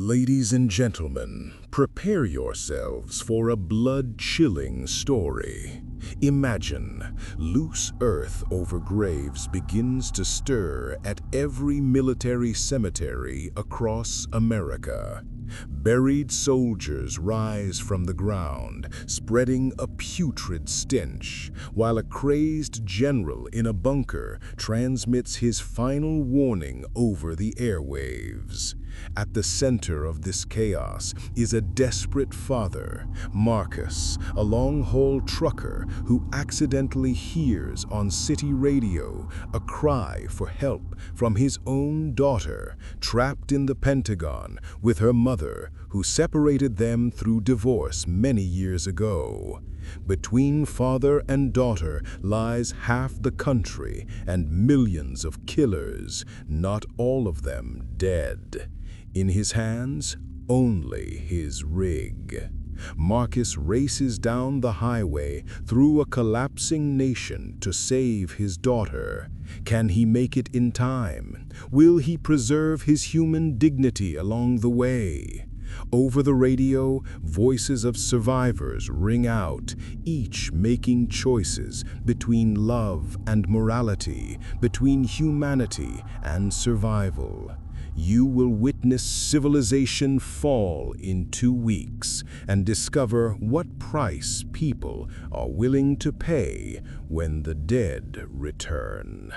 Ladies and gentlemen, prepare yourselves for a blood-chilling story. Imagine, loose earth over graves begins to stir at every military cemetery across America. Buried soldiers rise from the ground, spreading a putrid stench, while a crazed general in a bunker transmits his final warning over the airwaves. At the center of this chaos is a desperate father, Marcus, a long-haul trucker who accidentally hears on city radio a cry for help from his own daughter, trapped in the Pentagon with her mother, who separated them through divorce many years ago. Between father and daughter lies half the country and millions of killers, not all of them dead. In his hands, only his rig. Marcus races down the highway through a collapsing nation to save his daughter. Can he make it in time? Will he preserve his human dignity along the way? Over the radio, voices of survivors ring out, each making choices between love and morality, between humanity and survival. You will witness civilization fall in 2 weeks and discover what price people are willing to pay when the dead return.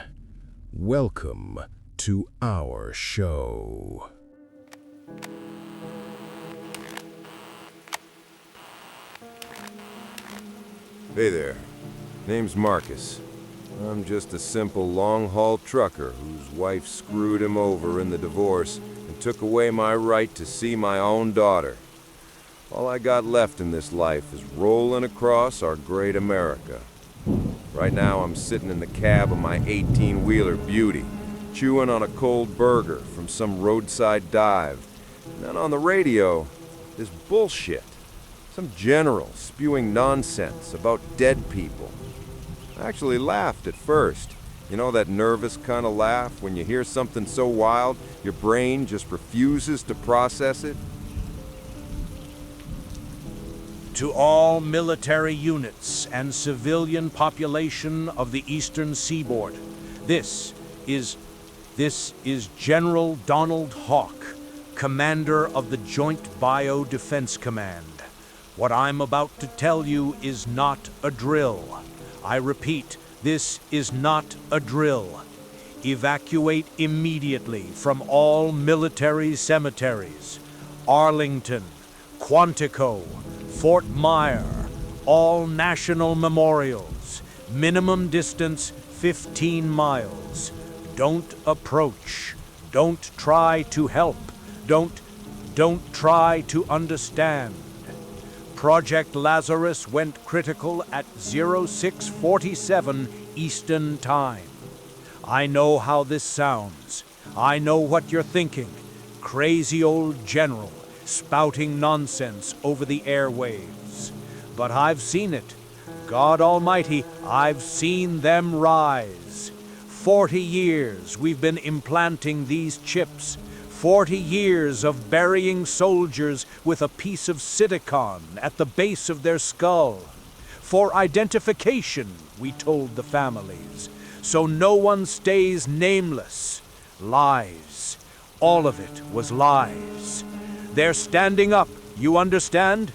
Welcome to our show. Hey there, name's Marcus. I'm just a simple long-haul trucker whose wife screwed him over in the divorce and took away my right to see my own daughter. All I got left in this life is rolling across our great America. Right now I'm sitting in the cab of my 18-wheeler Beauty, chewing on a cold burger from some roadside dive. And then on the radio, this bullshit. Some general spewing nonsense about dead people. I actually laughed at first. You know that nervous kind of laugh when you hear something so wild, your brain just refuses to process it? To all military units and civilian population of the eastern seaboard, this is General Donald Hawk, commander of the Joint Bio Defense Command. What I'm about to tell you is not a drill. I repeat, this is not a drill. Evacuate immediately from all military cemeteries. Arlington, Quantico, Fort Myer, all national memorials. Minimum distance 15 miles. Don't approach. Don't try to help. Don't try to understand. Project Lazarus went critical at 0647 Eastern Time. I know how this sounds. I know what you're thinking. Crazy old general spouting nonsense over the airwaves. But I've seen it. God Almighty, I've seen them rise. 40 years we've been implanting these chips. 40 years of burying soldiers with a piece of silicon at the base of their skull. For identification, we told the families, so no one stays nameless. Lies. All of it was lies. They're standing up, you understand?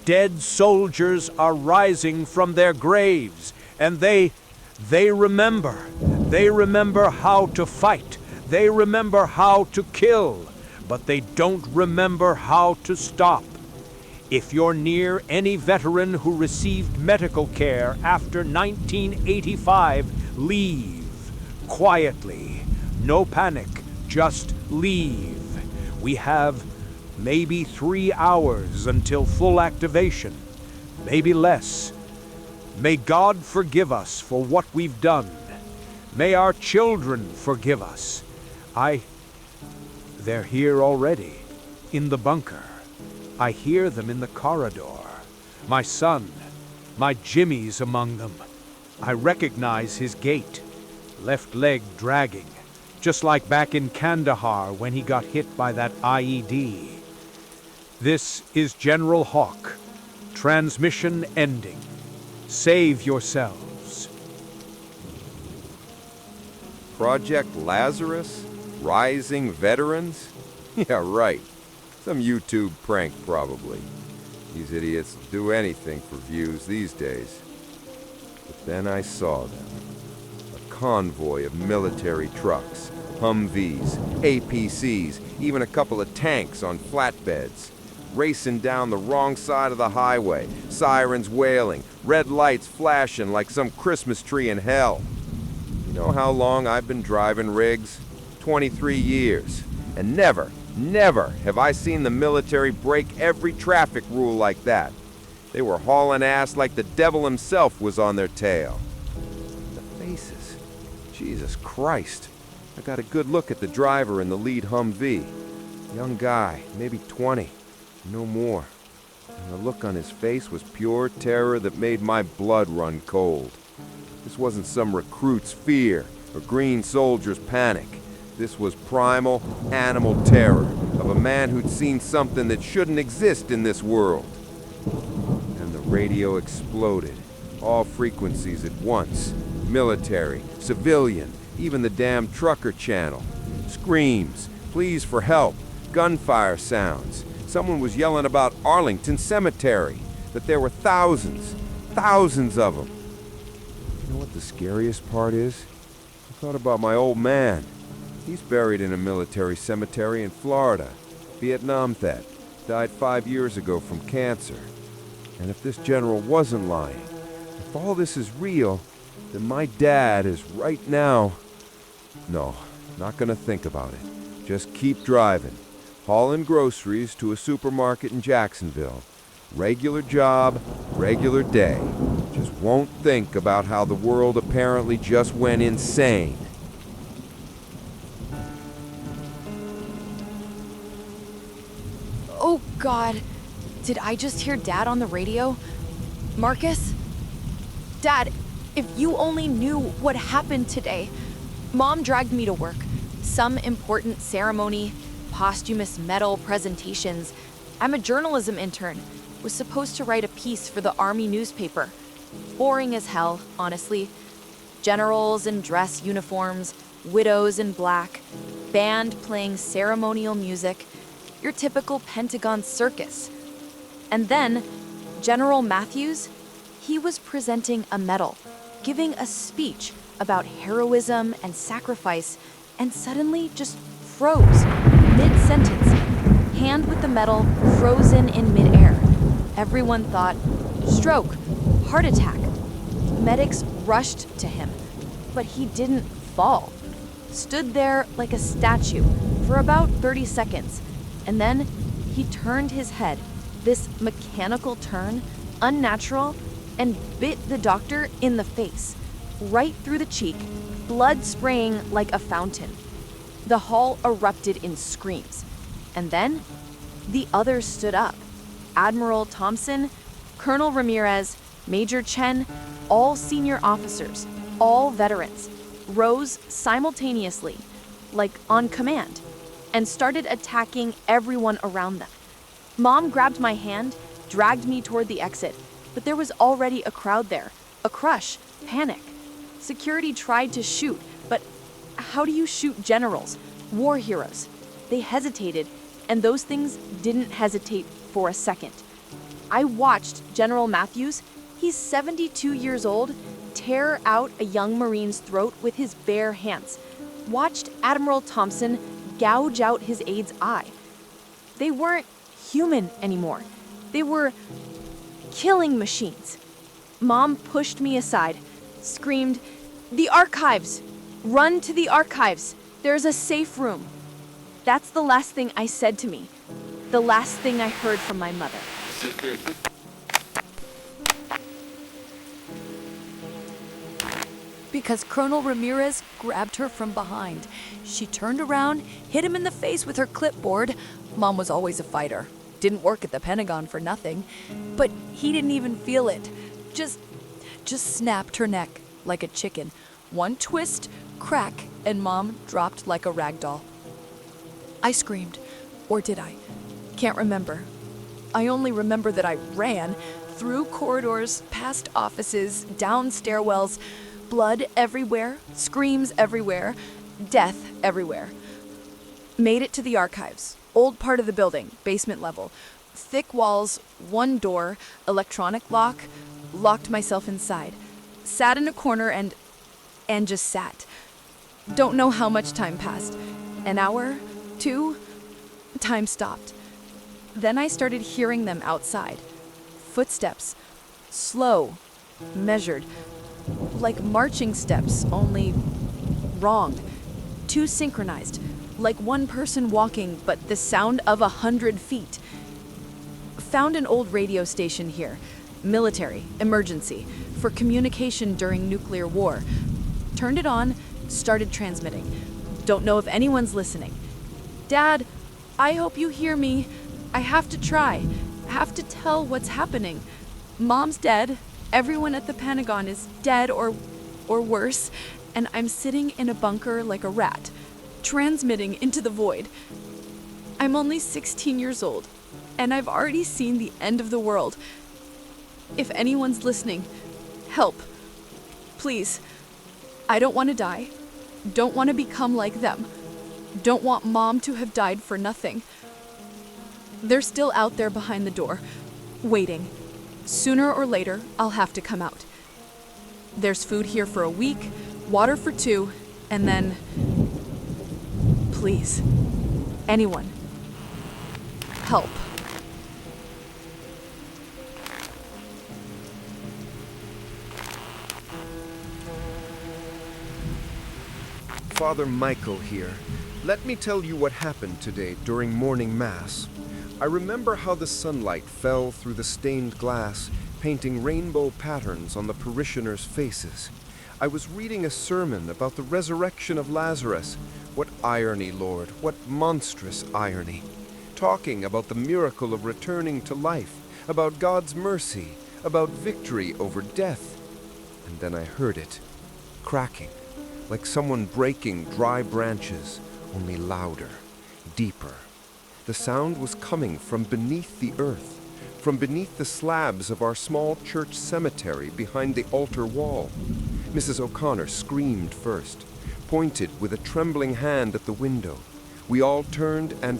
Dead soldiers are rising from their graves, and they remember. They remember how to fight. They remember how to kill, but they don't remember how to stop. If you're near any veteran who received medical care after 1985, leave. Quietly. No panic. Just leave. We have maybe 3 hours until full activation. Maybe less. May God forgive us for what we've done. May our children forgive us. They're here already, in the bunker. I hear them in the corridor. My son, my Jimmy's among them. I recognize his gait, left leg dragging, just like back in Kandahar when he got hit by that IED. This is General Hawk. Transmission ending. Save yourselves. Project Lazarus? Rising Veterans? Yeah, right. Some YouTube prank, probably. These idiots do anything for views these days. But then I saw them. A convoy of military trucks, Humvees, APCs, even a couple of tanks on flatbeds, racing down the wrong side of the highway, sirens wailing, red lights flashing like some Christmas tree in hell. You know how long I've been driving rigs? 23 years. And never have I seen the military break every traffic rule like that. They were hauling ass like the devil himself was on their tail. The faces. Jesus Christ. I got a good look at the driver in the lead Humvee. Young guy, maybe 20, no more. And the look on his face was pure terror that made my blood run cold. This wasn't some recruit's fear or green soldier's panic. This was primal, animal terror of a man who'd seen something that shouldn't exist in this world. And the radio exploded. All frequencies at once. Military, civilian, even the damn trucker channel. Screams, pleas for help, gunfire sounds. Someone was yelling about Arlington Cemetery, that there were thousands of them. You know what the scariest part is? I thought about my old man. He's buried in a military cemetery in Florida. Vietnam vet. Died 5 years ago from cancer. And if this general wasn't lying, if all this is real, then my dad is right now... No, not gonna think about it. Just keep driving. Hauling groceries to a supermarket in Jacksonville. Regular job, regular day. Just won't think about how the world apparently just went insane. Oh, God. Did I just hear Dad on the radio? Marcus? Dad, if you only knew what happened today. Mom dragged me to work. Some important ceremony, posthumous medal presentations. I'm a journalism intern. Was supposed to write a piece for the Army newspaper. Boring as hell, honestly. Generals in dress uniforms, widows in black, band playing ceremonial music. Your typical Pentagon circus. And then, General Matthews, he was presenting a medal, giving a speech about heroism and sacrifice, and suddenly just froze, mid-sentence, hand with the medal frozen in midair. Everyone thought, stroke, heart attack. Medics rushed to him, but he didn't fall. Stood there like a statue for about 30 seconds. And then he turned his head, this mechanical turn, unnatural, and bit the doctor in the face, right through the cheek, blood spraying like a fountain. The hall erupted in screams. And then the others stood up. Admiral Thompson, Colonel Ramirez, Major Chen, all senior officers, all veterans, rose simultaneously, like on command, and started attacking everyone around them. Mom grabbed my hand, dragged me toward the exit, but there was already a crowd there, a crush, panic. Security tried to shoot, but how do you shoot generals, war heroes? They hesitated, and those things didn't hesitate for a second. I watched General Matthews, he's 72 years old, tear out a young Marine's throat with his bare hands. Watched Admiral Thompson gouge out his aide's eye. They weren't human anymore. They were killing machines. Mom pushed me aside, screamed, "The archives! Run to the archives! There's a safe room!" That's the last thing I said to me. The last thing I heard from my mother. Because Colonel Ramirez grabbed her from behind. She turned around, hit him in the face with her clipboard. Mom was always a fighter. Didn't work at the Pentagon for nothing. But he didn't even feel it. Just snapped her neck like a chicken. One twist, crack, and Mom dropped like a rag doll. I screamed. Or did I? Can't remember. I only remember that I ran through corridors, past offices, down stairwells, blood everywhere, screams everywhere, death everywhere. Made it to the archives, old part of the building, basement level. Thick walls, one door, electronic lock, locked myself inside. Sat in a corner and just sat. Don't know how much time passed. An hour? 2? Time stopped. Then I started hearing them outside. Footsteps. Slow. Measured. Like marching steps, only wrong. Too synchronized. Like one person walking, but the sound of 100 feet. Found an old radio station here. Military, emergency, for communication during nuclear war. Turned it on, started transmitting. Don't know if anyone's listening. Dad, I hope you hear me. I have to try. Have to tell what's happening. Mom's dead. Everyone at the Pentagon is dead or worse. And I'm sitting in a bunker like a rat, transmitting into the void. I'm only 16 years old, and I've already seen the end of the world. If anyone's listening, help. Please. I don't want to die. Don't want to become like them. Don't want Mom to have died for nothing. They're still out there behind the door, waiting. Sooner or later, I'll have to come out. There's food here for a week, water for 2, and then... Please. Anyone. Help. Father Michael here. Let me tell you what happened today during morning mass. I remember how the sunlight fell through the stained glass, painting rainbow patterns on the parishioners' faces. I was reading a sermon about the resurrection of Lazarus. What irony, Lord, what monstrous irony. Talking about the miracle of returning to life, about God's mercy, about victory over death. And then I heard it, cracking, like someone breaking dry branches, only louder, deeper. The sound was coming from beneath the earth, from beneath the slabs of our small church cemetery behind the altar wall. Mrs. O'Connor screamed first, pointed with a trembling hand at the window. We all turned and,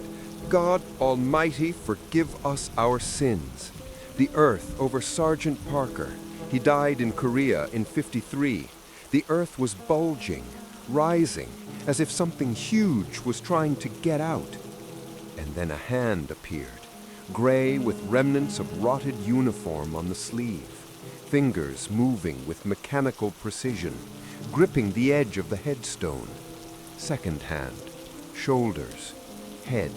God Almighty, forgive us our sins. The earth over Sergeant Parker. He died in Korea in '53. The earth was bulging, rising, as if something huge was trying to get out. And then a hand appeared, gray with remnants of rotted uniform on the sleeve, fingers moving with mechanical precision, gripping the edge of the headstone. Second hand, shoulders, head.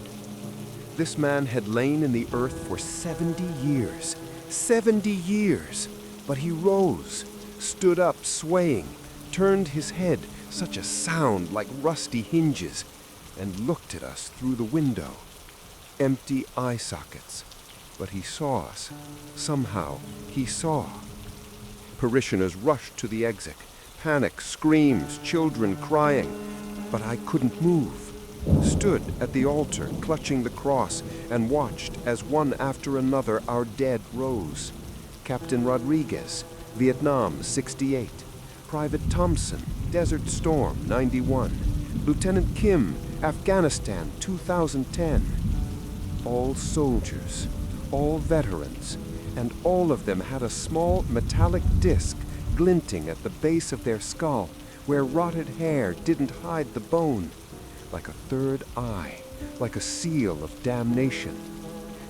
This man had lain in the earth for 70 years. 70 years! But he rose, stood up swaying, turned his head, such a sound like rusty hinges, and looked at us through the window. Empty eye sockets. But he saw us. Somehow, he saw. Parishioners rushed to the exit. Panic, screams, children crying. But I couldn't move. Stood at the altar, clutching the cross, and watched as one after another our dead rose. Captain Rodriguez, Vietnam, 68. Private Thompson, Desert Storm, 91. Lieutenant Kim, Afghanistan, 2010. All soldiers, all veterans, and all of them had a small metallic disc glinting at the base of their skull, where rotted hair didn't hide the bone, like a third eye, like a seal of damnation.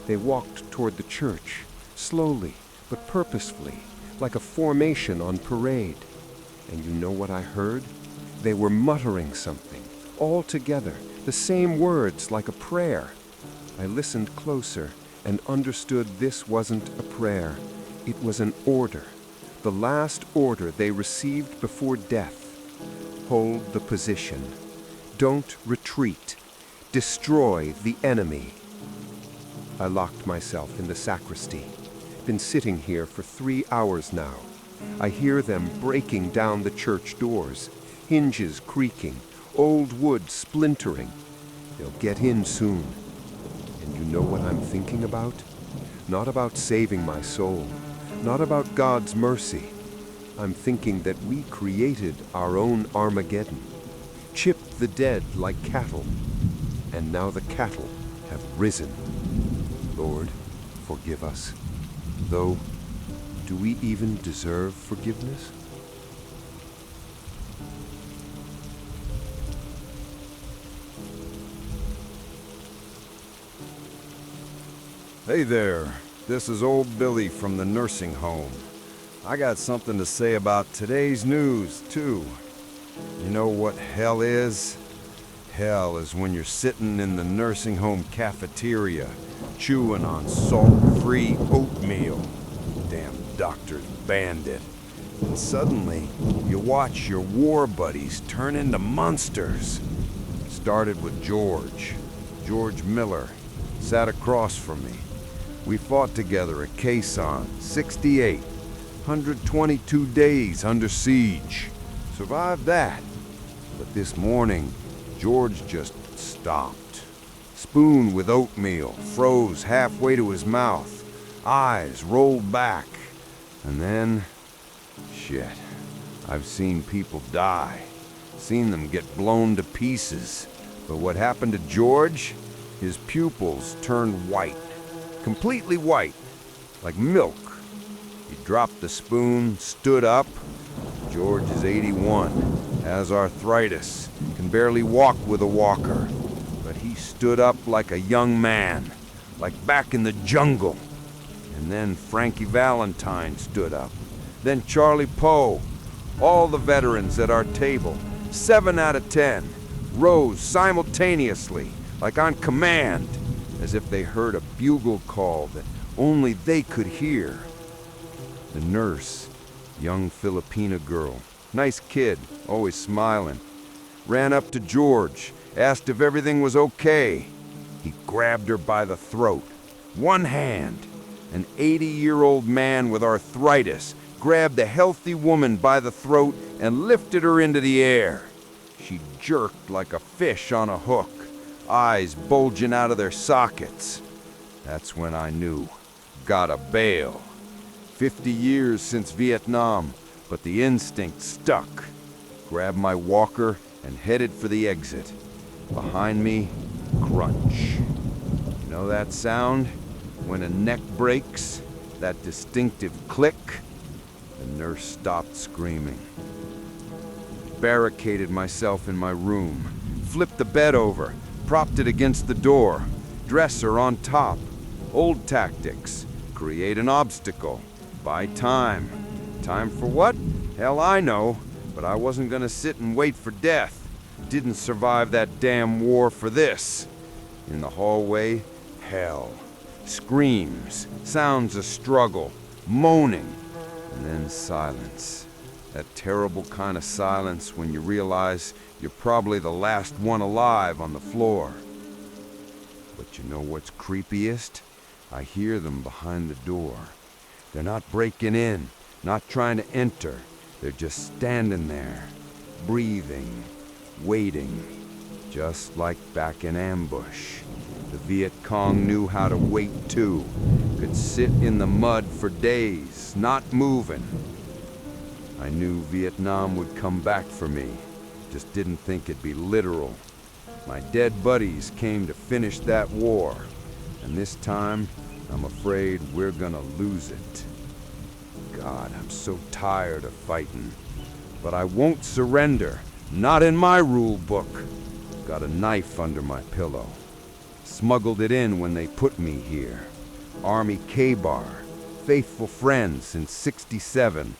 They walked toward the church, slowly but purposefully, like a formation on parade. And you know what I heard? They were muttering something, all together, the same words like a prayer. I listened closer and understood this wasn't a prayer. It was an order, the last order they received before death. Hold the position. Don't retreat. Destroy the enemy. I locked myself in the sacristy. Been sitting here for 3 hours now. I hear them breaking down the church doors, hinges creaking, old wood splintering. They'll get in soon. And you know what I'm thinking about? Not about saving my soul, not about God's mercy. I'm thinking that we created our own Armageddon, chipped the dead like cattle, and now the cattle have risen. Lord, forgive us. Though, do we even deserve forgiveness? Hey there, this is old Billy from the nursing home. I got something to say about today's news, too. You know what hell is? Hell is when you're sitting in the nursing home cafeteria, chewing on salt-free oatmeal. Damn doctors banned it. And suddenly, you watch your war buddies turn into monsters. Started with George Miller, sat across from me. We fought together at Quezon, 68, 122 days under siege. Survived that. But this morning, George just stopped. Spoon with oatmeal froze halfway to his mouth. Eyes rolled back. And then, shit. I've seen people die. Seen them get blown to pieces. But what happened to George? His pupils turned white. Completely white. Like milk. He dropped the spoon, stood up. George is 81, has arthritis, can barely walk with a walker. But he stood up like a young man, like back in the jungle. And then Frankie Valentine stood up. Then Charlie Poe. All the veterans at our table, 7 out of 10, rose simultaneously, like on command, as if they heard a bugle call that only they could hear. The nurse, young Filipina girl, nice kid, always smiling, ran up to George, asked if everything was okay. He grabbed her by the throat. One hand. An 80-year-old man with arthritis grabbed a healthy woman by the throat and lifted her into the air. She jerked like a fish on a hook, eyes bulging out of their sockets. That's when I knew. Gotta bail. 50 years since Vietnam, but the instinct stuck. Grabbed my walker and headed for the exit. Behind me, crunch. You know that sound? When a neck breaks, that distinctive click? The nurse stopped screaming. Barricaded myself in my room, flipped the bed over, propped it against the door, dresser on top. Old tactics. Create an obstacle. Buy time. Time for what? Hell, I know. But I wasn't gonna sit and wait for death. Didn't survive that damn war for this. In the hallway, hell. Screams, sounds of struggle, moaning, and then silence. That terrible kind of silence when you realize you're probably the last one alive on the floor. But you know what's creepiest? I hear them behind the door. They're not breaking in, not trying to enter. They're just standing there, breathing, waiting, just like back in Ambush. The Viet Cong knew how to wait too. Could sit in the mud for days, not moving. I knew Vietnam would come back for me. Just didn't think it'd be literal. My dead buddies came to finish that war. And this time, I'm afraid we're gonna lose it. God, I'm so tired of fighting. But I won't surrender. Not in my rule book. Got a knife under my pillow. Smuggled it in when they put me here. Army K-Bar. Faithful friends since '67.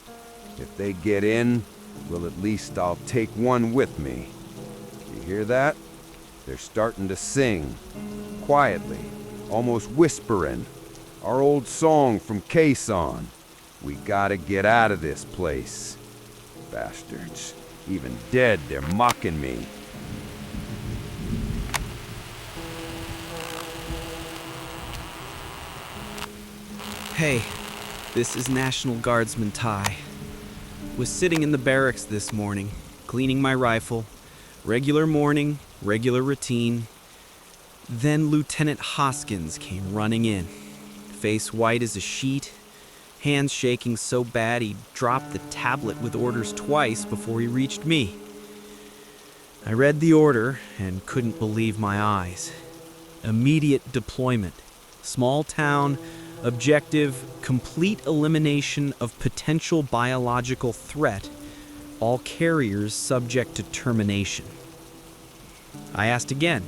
If they get in, well, at least I'll take one with me. You hear that? They're starting to sing. Quietly, almost whispering. Our old song from Quezon. We gotta get out of this place. Bastards. Even dead, they're mocking me. Hey, this is National Guardsman Ty. Was sitting in the barracks this morning, cleaning my rifle. Regular morning, regular routine. Then Lieutenant Hoskins came running in. face white as a sheet, hands shaking so bad he dropped the tablet with orders twice before he reached me. I read the order and couldn't believe my eyes. Immediate deployment. Small town, objective, complete elimination of potential biological threat. All carriers subject to termination. I asked again.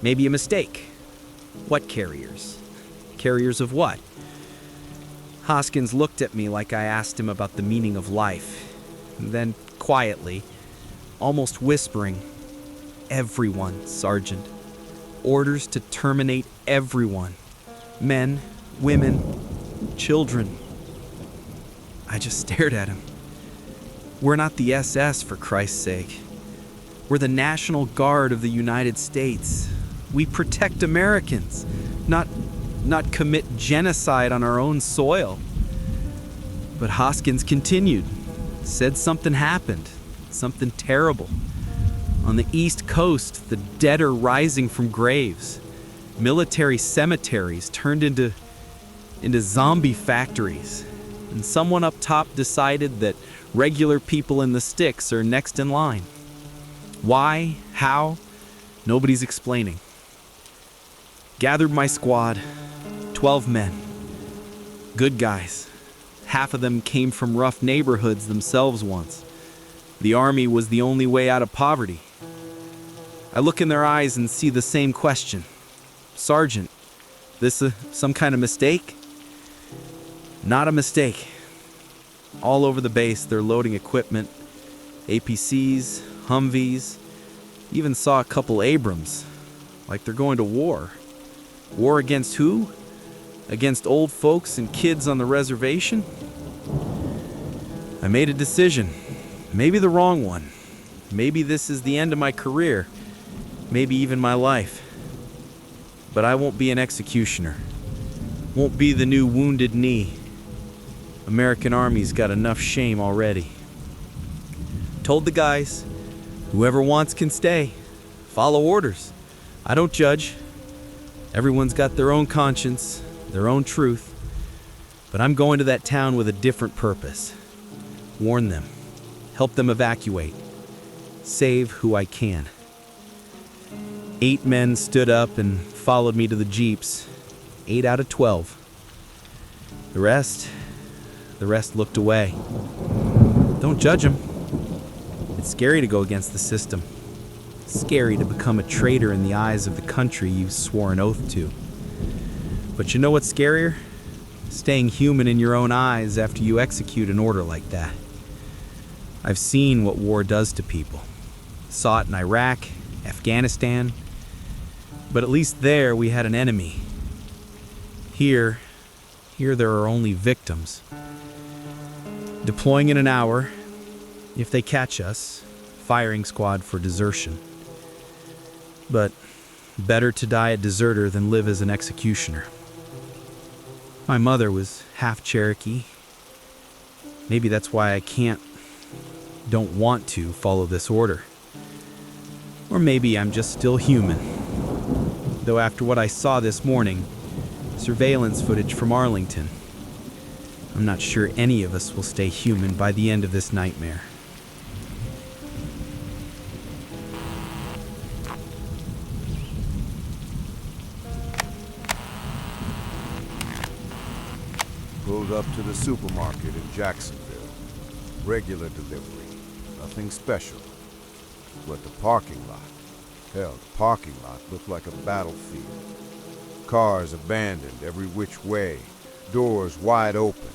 Maybe a mistake. What carriers? Carriers of what? Hoskins looked at me like I asked him about the meaning of life. Then, quietly, almost whispering, "Everyone, Sergeant. Orders to terminate everyone. Men, women, children." I just stared at him. We're not the SS, for Christ's sake. We're the National Guard of the United States. We protect Americans, not commit genocide on our own soil. But Hoskins continued, said something happened, something terrible. On the East Coast, the dead are rising from graves. Military cemeteries turned into zombie factories. And someone up top decided that regular people in the sticks are next in line. Why? How? Nobody's explaining. Gathered my squad, 12 men. Good guys. Half of them came from rough neighborhoods themselves once. The army was the only way out of poverty. I look in their eyes and see the same question. "Sergeant, this some kind of mistake?" Not a mistake. All over the base, they're loading equipment. APCs, Humvees, even saw a couple Abrams. Like they're going to war. War against who? Against old folks and kids on the reservation? I made a decision. Maybe the wrong one. Maybe this is the end of my career. Maybe even my life. But I won't be an executioner. Won't be the new Wounded Knee. American Army's got enough shame already. Told the guys, whoever wants can stay. Follow orders. I don't judge. Everyone's got their own conscience, their own truth. But I'm going to that town with a different purpose. Warn them. Help them evacuate. Save who I can. 8 men stood up and followed me to the jeeps. 8 out of 12. The rest looked away. Don't judge them. It's scary to go against the system. Scary to become a traitor in the eyes of the country you swore an oath to. But you know what's scarier? Staying human in your own eyes after you execute an order like that. I've seen what war does to people. Saw it in Iraq, Afghanistan. But at least there we had an enemy. Here there are only victims. Deploying in an hour, if they catch us, firing squad for desertion. But better to die a deserter than live as an executioner. My mother was half Cherokee. Maybe that's why I don't want to follow this order. Or maybe I'm just still human. Though after what I saw this morning, surveillance footage from Arlington, I'm not sure any of us will stay human by the end of this nightmare. Pulled up to the supermarket in Jacksonville. Regular delivery. Nothing special. But the parking lot. Hell, the parking lot looked like a battlefield. Cars abandoned every which way. Doors wide open.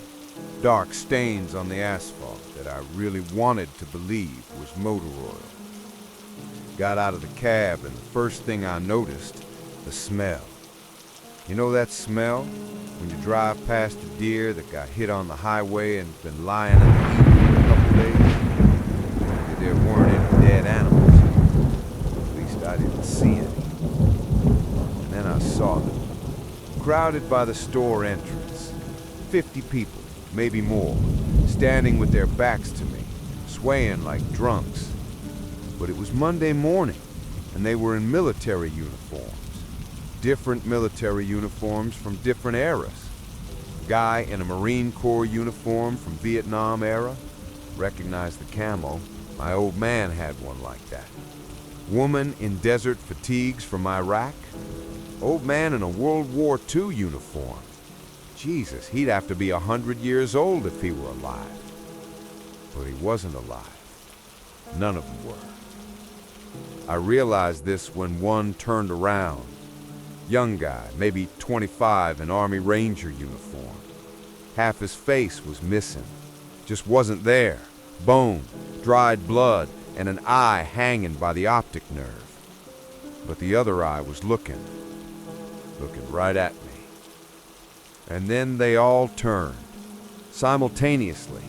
Dark stains on the asphalt that I really wanted to believe was motor oil. Got out of the cab and the first thing I noticed, the smell. You know that smell? When you drive past a deer that got hit on the highway and been lying in the heat for a couple days? Maybe there weren't any dead animals. At least I didn't see any. And then I saw them. Crowded by the store entrance. 50 people, maybe more, standing with their backs to me, swaying like drunks. But it was Monday morning, and they were in military uniforms. different military uniforms from different eras. Guy in a Marine Corps uniform from Vietnam era. Recognized the camo. My old man had one like that. Woman in desert fatigues from Iraq. Old man in a World War II uniform. Jesus, he'd have to be 100 years old if he were alive. But he wasn't alive. None of them were. I realized this when one turned around. Young guy, maybe 25, in Army Ranger uniform. Half his face was missing. Just wasn't there. Bone, dried blood, and an eye hanging by the optic nerve. But the other eye was looking right at me. And then they all turned, simultaneously,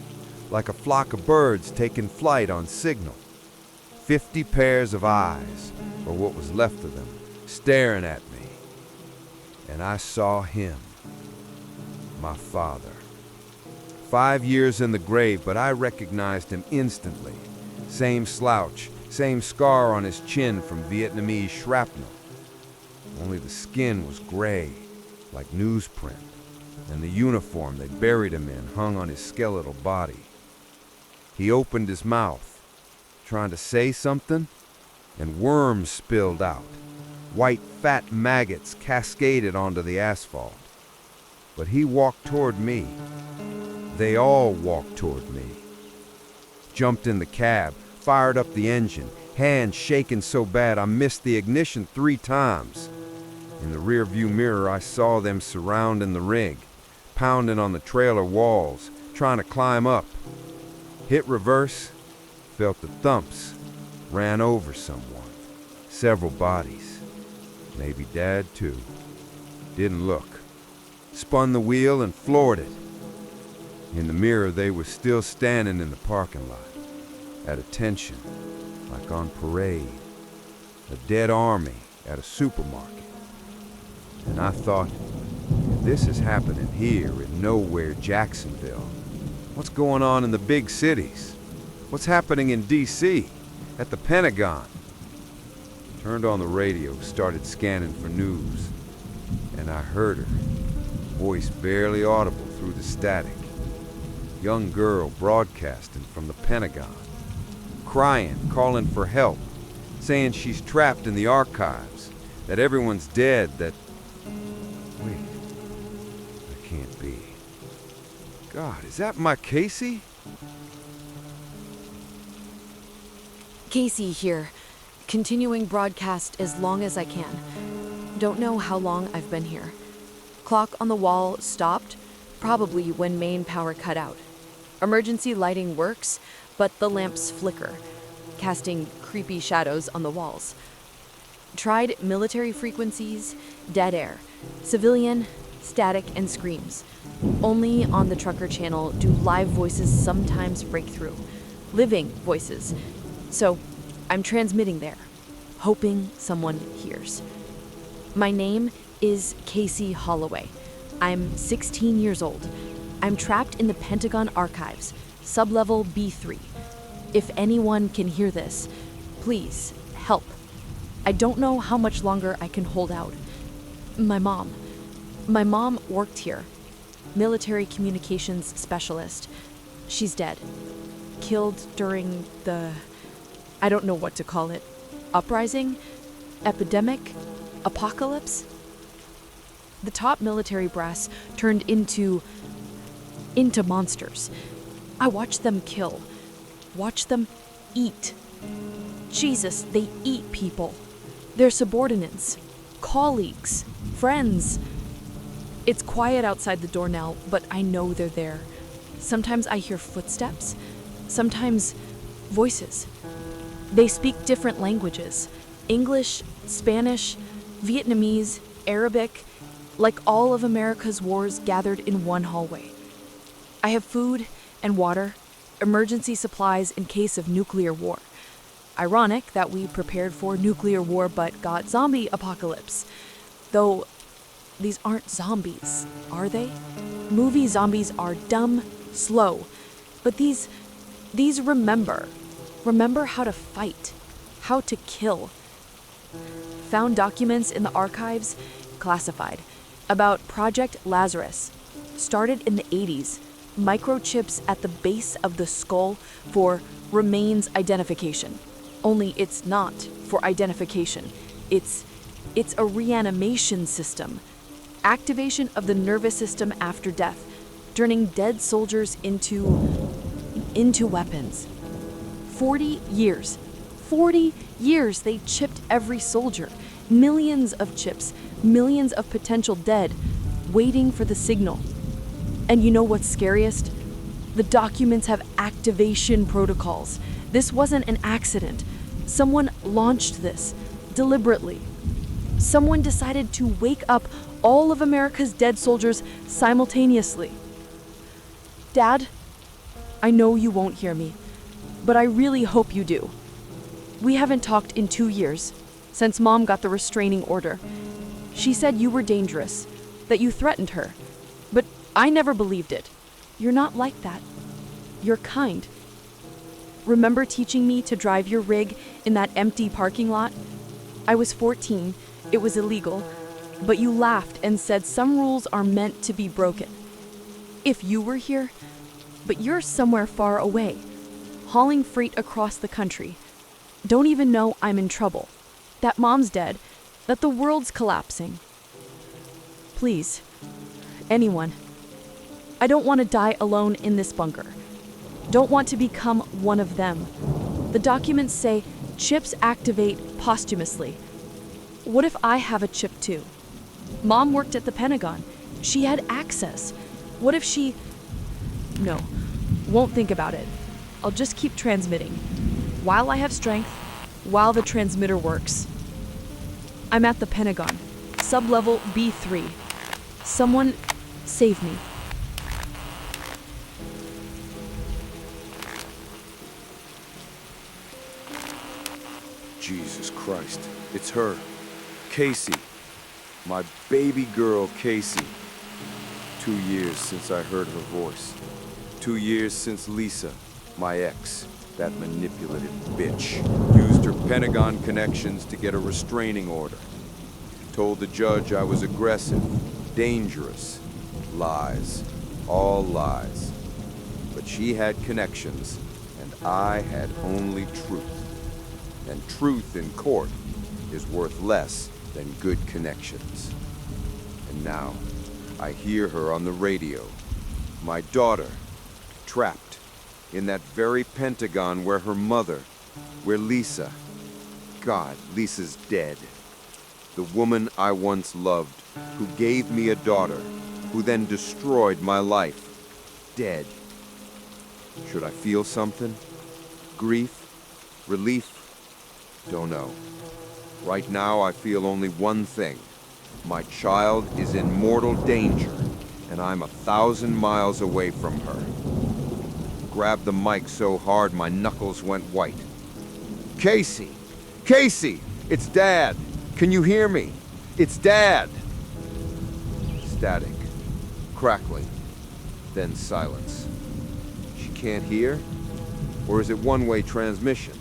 like a flock of birds taking flight on signal. 50 pairs of eyes, or what was left of them, staring at me. And I saw him, my father. 5 years in the grave, but I recognized him instantly. Same slouch, same scar on his chin from Vietnamese shrapnel. Only the skin was gray, like newsprint, and the uniform they buried him in hung on his skeletal body. He opened his mouth, trying to say something, and worms spilled out. White fat maggots cascaded onto the asphalt. But he walked toward me. They all walked toward me. Jumped in the cab, fired up the engine, hands shaking so bad I missed the ignition 3 times. In the rearview mirror I saw them surrounding the rig, pounding on the trailer walls, trying to climb up. Hit reverse, felt the thumps, ran over someone. Several bodies. Maybe Dad too. Didn't look. Spun the wheel and floored it. In the mirror they were still standing in the parking lot, at attention, like on parade. A dead army at a supermarket. And I thought, if this is happening here in nowhere Jacksonville, what's going on in the big cities? What's happening in D.C., at the Pentagon? Turned on the radio, started scanning for news, and I heard her, voice barely audible through the static. Young girl broadcasting from the Pentagon, crying, calling for help, saying she's trapped in the archives, that everyone's dead, that... Wait, that can't be. God, is that my Casey? Casey here, continuing broadcast as long as I can. Don't know how long I've been here. Clock on the wall stopped, probably when main power cut out. Emergency lighting works, but the lamps flicker, casting creepy shadows on the walls. Tried military frequencies, dead air, civilian, static, and screams. Only on the trucker channel do live voices sometimes break through. Living voices. So I'm transmitting there, hoping someone hears. My name is Casey Holloway. I'm 16 years old. I'm trapped in the Pentagon archives, sublevel B3. If anyone can hear this, please help. I don't know how much longer I can hold out. My mom worked here. Military communications specialist. She's dead. Killed during the... I don't know what to call it. Uprising? Epidemic? Apocalypse? The top military brass turned into monsters. I watched them kill. Watch them eat. Jesus, they eat people. Their subordinates, colleagues, friends. It's quiet outside the door now, but I know they're there. Sometimes I hear footsteps, sometimes voices. They speak different languages. English, Spanish, Vietnamese, Arabic, like all of America's wars gathered in one hallway. I have food and water, emergency supplies in case of nuclear war. Ironic that we prepared for nuclear war but got zombie apocalypse. Though these aren't zombies, are they? Movie zombies are dumb, slow, but these remember how to fight, how to kill. Found documents in the archives, classified, about Project Lazarus. Started in the 80s, microchips at the base of the skull for remains identification. Only it's not for identification. It's a reanimation system. Activation of the nervous system after death, turning dead soldiers into weapons. 40 years. 40 years they chipped every soldier. Millions of chips, millions of potential dead, waiting for the signal. And you know what's scariest? The documents have activation protocols. This wasn't an accident. Someone launched this, deliberately. Someone decided to wake up all of America's dead soldiers simultaneously. Dad, I know you won't hear me, but I really hope you do. We haven't talked in 2 years, since Mom got the restraining order. She said you were dangerous, that you threatened her, but I never believed it. You're not like that. You're kind. Remember teaching me to drive your rig in that empty parking lot? I was 14, it was illegal, but you laughed and said some rules are meant to be broken. If you were here, but you're somewhere far away, hauling freight across the country, don't even know I'm in trouble, that Mom's dead, that the world's collapsing. Please, anyone. I don't want to die alone in this bunker. Don't want to become one of them. The documents say chips activate posthumously. What if I have a chip too? Mom worked at the Pentagon. She had access. What if she... No, won't think about it. I'll just keep transmitting. While I have strength, while the transmitter works. I'm at the Pentagon, sublevel B3. Someone save me. Jesus Christ, it's her. Casey. My baby girl, Casey. 2 years since I heard her voice. 2 years since Lisa, my ex, that manipulative bitch, used her Pentagon connections to get a restraining order. Told the judge I was aggressive, dangerous. Lies. All lies. But she had connections, and I had only truth. And truth in court is worth less than good connections. And now, I hear her on the radio. My daughter, trapped in that very Pentagon where her mother, where Lisa... God, Lisa's dead. The woman I once loved, who gave me a daughter, who then destroyed my life. Dead. Should I feel something? Grief? Relief? Don't know. Right now, I feel only one thing. My child is in mortal danger, and I'm 1,000 miles away from her. Grabbed the mic so hard my knuckles went white. Casey! Casey! It's Dad! Can you hear me? It's Dad! Static. Crackling. Then silence. She can't hear? Or is it one-way transmission?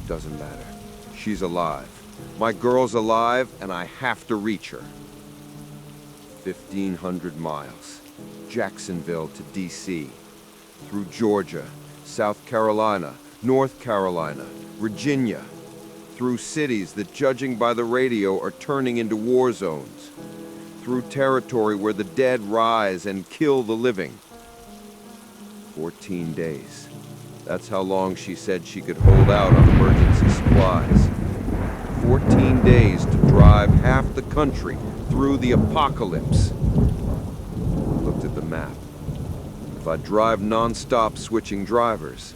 Doesn't matter. She's alive. My girl's alive, and I have to reach her. 1,500 miles. Jacksonville to D.C. Through Georgia, South Carolina, North Carolina, Virginia. Through cities that, judging by the radio, are turning into war zones. Through territory where the dead rise and kill the living. 14 days. That's how long she said she could hold out on emergency supplies. 14 days to drive half the country through the apocalypse. Looked at the map. If I drive non-stop switching drivers,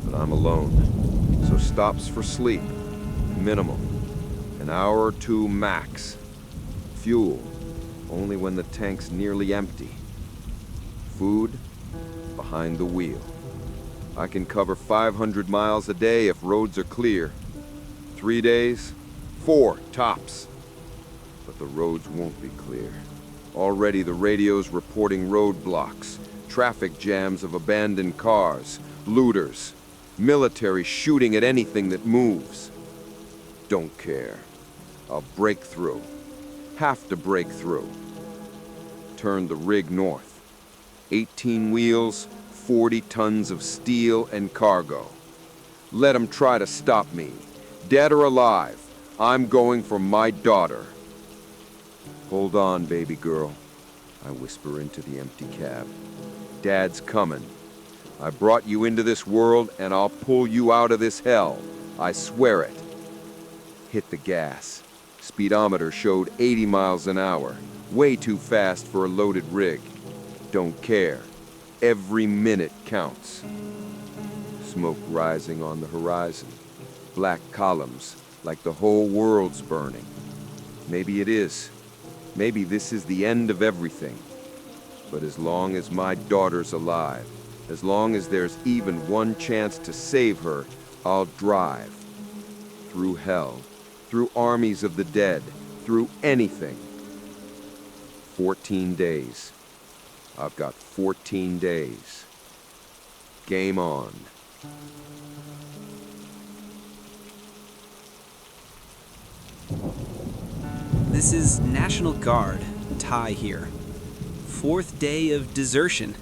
but I'm alone. So stops for sleep, minimal. An hour or two max. Fuel, only when the tank's nearly empty. Food, behind the wheel. I can cover 500 miles a day if roads are clear. 3 days, 4 tops. But the roads won't be clear. Already the radio's reporting roadblocks, traffic jams of abandoned cars, looters, military shooting at anything that moves. Don't care. I'll break through. have to break through. Turn the rig north. 18 wheels, 40 tons of steel and cargo. Let 'em try to stop me. Dead or alive, I'm going for my daughter. Hold on, baby girl, I whisper into the empty cab. Dad's coming. I brought you into this world and I'll pull you out of this hell. I swear it. Hit the gas. Speedometer showed 80 miles an hour. Way too fast for a loaded rig. Don't care. Every minute counts. Smoke rising on the horizon. Black columns, like the whole world's burning. Maybe it is. Maybe this is the end of everything. But as long as my daughter's alive, as long as there's even one chance to save her, I'll drive. Through hell, through armies of the dead, through anything. 14 days. I've got 14 days. Game on. This is National Guard, Ty here. 4th day of desertion.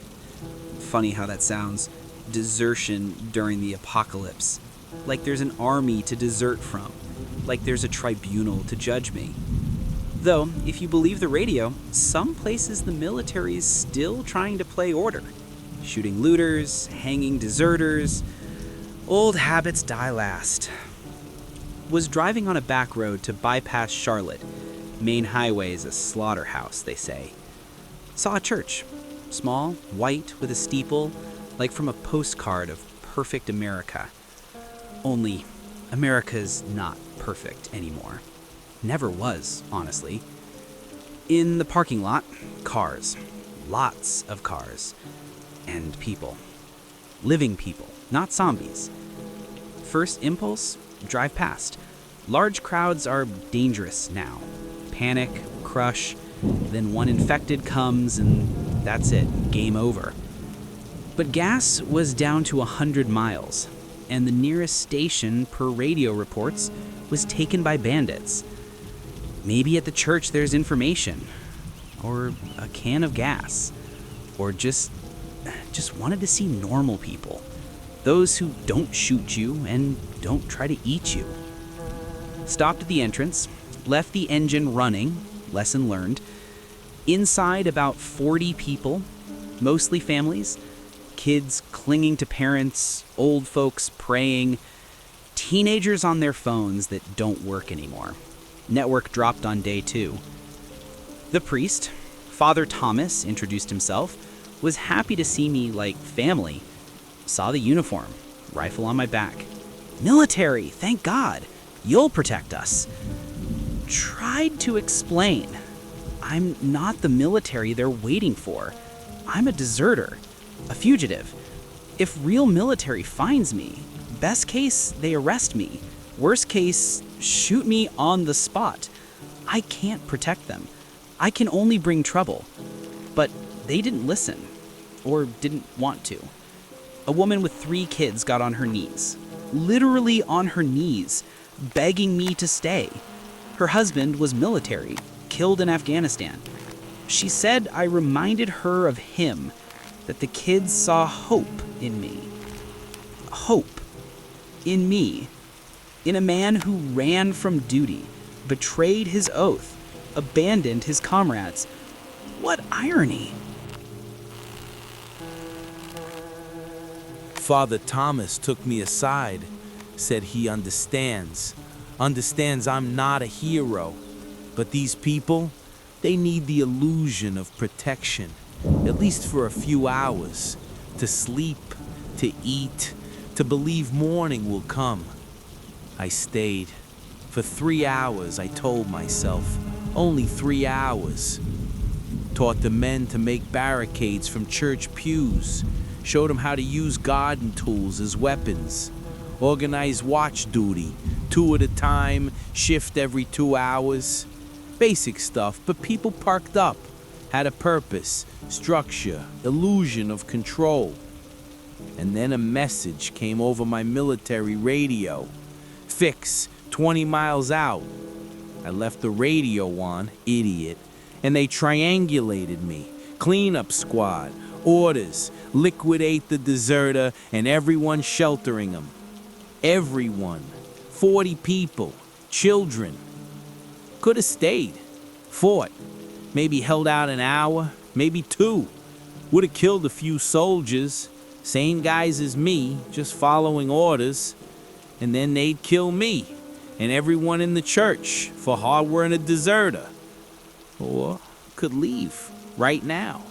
Funny how that sounds. Desertion during the apocalypse. Like there's an army to desert from. Like there's a tribunal to judge me. Though, if you believe the radio, some places the military is still trying to play order. Shooting looters, hanging deserters. Old habits die last. Was driving on a back road to bypass Charlotte. Main highway is a slaughterhouse, they say. Saw a church. Small, white, with a steeple, like from a postcard of perfect America. Only, America's not perfect anymore. Never was, honestly. In the parking lot, cars. Lots of cars. And people. Living people, not zombies. First impulse, drive past. Large crowds are dangerous now. Panic, crush, then one infected comes and that's it, game over. But gas was down to 100 miles, and the nearest station, per radio reports, was taken by bandits. Maybe at the church there's information, or a can of gas, or just wanted to see normal people. Those who don't shoot you and don't try to eat you. Stopped at the entrance, left the engine running, lesson learned. Inside, about 40 people, mostly families, kids clinging to parents, old folks praying, teenagers on their phones that don't work anymore. Network dropped on day 2. The priest, Father Thomas, introduced himself, was happy to see me like family. Saw the uniform, rifle on my back. Military, thank God. You'll protect us. Tried to explain. I'm not the military they're waiting for. I'm a deserter, a fugitive. If real military finds me, best case, they arrest me. Worst case, shoot me on the spot. I can't protect them. I can only bring trouble. But they didn't listen, or didn't want to. A woman with 3 kids got on her knees, literally on her knees, begging me to stay. Her husband was military, killed in Afghanistan. She said I reminded her of him, that the kids saw hope in me. Hope in me, in a man who ran from duty, betrayed his oath, abandoned his comrades. What irony! Father Thomas took me aside, said he understands I'm not a hero, but these people, they need the illusion of protection, at least for a few hours, to sleep, to eat, to believe morning will come. I stayed. For 3 hours, I told myself, only 3 hours. Taught the men to make barricades from church pews, showed them how to use garden tools as weapons, organized watch duty, 2 at a time, shift every 2 hours. Basic stuff, but people parked up, had a purpose, structure, illusion of control. And then a message came over my military radio. Fix, 20 miles out. I left the radio on, idiot, and they triangulated me. Cleanup squad, orders, liquidate the deserter and everyone sheltering him. Everyone. 40 people. Children. Could have stayed. Fought. Maybe held out an hour. Maybe 2. Would have killed a few soldiers. Same guys as me, just following orders. And then they'd kill me and everyone in the church for harboring a deserter. Or could leave right now.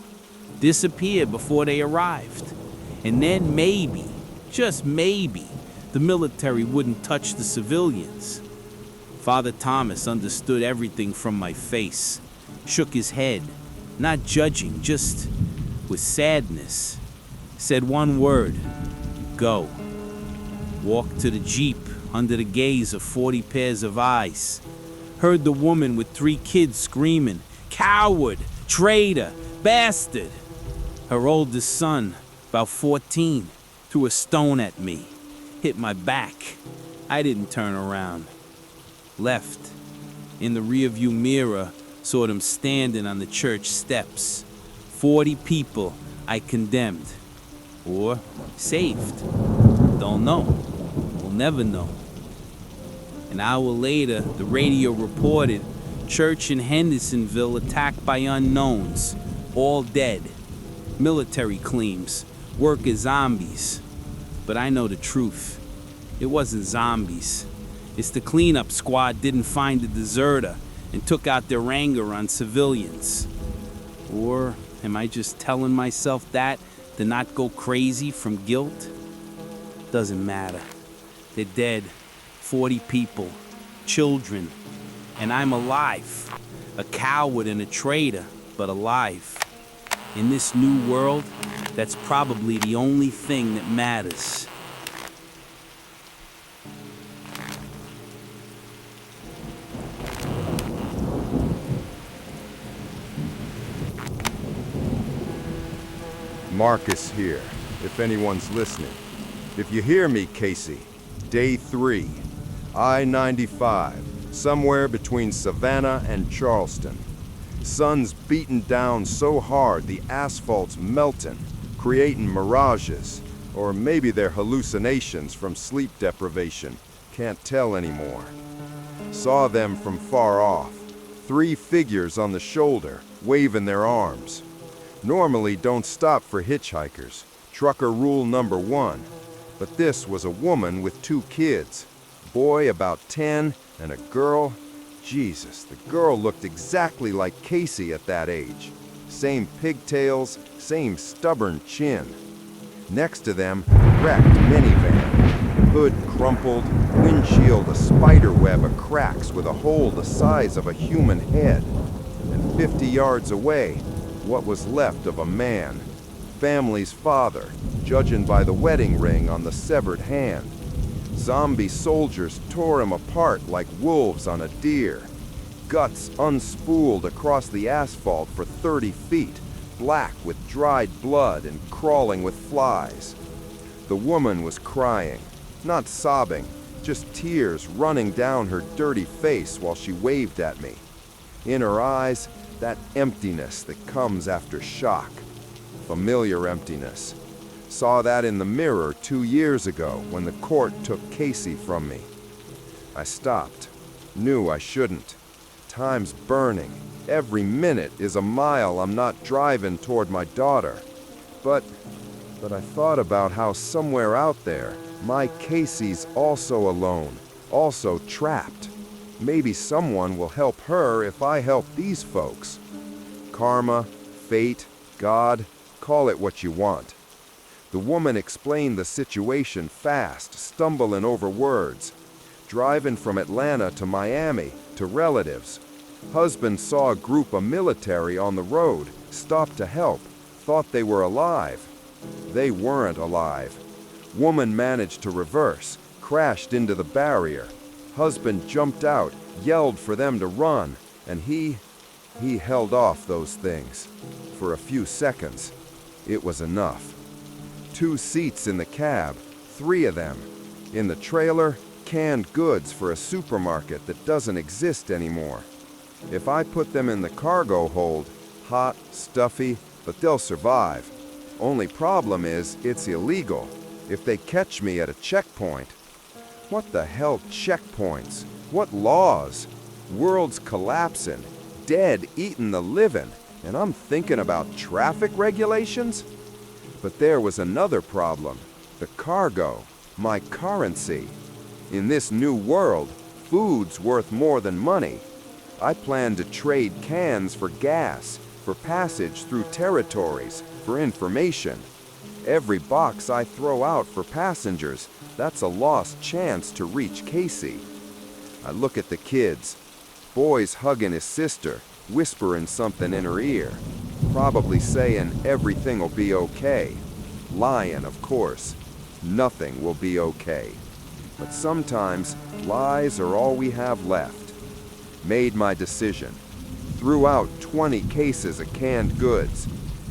Disappear before they arrived. And then maybe, just maybe, the military wouldn't touch the civilians. Father Thomas understood everything from my face. Shook his head, not judging, just with sadness. Said one word, go. Walked to the Jeep under the gaze of 40 pairs of eyes. Heard the woman with 3 kids screaming, coward, traitor, bastard. Her oldest son, about 14, threw a stone at me. Hit my back. I didn't turn around. Left. In the rearview mirror, saw them standing on the church steps. 40 people I condemned. Or saved. Don't know. We'll never know. An hour later, the radio reported church in Hendersonville attacked by unknowns. All dead. Military claims. Work as zombies. But I know the truth. It wasn't zombies. It's the cleanup squad didn't find the deserter and took out their anger on civilians. Or am I just telling myself that to not go crazy from guilt? Doesn't matter. They're dead. 40 people. Children. And I'm alive. A coward and a traitor, but alive. In this new world, that's probably the only thing that matters. Marcus here, if anyone's listening. If you hear me, Casey, day 3, I-95, somewhere between Savannah and Charleston. Sun's beaten down so hard the asphalt's melting, creating mirages, or maybe they're hallucinations from sleep deprivation. Can't tell anymore. Saw them from far off, 3 figures on the shoulder, waving their arms. Normally don't stop for hitchhikers, trucker rule number 1. But this was a woman with 2 kids, boy about 10 and a girl. Jesus, the girl looked exactly like Casey at that age. Same pigtails, same stubborn chin. Next to them, wrecked minivan. Hood crumpled, windshield a spider web of cracks with a hole the size of a human head. And 50 yards away, what was left of a man, family's father, judging by the wedding ring on the severed hand. Zombie soldiers tore him apart like wolves on a deer. Guts unspooled across the asphalt for 30 feet, black with dried blood and crawling with flies. The woman was crying, not sobbing, just tears running down her dirty face while she waved at me. In her eyes, that emptiness that comes after shock. Familiar emptiness. Saw that in the mirror 2 years ago when the court took Casey from me. I stopped. Knew I shouldn't. Time's burning. Every minute is a mile I'm not driving toward my daughter. But I thought about how somewhere out there, my Casey's also alone, also trapped. Maybe someone will help her if I help these folks. Karma, fate, God, call it what you want. The woman explained the situation fast, stumbling over words. Driving from Atlanta to Miami, to relatives. Husband saw a group of military on the road, stopped to help, thought they were alive. They weren't alive. Woman managed to reverse, crashed into the barrier. Husband jumped out, yelled for them to run, and he held off those things. For a few seconds, it was enough. 2 seats in the cab, 3 of them. In the trailer, canned goods for a supermarket that doesn't exist anymore. If I put them in the cargo hold, hot, stuffy, but they'll survive. Only problem is, it's illegal. If they catch me at a checkpoint. What the hell checkpoints? What laws? World's collapsing, dead eating the living, and I'm thinking about traffic regulations? But there was another problem. The cargo, my currency. In this new world, food's worth more than money. I plan to trade cans for gas, for passage through territories, for information. Every box I throw out for passengers, that's a lost chance to reach Casey. I look at the kids. Boy's hugging his sister, whispering something in her ear. Probably saying everything'll be okay. Lying, of course. Nothing will be okay. But sometimes, lies are all we have left. Made my decision. Threw out 20 cases of canned goods.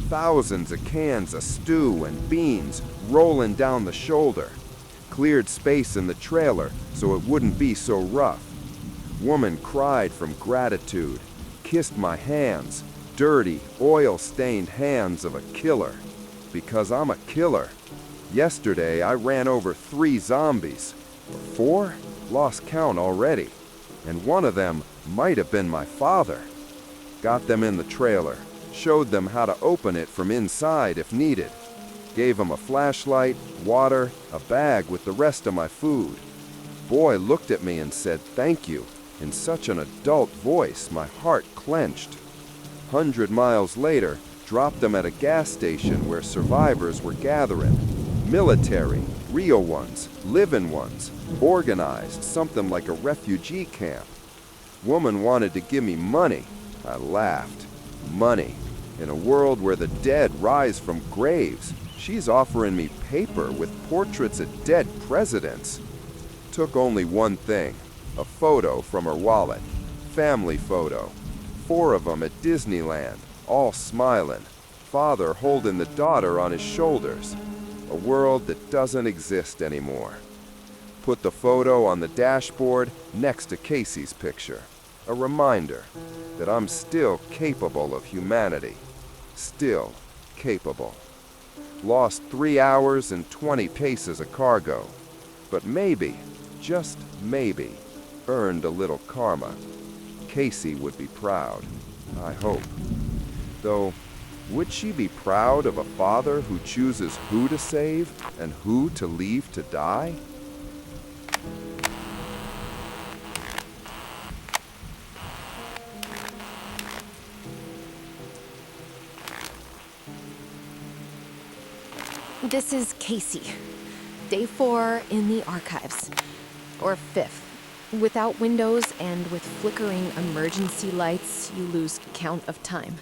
Thousands of cans of stew and beans rolling down the shoulder. Cleared space in the trailer so it wouldn't be so rough. Woman cried from gratitude. Kissed my hands. Dirty, oil-stained hands of a killer. Because I'm a killer. Yesterday, I ran over 3 zombies. 4? Lost count already. And one of them might have been my father. Got them in the trailer. Showed them how to open it from inside if needed. Gave them a flashlight, water, a bag with the rest of my food. Boy looked at me and said thank you. In such an adult voice, my heart clenched. 100 miles later, dropped them at a gas station where survivors were gathering. Military, real ones, living ones, organized, something like a refugee camp. Woman wanted to give me money. I laughed. Money. In a world where the dead rise from graves, she's offering me paper with portraits of dead presidents. Took only one thing. A photo from her wallet. Family photo. 4 of them at Disneyland, all smiling. Father holding the daughter on his shoulders. A world that doesn't exist anymore. Put the photo on the dashboard next to Casey's picture. A reminder that I'm still capable of humanity. Still capable. Lost 3 hours and 20 paces of cargo. But maybe, just maybe, earned a little karma. Casey would be proud, I hope. Though, would she be proud of a father who chooses who to save and who to leave to die? This is Casey. Day 4 in the archives. Or 5th. Without windows and with flickering emergency lights, you lose count of time.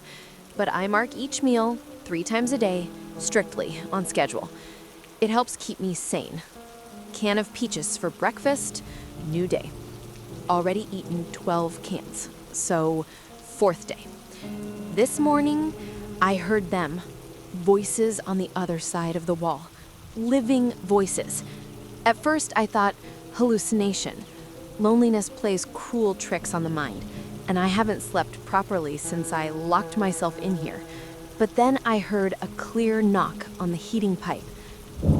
But I mark each meal 3 times a day, strictly on schedule. It helps keep me sane. Can of peaches for breakfast, new day. Already eaten 12 cans, so 4th day. This morning, I heard them. Voices on the other side of the wall. Living voices. At first, I thought hallucination. Loneliness plays cruel tricks on the mind, and I haven't slept properly since I locked myself in here. But then I heard a clear knock on the heating pipe.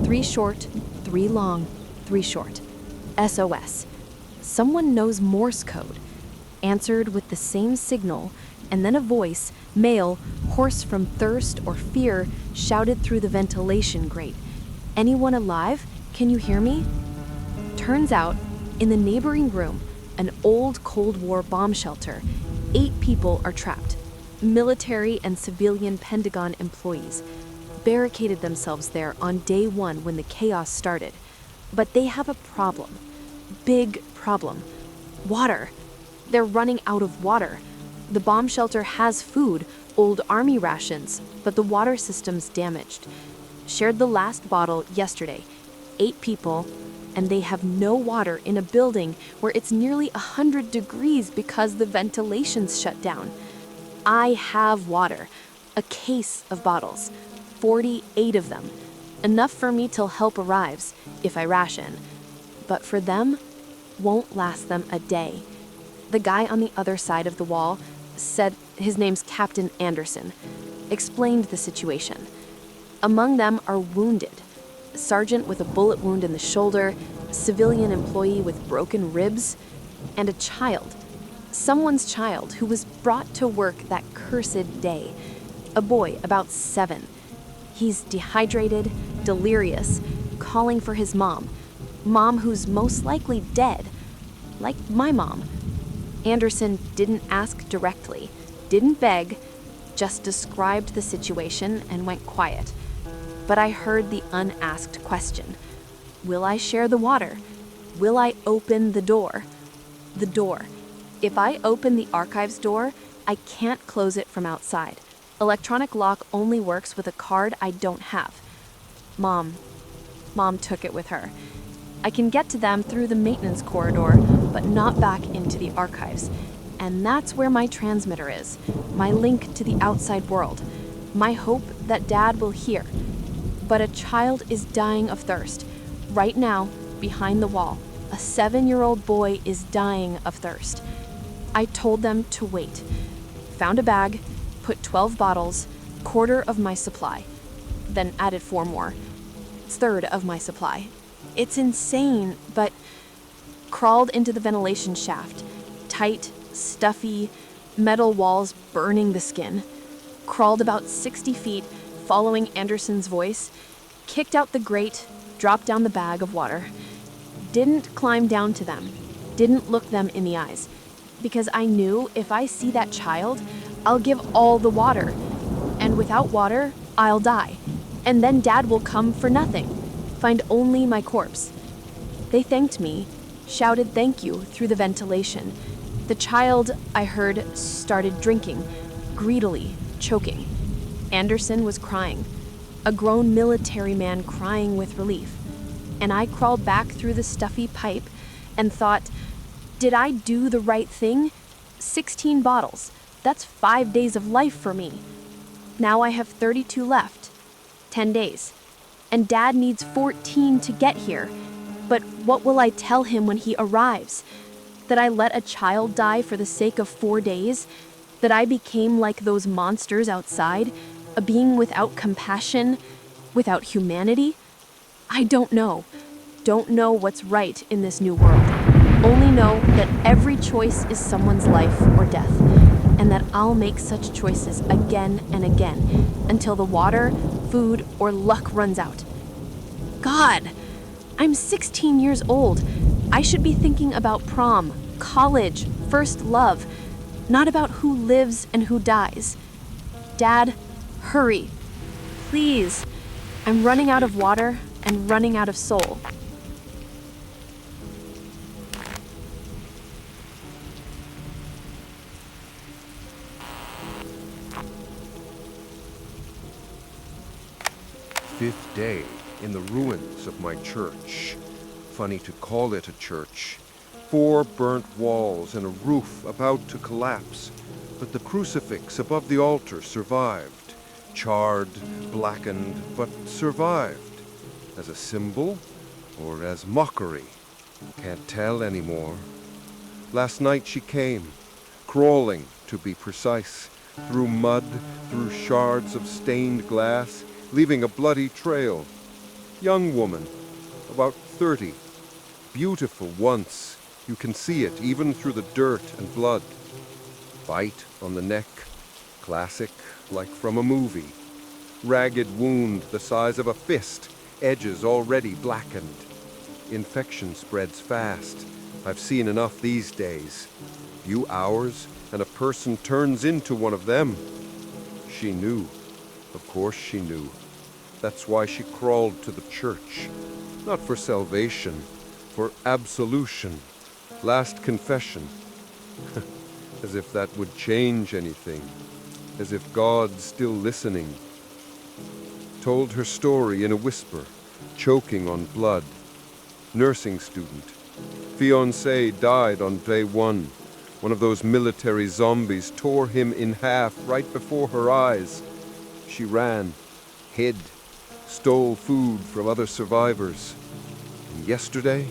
3 short, 3 long, 3 short. SOS. Someone knows Morse code. Answered with the same signal, and then a voice, male, hoarse from thirst or fear, shouted through the ventilation grate. Anyone alive? Can you hear me? Turns out, in the neighboring room, an old Cold War bomb shelter, 8 people are trapped. Military and civilian Pentagon employees barricaded themselves there on day 1 when the chaos started. But they have a problem. Big problem. Water. They're running out of water. The bomb shelter has food, old army rations, but the water system's damaged. Shared the last bottle yesterday. 8 people, and they have no water in a building where it's nearly 100 degrees because the ventilation's shut down. I have water. A case of bottles. 48 of them. Enough for me till help arrives, if I ration. But for them, won't last them a day. The guy on the other side of the wall said his name's Captain Anderson, explained the situation. Among them are wounded. Sergeant with a bullet wound in the shoulder, civilian employee with broken ribs, and a child. Someone's child who was brought to work that cursed day. A boy about 7. He's dehydrated, delirious, calling for his mom. Mom who's most likely dead, like my mom. Anderson didn't ask directly, didn't beg, just described the situation and went quiet. But I heard the unasked question. Will I share the water? Will I open the door? The door. If I open the archives door, I can't close it from outside. Electronic lock only works with a card I don't have. Mom took it with her. I can get to them through the maintenance corridor, but not back into the archives. And that's where my transmitter is, my link to the outside world, my hope that Dad will hear. But a child is dying of thirst. Right now, behind the wall, a 7-year-old boy is dying of thirst. I told them to wait. Found a bag, put 12 bottles, quarter of my supply, then added 4 more, third of my supply. It's insane, but crawled into the ventilation shaft, tight, stuffy, metal walls burning the skin. Crawled about 60 feet, following Anderson's voice, kicked out the grate, dropped down the bag of water. Didn't climb down to them, didn't look them in the eyes, because I knew if I see that child, I'll give all the water. And without water, I'll die. And then Dad will come for nothing, find only my corpse. They thanked me, shouted thank you through the ventilation. The child, I heard, started drinking, greedily, choking. Anderson was crying, a grown military man crying with relief. And I crawled back through the stuffy pipe and thought, did I do the right thing? 16 bottles. That's 5 days of life for me. Now I have 32 left. 10 days. And Dad needs 14 to get here. But what will I tell him when he arrives? That I let a child die for the sake of 4 days? That I became like those monsters outside? A being without compassion? Without humanity? I don't know. Don't know what's right in this new world. Only know that every choice is someone's life or death, and that I'll make such choices again and again until the water, food, or luck runs out. God, I'm 16 years old. I should be thinking about prom, college, first love, not about who lives and who dies. Dad, hurry. Please. I'm running out of water and running out of soul. Fifth day in the ruins of my church. Funny to call it a church. 4 burnt walls and a roof about to collapse, but the crucifix above the altar survived. Charred, blackened, but survived. As a symbol or as mockery? Can't tell anymore. Last night she came, crawling to be precise, through mud, through shards of stained glass, leaving a bloody trail. Young woman, about 30. Beautiful once. You can see it even through the dirt and blood. Bite on the neck. Classic, like from a movie. Ragged wound the size of a fist, edges already blackened. Infection spreads fast. I've seen enough these days. Few hours, and a person turns into one of them. She knew. Of course she knew. That's why she crawled to the church. Not for salvation, for absolution. Last confession. As if that would change anything. As if God's still listening. Told her story in a whisper, choking on blood. Nursing student. Fiancé died on day 1. One of those military zombies tore him in half right before her eyes. She ran, hid, stole food from other survivors. And yesterday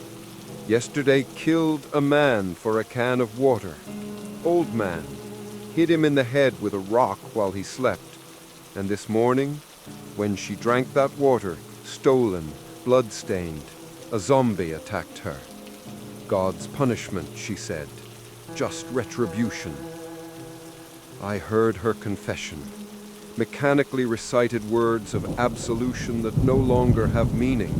Yesterday killed a man for a can of water. Old man. Hit him in the head with a rock while he slept. And this morning, when she drank that water, stolen, blood-stained, a zombie attacked her. God's punishment, she said. Just retribution. I heard her confession. Mechanically recited words of absolution that no longer have meaning.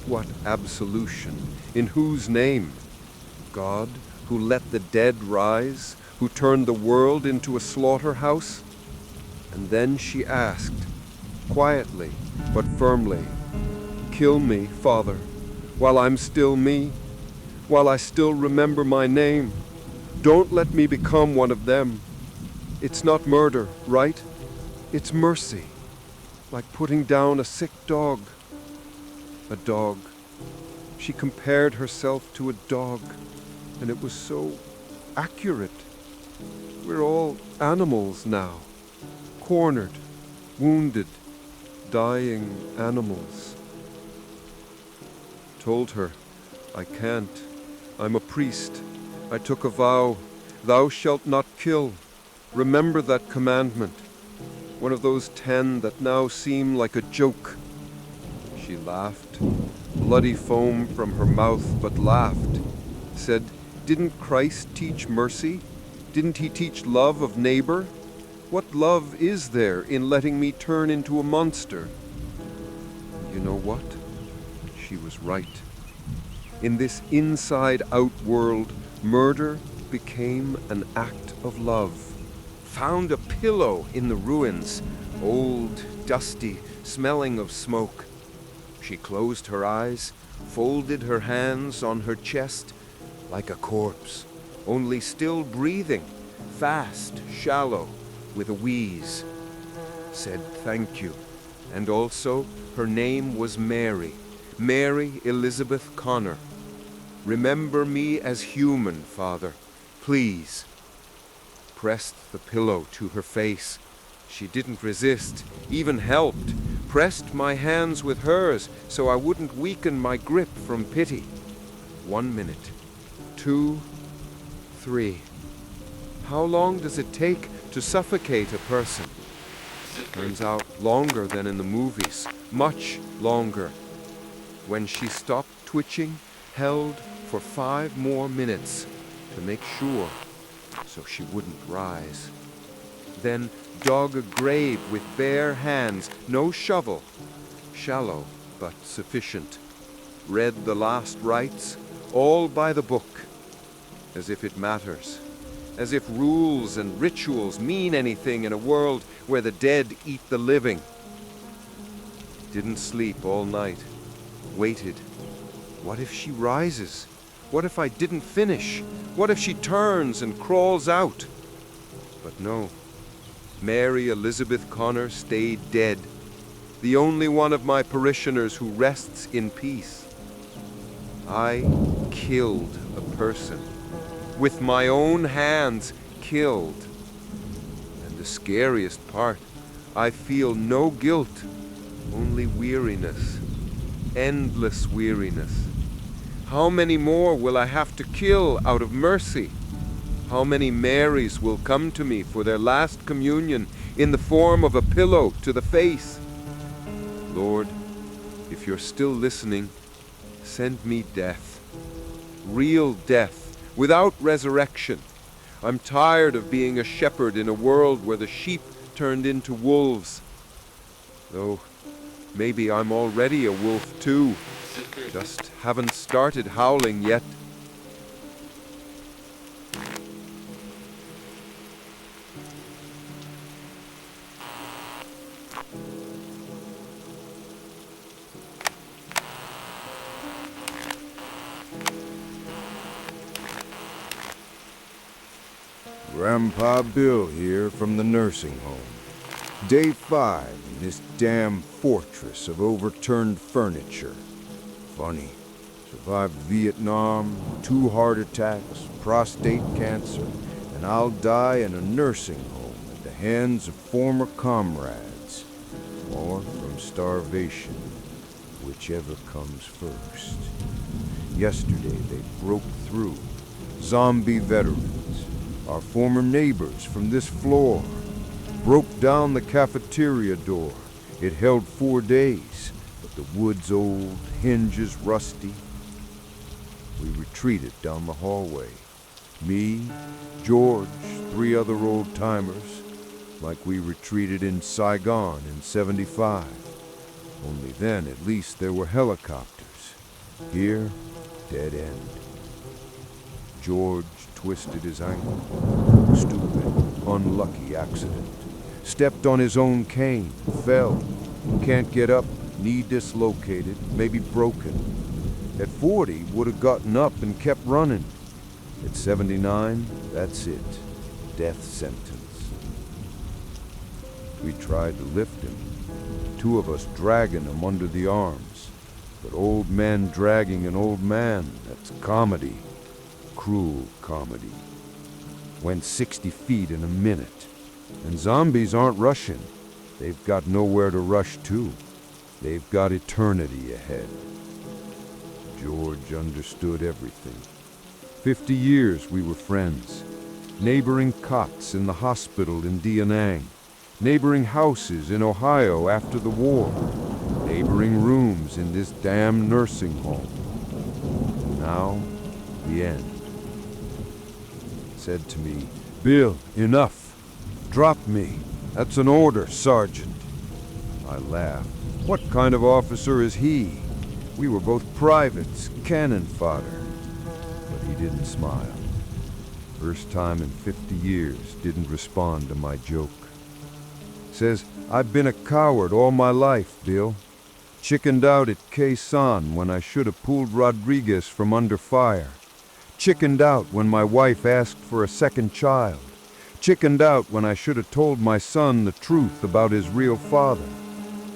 What absolution? In whose name? God, who let the dead rise, who turned the world into a slaughterhouse? And then she asked, quietly but firmly, kill me, Father, while I'm still me, while I still remember my name. Don't let me become one of them. It's not murder, right? It's mercy, like putting down a sick dog. A dog. She compared herself to a dog, and it was so accurate. We're all animals now, cornered, wounded, dying animals. Told her, I can't. I'm a priest. I took a vow. Thou shalt not kill. Remember that commandment. One of those 10 that now seem like a joke. She laughed, bloody foam from her mouth, but laughed. Said, didn't Christ teach mercy? Didn't he teach love of neighbor? What love is there in letting me turn into a monster? You know what? She was right. In this inside-out world, murder became an act of love. Found a pillow in the ruins, old, dusty, smelling of smoke. She closed her eyes, folded her hands on her chest, like a corpse, only still breathing, fast, shallow, with a wheeze. Said thank you, and also her name was Mary, Mary Elizabeth Connor. Remember me as human, Father, please. Pressed the pillow to her face. She didn't resist, even helped. Pressed my hands with hers so I wouldn't weaken my grip from pity. 1 minute, 2, 3. How long does it take to suffocate a person? Turns out longer than in the movies, much longer. When she stopped twitching, held for 5 more minutes to make sure, so she wouldn't rise. Then dug a grave with bare hands, no shovel, shallow but sufficient. Read the last rites, all by the book, as if it matters, as if rules and rituals mean anything in a world where the dead eat the living. Didn't sleep all night, waited. What if she rises? What if I didn't finish? What if she turns and crawls out? But no. Mary Elizabeth Connor stayed dead, the only one of my parishioners who rests in peace. I killed a person, with my own hands killed. And the scariest part, I feel no guilt, only weariness, endless weariness. How many more will I have to kill out of mercy? How many Marys will come to me for their last communion in the form of a pillow to the face? Lord, if you're still listening, send me death. Real death, without resurrection. I'm tired of being a shepherd in a world where the sheep turned into wolves. Though, maybe I'm already a wolf too. Just haven't started howling yet. Grandpa Bill here from the nursing home. Day 5 in this damn fortress of overturned furniture. Funny. Survived Vietnam, 2 heart attacks, prostate cancer, and I'll die in a nursing home at the hands of former comrades. Or from starvation, whichever comes first. Yesterday they broke through. Zombie veterans, our former neighbors from this floor, broke down the cafeteria door. It held 4 days, but the wood's old, hinges rusty. We retreated down the hallway. Me, George, 3 other old-timers, like we retreated in Saigon in '75. Only then, at least, there were helicopters. Here, dead end. George twisted his ankle. Stupid, unlucky accident. Stepped on his own cane, fell. Can't get up, knee dislocated, maybe broken. At 40, would have gotten up and kept running. At 79, that's it. Death sentence. We tried to lift him. 2 of us dragging him under the arms. But old men dragging an old man, that's comedy. Cruel comedy. Went 60 feet in a minute. And zombies aren't rushing. They've got nowhere to rush to. They've got eternity ahead. George understood everything. 50 years we were friends. Neighboring cots in the hospital in Da Nang. Neighboring houses in Ohio after the war. Neighboring rooms in this damn nursing home. And now, the end. Said to me, "Bill, enough. Drop me. That's an order, Sergeant." I laughed. What kind of officer is he? We were both privates, cannon fodder. But he didn't smile. First time in 50 years, didn't respond to my joke. Says, "I've been a coward all my life, Bill. Chickened out at Khe Sanh when I should have pulled Rodriguez from under fire. Chickened out when my wife asked for a second child. Chickened out when I should have told my son the truth about his real father.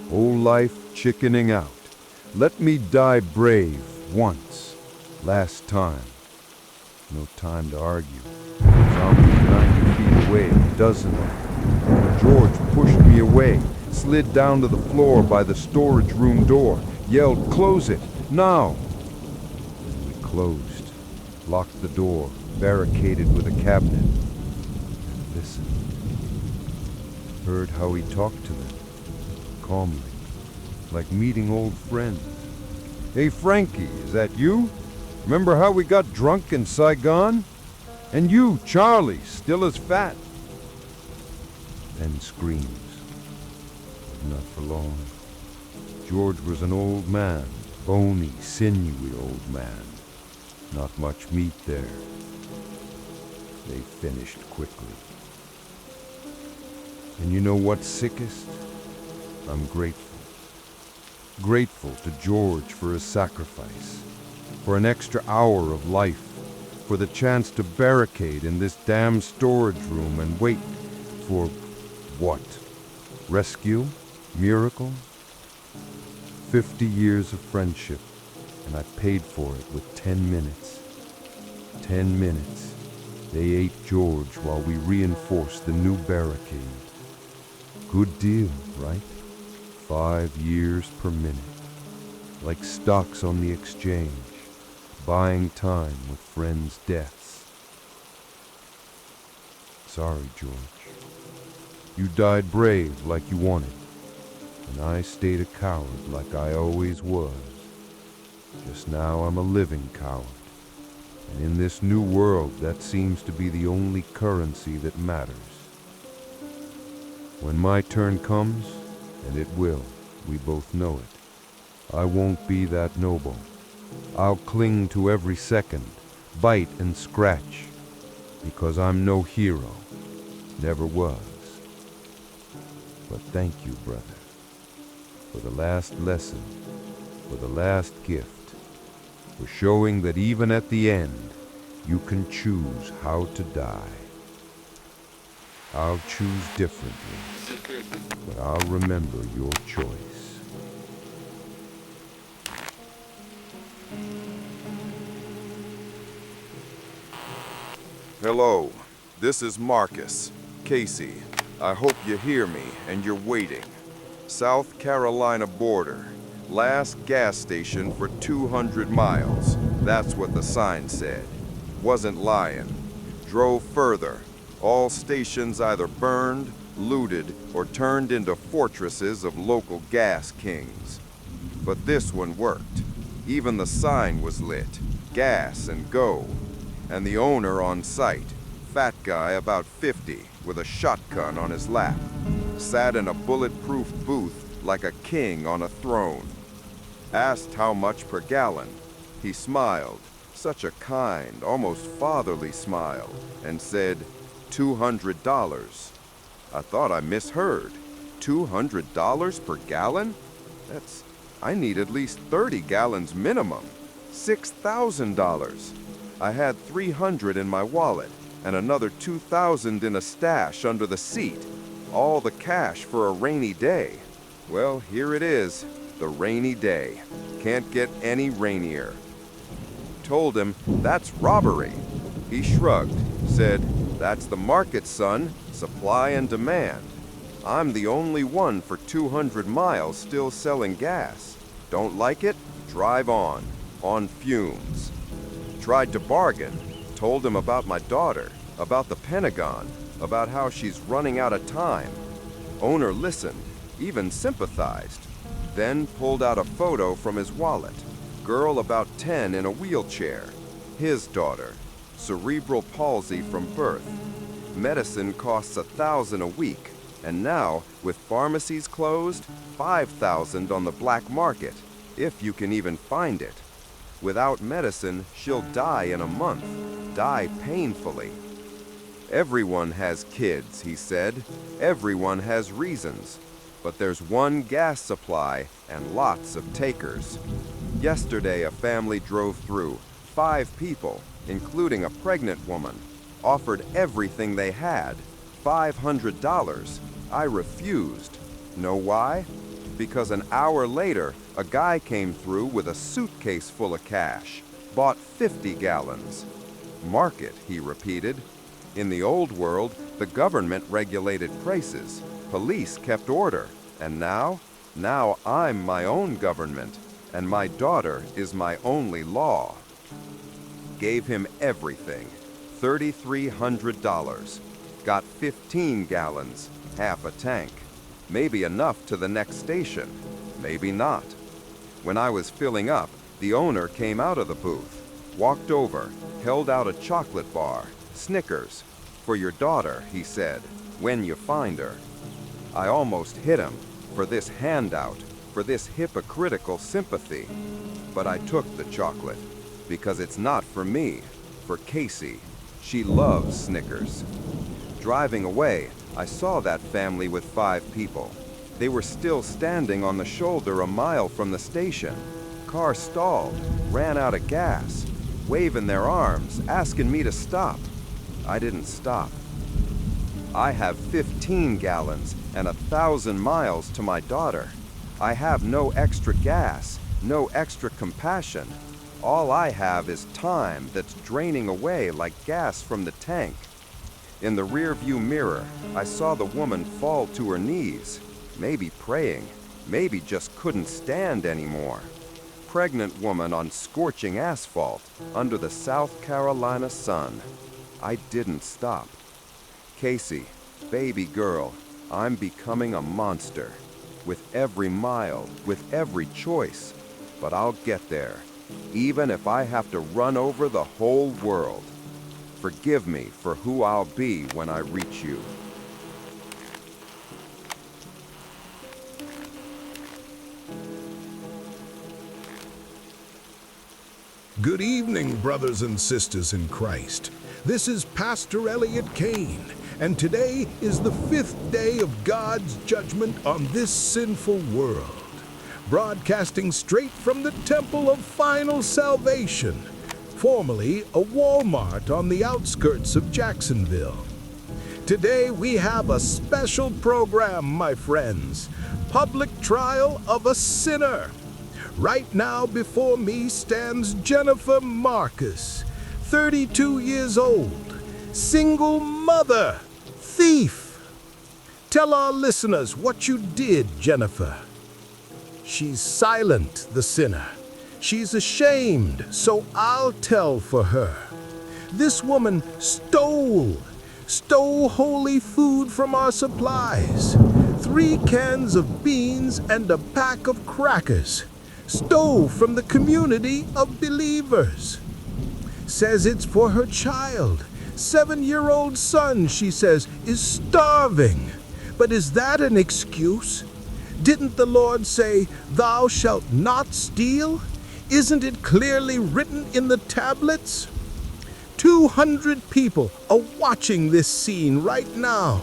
Whole life chickening out. Let me die brave once. Last time." No time to argue. Zombies 90 feet away, a dozen of them. George pushed me away, slid down to the floor by the storage room door, yelled, "Close it, now!" And we closed, locked the door, barricaded with a cabinet, and listened. Heard how he talked to them, calmly, like meeting old friends. "Hey, Frankie, is that you? Remember how we got drunk in Saigon? And you, Charlie, still as fat." Then screams. But not for long. George was an old man, bony, sinewy old man. Not much meat there. They finished quickly. And you know what's sickest? I'm grateful. Grateful to George for his sacrifice, for an extra hour of life, for the chance to barricade in this damn storage room and wait for what? Rescue? Miracle? 50 years of friendship, and I paid for it with 10 minutes. 10 minutes. They ate George while we reinforced the new barricade. Good deal, right? 5 years per minute. Like stocks on the exchange, buying time with friends' deaths. Sorry, George. You died brave like you wanted, and I stayed a coward like I always was. Just now I'm a living coward, and in this new world that seems to be the only currency that matters. When my turn comes, and it will, we both know it, I won't be that noble. I'll cling to every second, bite and scratch, because I'm no hero, never was. But thank you, brother, for the last lesson, for the last gift, for showing that even at the end, you can choose how to die. I'll choose differently, but I'll remember your choice. Hello, this is Marcus. Casey, I hope you hear me and you're waiting. South Carolina border. Last gas station for 200 miles. That's what the sign said. Wasn't lying. Drove further. All stations either burned, looted, or turned into fortresses of local gas kings. But this one worked. Even the sign was lit. Gas and go. And the owner on site, fat guy about 50, with a shotgun on his lap, sat in a bulletproof booth like a king on a throne. Asked how much per gallon. He smiled, such a kind, almost fatherly smile, and said, $200. I thought I misheard. $200 per gallon? I need at least 30 gallons minimum. $6,000. I had $300 in my wallet and another $2,000 in a stash under the seat. All the cash for a rainy day. Well, here it is, the rainy day. Can't get any rainier. Told him, that's robbery. He shrugged, said, that's the market, son, supply and demand. I'm the only one for 200 miles still selling gas. Don't like it? Drive on fumes. Tried to bargain, told him about my daughter, about the Pentagon, about how she's running out of time. Owner listened, even sympathized, then pulled out a photo from his wallet. Girl about 10 in a wheelchair. His daughter. Cerebral palsy from birth. Medicine costs $1,000 a week, and now, with pharmacies closed, $5,000 on the black market, if you can even find it. Without medicine, she'll die in a month, die painfully. Everyone has kids, he said. Everyone has reasons. But there's one gas supply and lots of takers. Yesterday, a family drove through, 5 people, including a pregnant woman, offered everything they had, $500. I refused. Know why? Because an hour later, a guy came through with a suitcase full of cash, bought 50 gallons. Market, he repeated. In the old world, the government regulated prices, police kept order, and now I'm my own government, and my daughter is my only law. Gave him everything, $3,300. Got 15 gallons, half a tank. Maybe enough to the next station, maybe not. When I was filling up, the owner came out of the booth, walked over, held out a chocolate bar, Snickers. For your daughter, he said, when you find her. I almost hit him for this handout, for this hypocritical sympathy. But I took the chocolate, because it's not for me, for Casey. She loves Snickers. Driving away, I saw that family with 5 people. They were still standing on the shoulder a mile from the station. Car stalled, ran out of gas, waving their arms, asking me to stop. I didn't stop. I have 15 gallons and 1,000 miles to my daughter. I have no extra gas, no extra compassion. All I have is time that's draining away like gas from the tank. In the rearview mirror, I saw the woman fall to her knees, maybe praying, maybe just couldn't stand anymore. Pregnant woman on scorching asphalt under the South Carolina sun. I didn't stop. Casey, baby girl, I'm becoming a monster. With every mile, with every choice. But I'll get there, even if I have to run over the whole world. Forgive me for who I'll be when I reach you. Good evening, brothers and sisters in Christ. This is Pastor Elliot Kane, and today is the 5th day of God's judgment on this sinful world. Broadcasting straight from the Temple of Final Salvation, formerly a Walmart on the outskirts of Jacksonville. Today we have a special program, my friends. Public trial of a sinner. Right now before me stands Jennifer Marcus, 32 years old, single mother, thief. Tell our listeners what you did, Jennifer. She's silent, the sinner. She's ashamed, so I'll tell for her. This woman stole holy food from our supplies. 3 cans of beans and a pack of crackers. Stole from the community of believers. Says it's for her child. 7-year-old son, she says, is starving. But is that an excuse? Didn't the Lord say, "Thou shalt not steal"? Isn't it clearly written in the tablets? 200 people are watching this scene right now.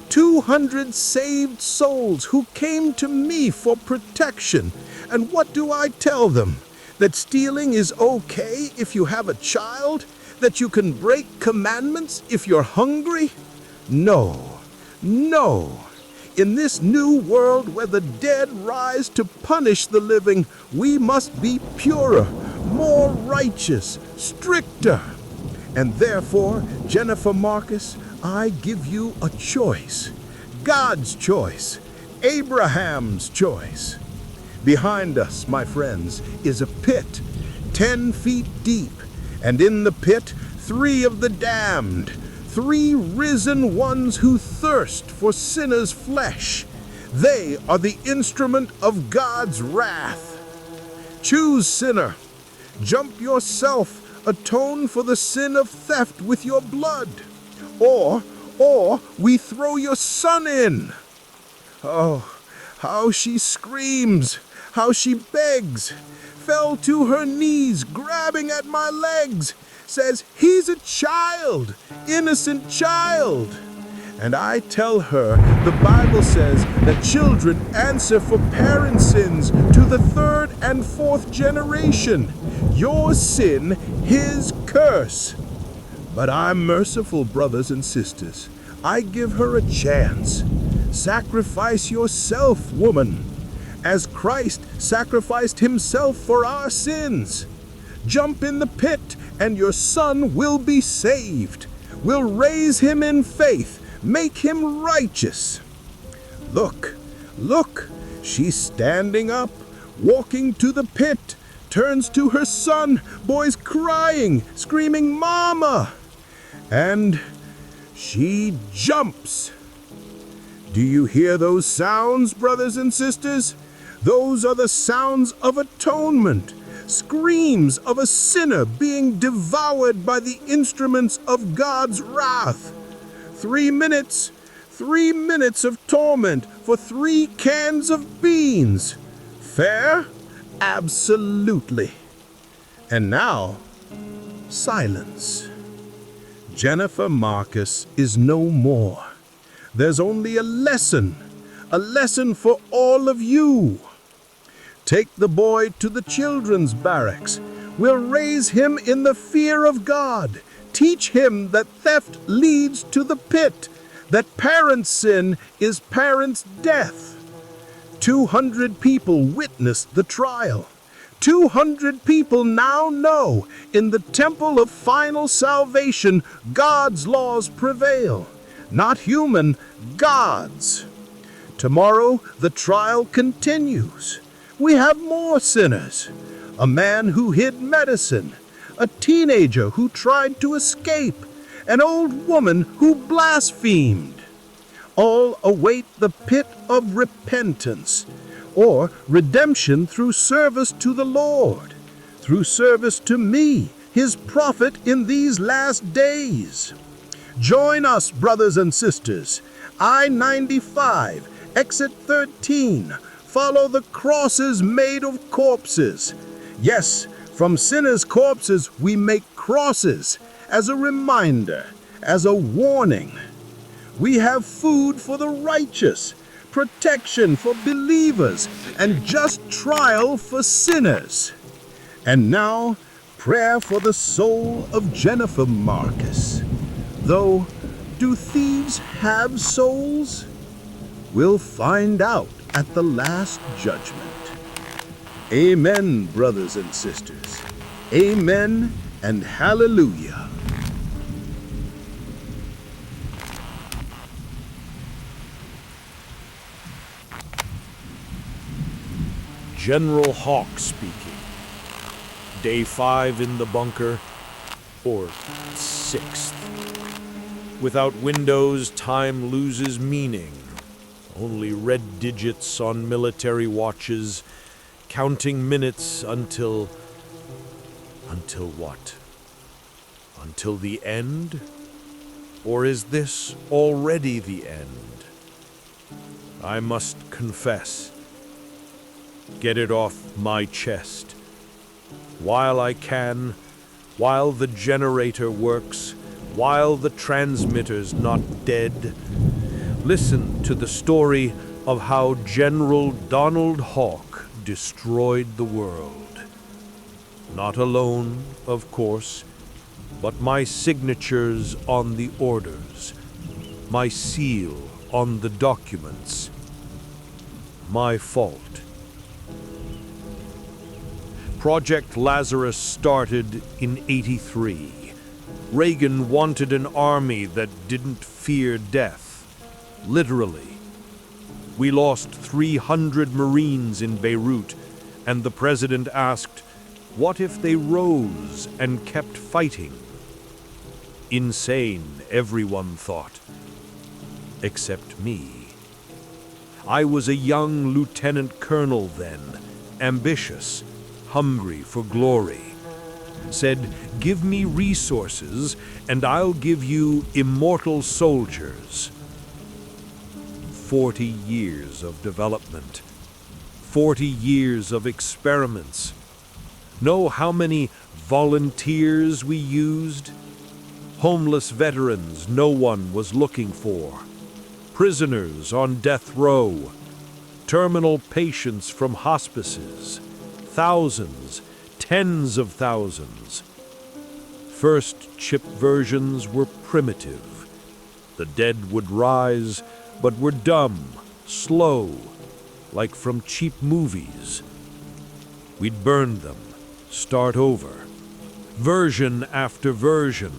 200 saved souls who came to me for protection. And what do I tell them? That stealing is okay if you have a child? That you can break commandments if you're hungry? No, no. In this new world where the dead rise to punish the living, we must be purer, more righteous, stricter. And therefore, Jennifer Marcus, I give you a choice. God's choice. Abraham's choice. Behind us, my friends, is a pit, 10 feet deep, and in the pit, 3 of the damned, 3 risen ones who thirst for sinners' flesh. They are the instrument of God's wrath. Choose, sinner. Jump yourself, atone for the sin of theft with your blood. Or we throw your son in. Oh, how she screams, how she begs, fell to her knees, grabbing at my legs, says he's a child, innocent child. And I tell her the Bible says that children answer for parents' sins to the 3rd and 4th generation. Your sin, his curse. But I'm merciful, brothers and sisters. I give her a chance. Sacrifice yourself, woman, as Christ sacrificed himself for our sins. Jump in the pit, and your son will be saved. We'll raise him in faith, make him righteous. Look, look, she's standing up, walking to the pit, turns to her son, boy's crying, screaming, "Mama!" And she jumps. Do you hear those sounds, brothers and sisters? Those are the sounds of atonement, screams of a sinner being devoured by the instruments of God's wrath. 3 minutes of torment for 3 cans of beans. Fair? Absolutely. And now, silence. Jennifer Marcus is no more. There's only a lesson for all of you. Take the boy to the children's barracks. We'll raise him in the fear of God. Teach him that theft leads to the pit, that parents' sin is parents' death. 200 people witnessed the trial. 200 people now know in the temple of final salvation, God's laws prevail. Not human, God's. Tomorrow, the trial continues. We have more sinners. A man who hid medicine, a teenager who tried to escape, an old woman who blasphemed. All await the pit of repentance, or redemption through service to the Lord, through service to me, his prophet in these last days. Join us, brothers and sisters. I-95, exit 13. Follow the crosses made of corpses. Yes, from sinners' corpses we make crosses as a reminder, as a warning. We have food for the righteous, protection for believers, and just trial for sinners. And now, prayer for the soul of Jennifer Marcus. Though, do thieves have souls? We'll find out at the last judgment. Amen, brothers and sisters. Amen and hallelujah. General Hawk speaking. Day 5 in the bunker, or 6th. Without windows, time loses meaning. Only red digits on military watches, counting minutes until what? Until the end? Or is this already the end? I must confess. Get it off my chest. While I can, while the generator works, while the transmitter's not dead, listen to the story of how General Donald Hawk destroyed the world. Not alone, of course, but my signatures on the orders, my seal on the documents. My fault. Project Lazarus started in '83. Reagan wanted an army that didn't fear death. Literally. We lost 300 Marines in Beirut, and the president asked, what if they rose and kept fighting? Insane, everyone thought. Except me. I was a young lieutenant colonel then, ambitious, hungry for glory. Said, give me resources and I'll give you immortal soldiers. 40 years of development. 40 years of experiments. Know how many volunteers we used? Homeless veterans no one was looking for. Prisoners on death row. Terminal patients from hospices. Thousands, tens of thousands. First chip versions were primitive. The dead would rise, but were dumb, slow, like from cheap movies. We'd burn them, start over. Version after version,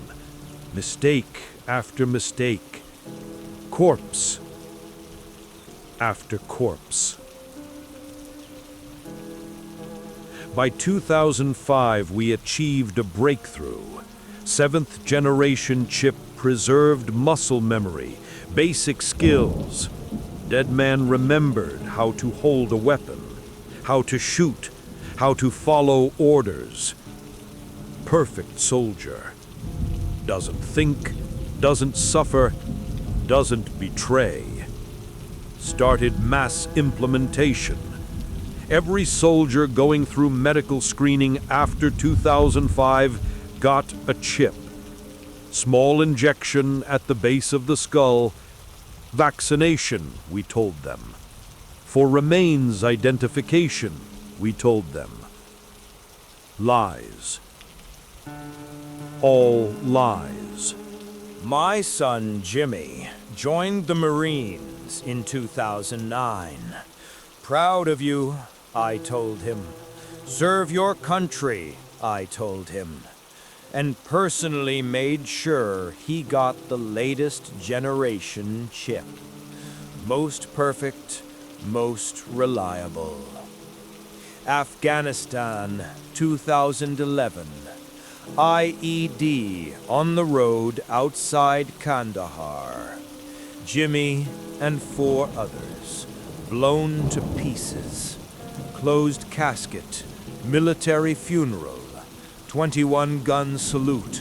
mistake after mistake. Corpse after corpse. By 2005, we achieved a breakthrough. 7th generation chip preserved muscle memory, basic skills. Dead man remembered how to hold a weapon, how to shoot, how to follow orders. Perfect soldier. Doesn't think, doesn't suffer, doesn't betray. Started mass implementation. Every soldier going through medical screening after 2005 got a chip. Small injection at the base of the skull. Vaccination, we told them. For remains identification, we told them. Lies. All lies. My son Jimmy joined the Marines in 2009. Proud of you, I told him. Serve your country, I told him. And personally made sure he got the latest generation chip. Most perfect, most reliable. Afghanistan, 2011. IED on the road outside Kandahar. Jimmy and 4 others, blown to pieces. Closed casket, military funeral, 21-gun salute,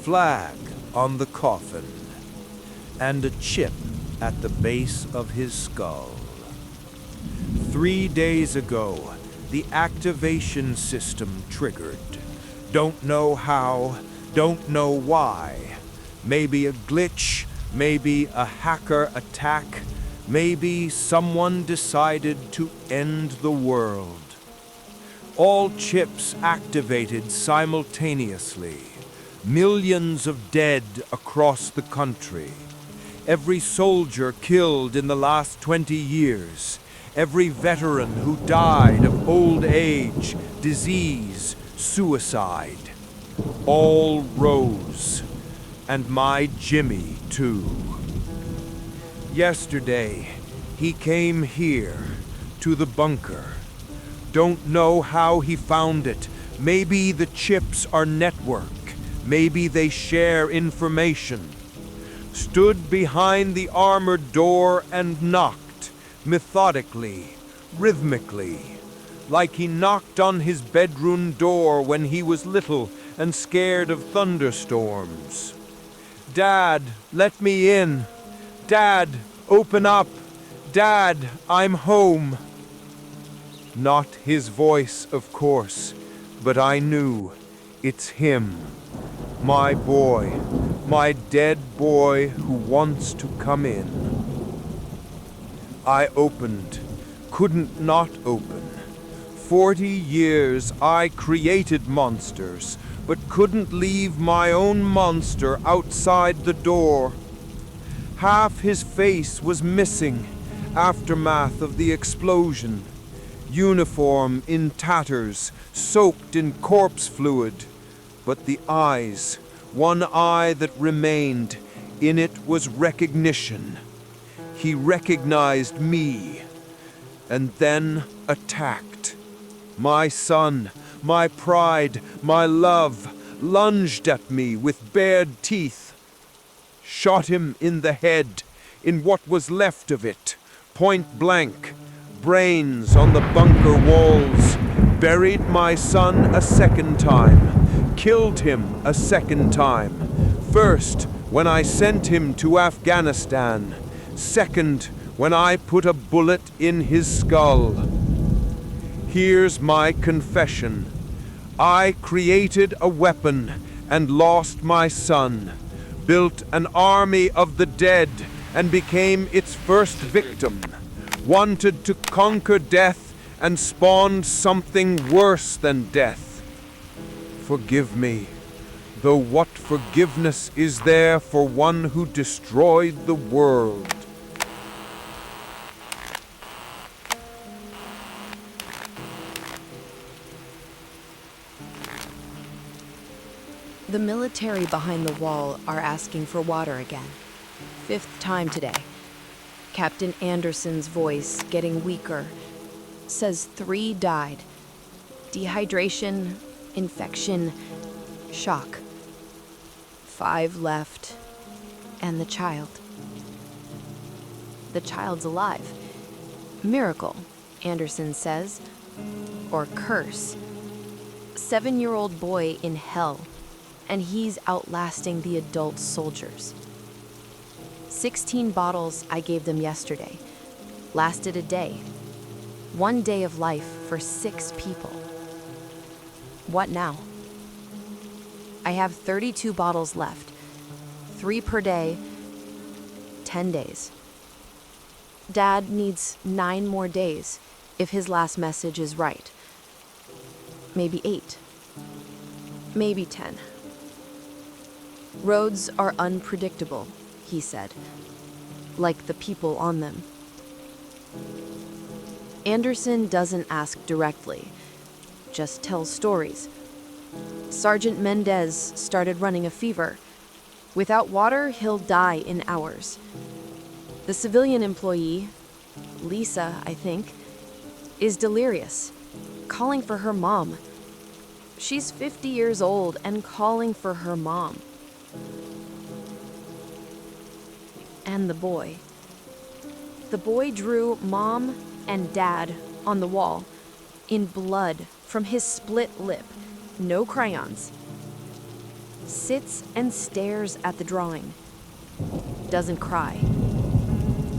flag on the coffin, and a chip at the base of his skull. 3 days ago, the activation system triggered. Don't know how, don't know why. Maybe a glitch, maybe a hacker attack, maybe someone decided to end the world. All chips activated simultaneously. Millions of dead across the country. Every soldier killed in the last 20 years. Every veteran who died of old age, disease, suicide. All rose. And my Jimmy, too. Yesterday, he came here, to the bunker. Don't know how he found it, Maybe the chips are network. Maybe they share information. Stood behind the armored door and knocked, methodically, rhythmically, like he knocked on his bedroom door when he was little and scared of thunderstorms. Dad, let me in. Dad, open up. Dad, I'm home. Not his voice, of course, but I knew it's him. My boy, my dead boy who wants to come in. I opened, couldn't not open. 40 years I created monsters, but couldn't leave my own monster outside the door. Half his face was missing, aftermath of the explosion. Uniform in tatters, soaked in corpse fluid. But the eyes, one eye that remained, in it was recognition. He recognized me, and then attacked. My son, my pride, my love, lunged at me with bared teeth. Shot him in the head, in what was left of it, point blank, brains on the bunker walls. Buried my son a second time, killed him a second time. First, when I sent him to Afghanistan. Second, when I put a bullet in his skull. Here's my confession. I created a weapon and lost my son. Built an army of the dead and became its first victim. Wanted to conquer death and spawned something worse than death. Forgive me, though what forgiveness is there for one who destroyed the world? The military behind the wall are asking for water again. 5th time today. Captain Anderson's voice getting weaker. Says 3 died. Dehydration, infection, shock. 5 left. And the child. The child's alive. Miracle, Anderson says. Or curse. 7-year-old boy in hell. And he's outlasting the adult soldiers. 16 bottles I gave them yesterday. Lasted a day. 1 day of life for 6 people. What now? I have 32 bottles left. 3 per day, 10 days. Dad needs 9 more days if his last message is right. Maybe 8. Maybe 10. Roads are unpredictable, he said, like the people on them. Anderson doesn't ask directly, just tells stories. Sergeant Mendez started running a fever. Without water, he'll die in hours. The civilian employee, Lisa, I think, is delirious, calling for her mom. She's 50 years old and calling for her mom. And the boy. The boy drew Mom and Dad on the wall, in blood from his split lip, no crayons. Sits and stares at the drawing. Doesn't cry.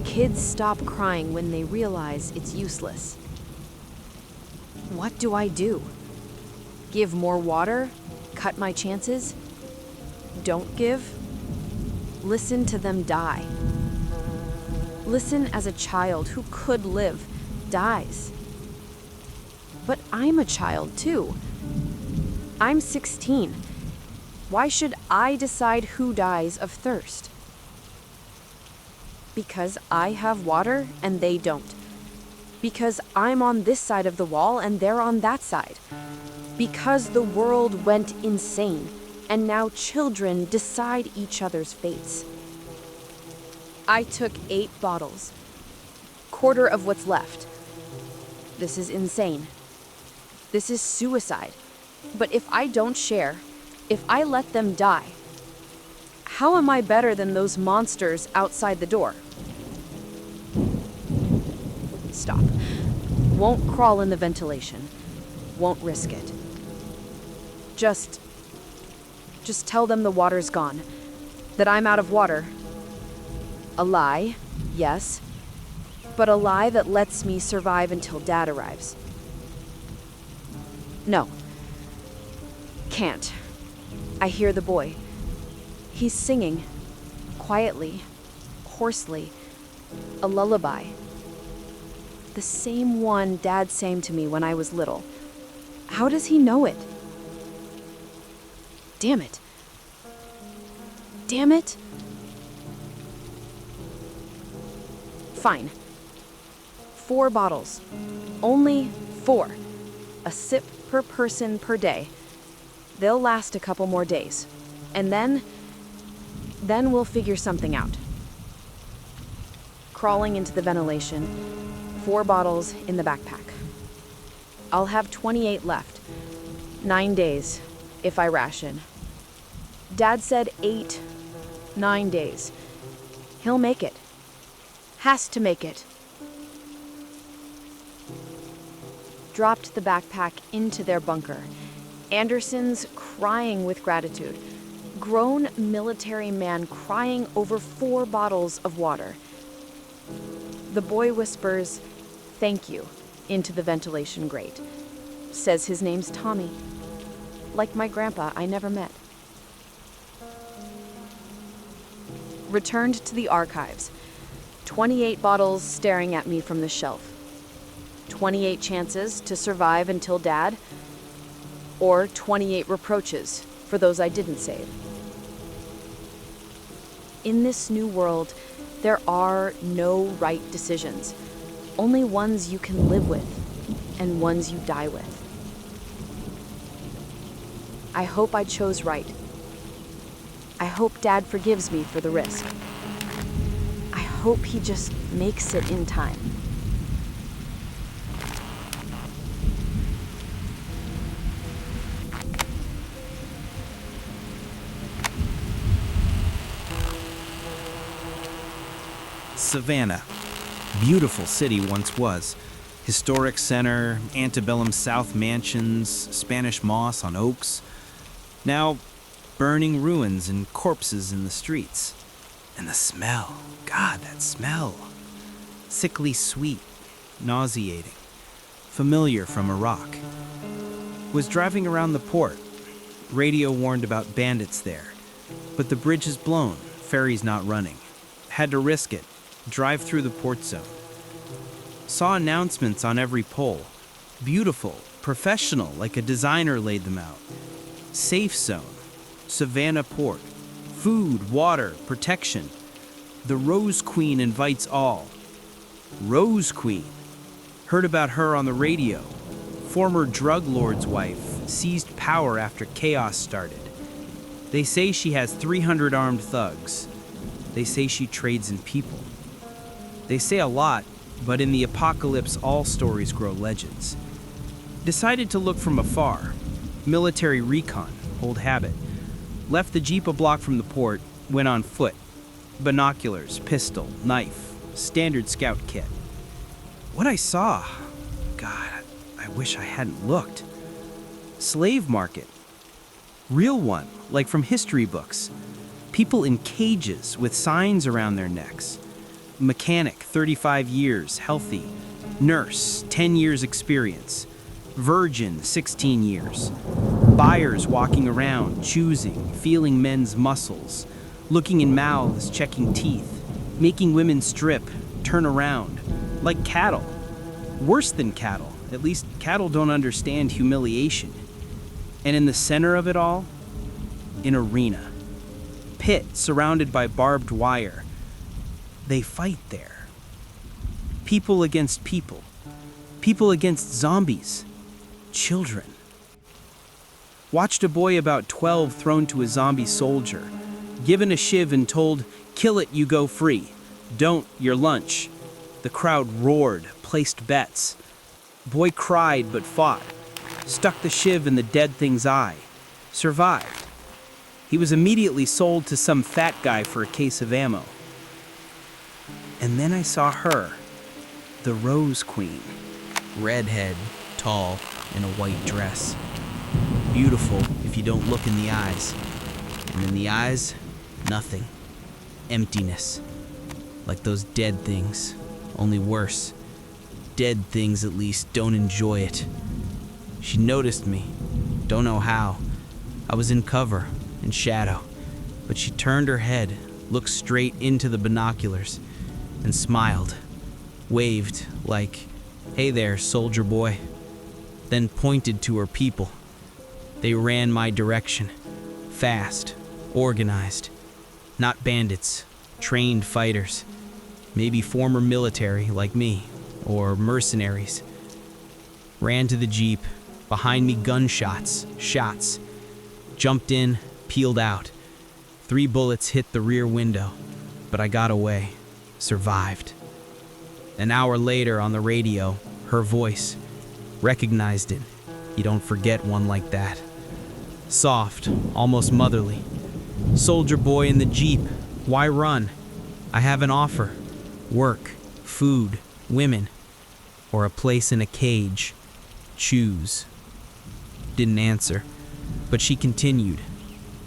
Kids stop crying when they realize it's useless. What do I do? Give more water? Cut my chances? Don't give? Listen to them die. Listen as a child who could live dies. But I'm a child too. I'm 16. Why should I decide who dies of thirst? Because I have water and they don't. Because I'm on this side of the wall and they're on that side. Because the world went insane and now children decide each other's fates. I took 8 bottles. Quarter of what's left. This is insane. This is suicide. But if I don't share, if I let them die, how am I better than those monsters outside the door? Stop. Won't crawl in the ventilation. Won't risk it. Just tell them the water's gone. That I'm out of water. A lie, yes. But a lie that lets me survive until Dad arrives. No. Can't. I hear the boy. He's singing. Quietly. Hoarsely. A lullaby. The same one Dad sang to me when I was little. How does he know it? Damn it. Damn it. Fine. 4 bottles. Only 4. A sip per person per day. They'll last a couple more days. And then we'll figure something out. Crawling into the ventilation, 4 bottles in the backpack. I'll have 28 left. 9 days, if I ration. Dad said 8, 9 days. He'll make it. Has to make it. Dropped the backpack into their bunker. Anderson's crying with gratitude. Grown military man crying over 4 bottles of water. The boy whispers, "Thank you," into the ventilation grate. Says his name's Tommy. Like my grandpa I never met. Returned to the archives. 28 bottles staring at me from the shelf. 28 chances to survive until Dad, or 28 reproaches for those I didn't save. In this new world, there are no right decisions, only ones you can live with and ones you die with. I hope I chose right. I hope Dad forgives me for the risk. I hope he just makes it in time. Savannah. Beautiful city once was. Historic center, antebellum South mansions, Spanish moss on oaks. Now, burning ruins and corpses in the streets. And the smell. God, that smell. Sickly sweet, nauseating. Familiar from Iraq. Was driving around the port. Radio warned about bandits there. But the bridge is blown, ferry's not running. Had to risk it. Drive through the port zone. Saw announcements on every pole. Beautiful, professional, like a designer laid them out. Safe zone, Savannah Port. Food, water, protection. The Rose Queen invites all. Rose Queen. Heard about her on the radio. Former drug lord's wife, seized power after chaos started. They say she has 300 armed thugs. They say she trades in people. They say a lot, but in the apocalypse all stories grow legends. Decided to look from afar. Military recon, old habit. Left the Jeep a block from the port, went on foot. Binoculars, pistol, knife, standard scout kit. What I saw, God, I wish I hadn't looked. Slave market. Real one, like from history books. People in cages with signs around their necks. Mechanic, 35 years, healthy. Nurse, 10 years experience. Virgin, 16 years. Buyers walking around, choosing, feeling men's muscles. Looking in mouths, checking teeth. Making women strip, turn around. Like cattle. Worse than cattle. At least cattle don't understand humiliation. And in the center of it all, an arena. Pit surrounded by barbed wire. They fight there. People against people. People against zombies. Children. Watched a boy about 12 thrown to a zombie soldier. Given a shiv and told, "Kill it, you go free. Don't, your lunch." The crowd roared, placed bets. Boy cried but fought. stuck the shiv in the dead thing's eye, survived. He was immediately sold to some fat guy for a case of ammo. And then I saw her, the Rose Queen. Redhead, tall, in a white dress. Beautiful if you don't look in the eyes. And in the eyes, nothing. Emptiness. Like those dead things, only worse. Dead things at least don't enjoy it. She noticed me, don't know how. I was in cover, in shadow, but she turned her head, looked straight into the binoculars, and smiled. Waved like, "Hey there, soldier boy." Then pointed to her people. They ran my direction. Fast, organized. Not bandits, trained fighters. Maybe former military like me, or mercenaries. Ran to the jeep. Behind me, gunshots, shots. Jumped in, peeled out. 3 bullets hit the rear window, but I got away, survived. An hour later on the radio, her voice. Recognized it. You don't forget one like that. Soft, almost motherly. "Soldier boy in the jeep, why run? I have an offer. Work, food, women, or a place in a cage. Choose." Didn't answer, but she continued.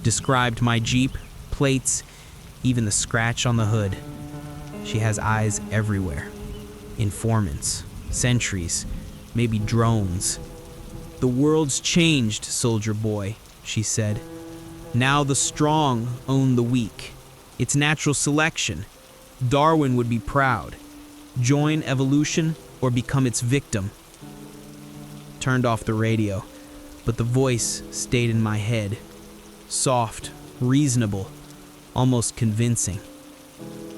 Described my jeep, plates, even the scratch on the hood. She has eyes everywhere. Informants, sentries, maybe drones. "The world's changed, soldier boy," she said. "Now the strong own the weak. It's natural selection. Darwin would be proud. Join evolution or become its victim." Turned off the radio, but the voice stayed in my head. Soft, reasonable, almost convincing.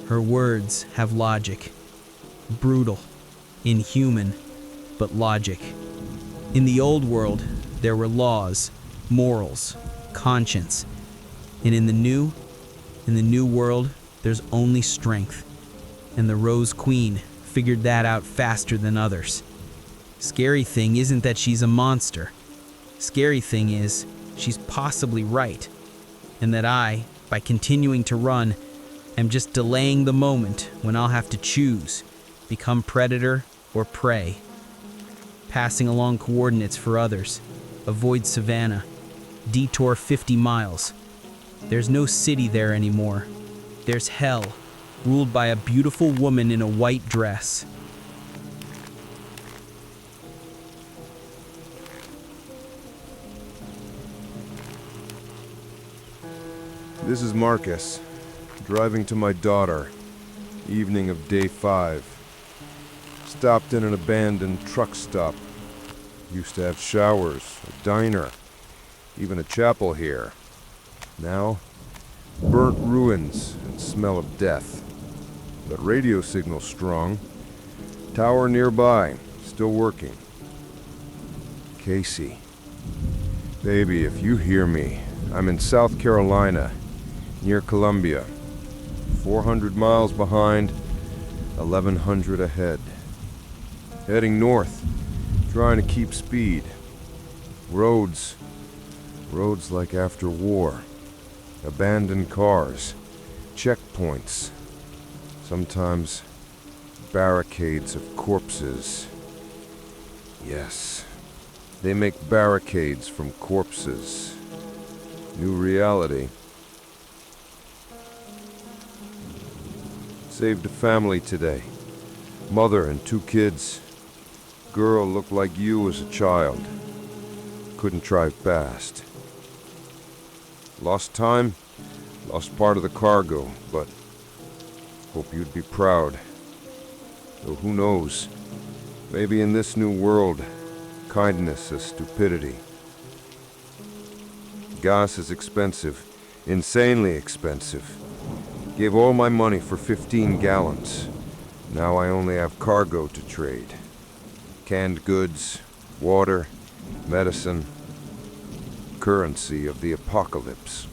Her words have logic. Brutal, inhuman, but logic. In the old world, there were laws, morals, conscience. And in the new world, there's only strength. And the Rose Queen figured that out faster than others. Scary thing isn't that she's a monster. Scary thing is, she's possibly right. And that I, by continuing to run, am just delaying the moment when I'll have to choose, become predator or prey. Passing along coordinates for others. Avoid Savannah. Detour 50 miles. There's no city there anymore. There's hell, ruled by a beautiful woman in a white dress. This is Marcus, driving to my daughter, evening of day 5. Stopped in an abandoned truck stop. Used to have showers, a diner, even a chapel here. Now, burnt ruins and smell of death. But radio signal strong. Tower nearby, still working. Casey. Baby, if you hear me, I'm in South Carolina, near Columbia. 400 miles behind, 1,100 ahead. Heading north, trying to keep speed. Roads like after war. Abandoned cars, checkpoints. Sometimes barricades of corpses. Yes, they make barricades from corpses. New reality. Saved a family today. Mother and 2 kids. Girl looked like you as a child. Couldn't drive fast. Lost time, lost part of the cargo, but hope you'd be proud. Though who knows, maybe in this new world, kindness is stupidity. Gas is expensive, insanely expensive. Gave all my money for 15 gallons. Now I only have cargo to trade. Canned goods, water, medicine, currency of the apocalypse.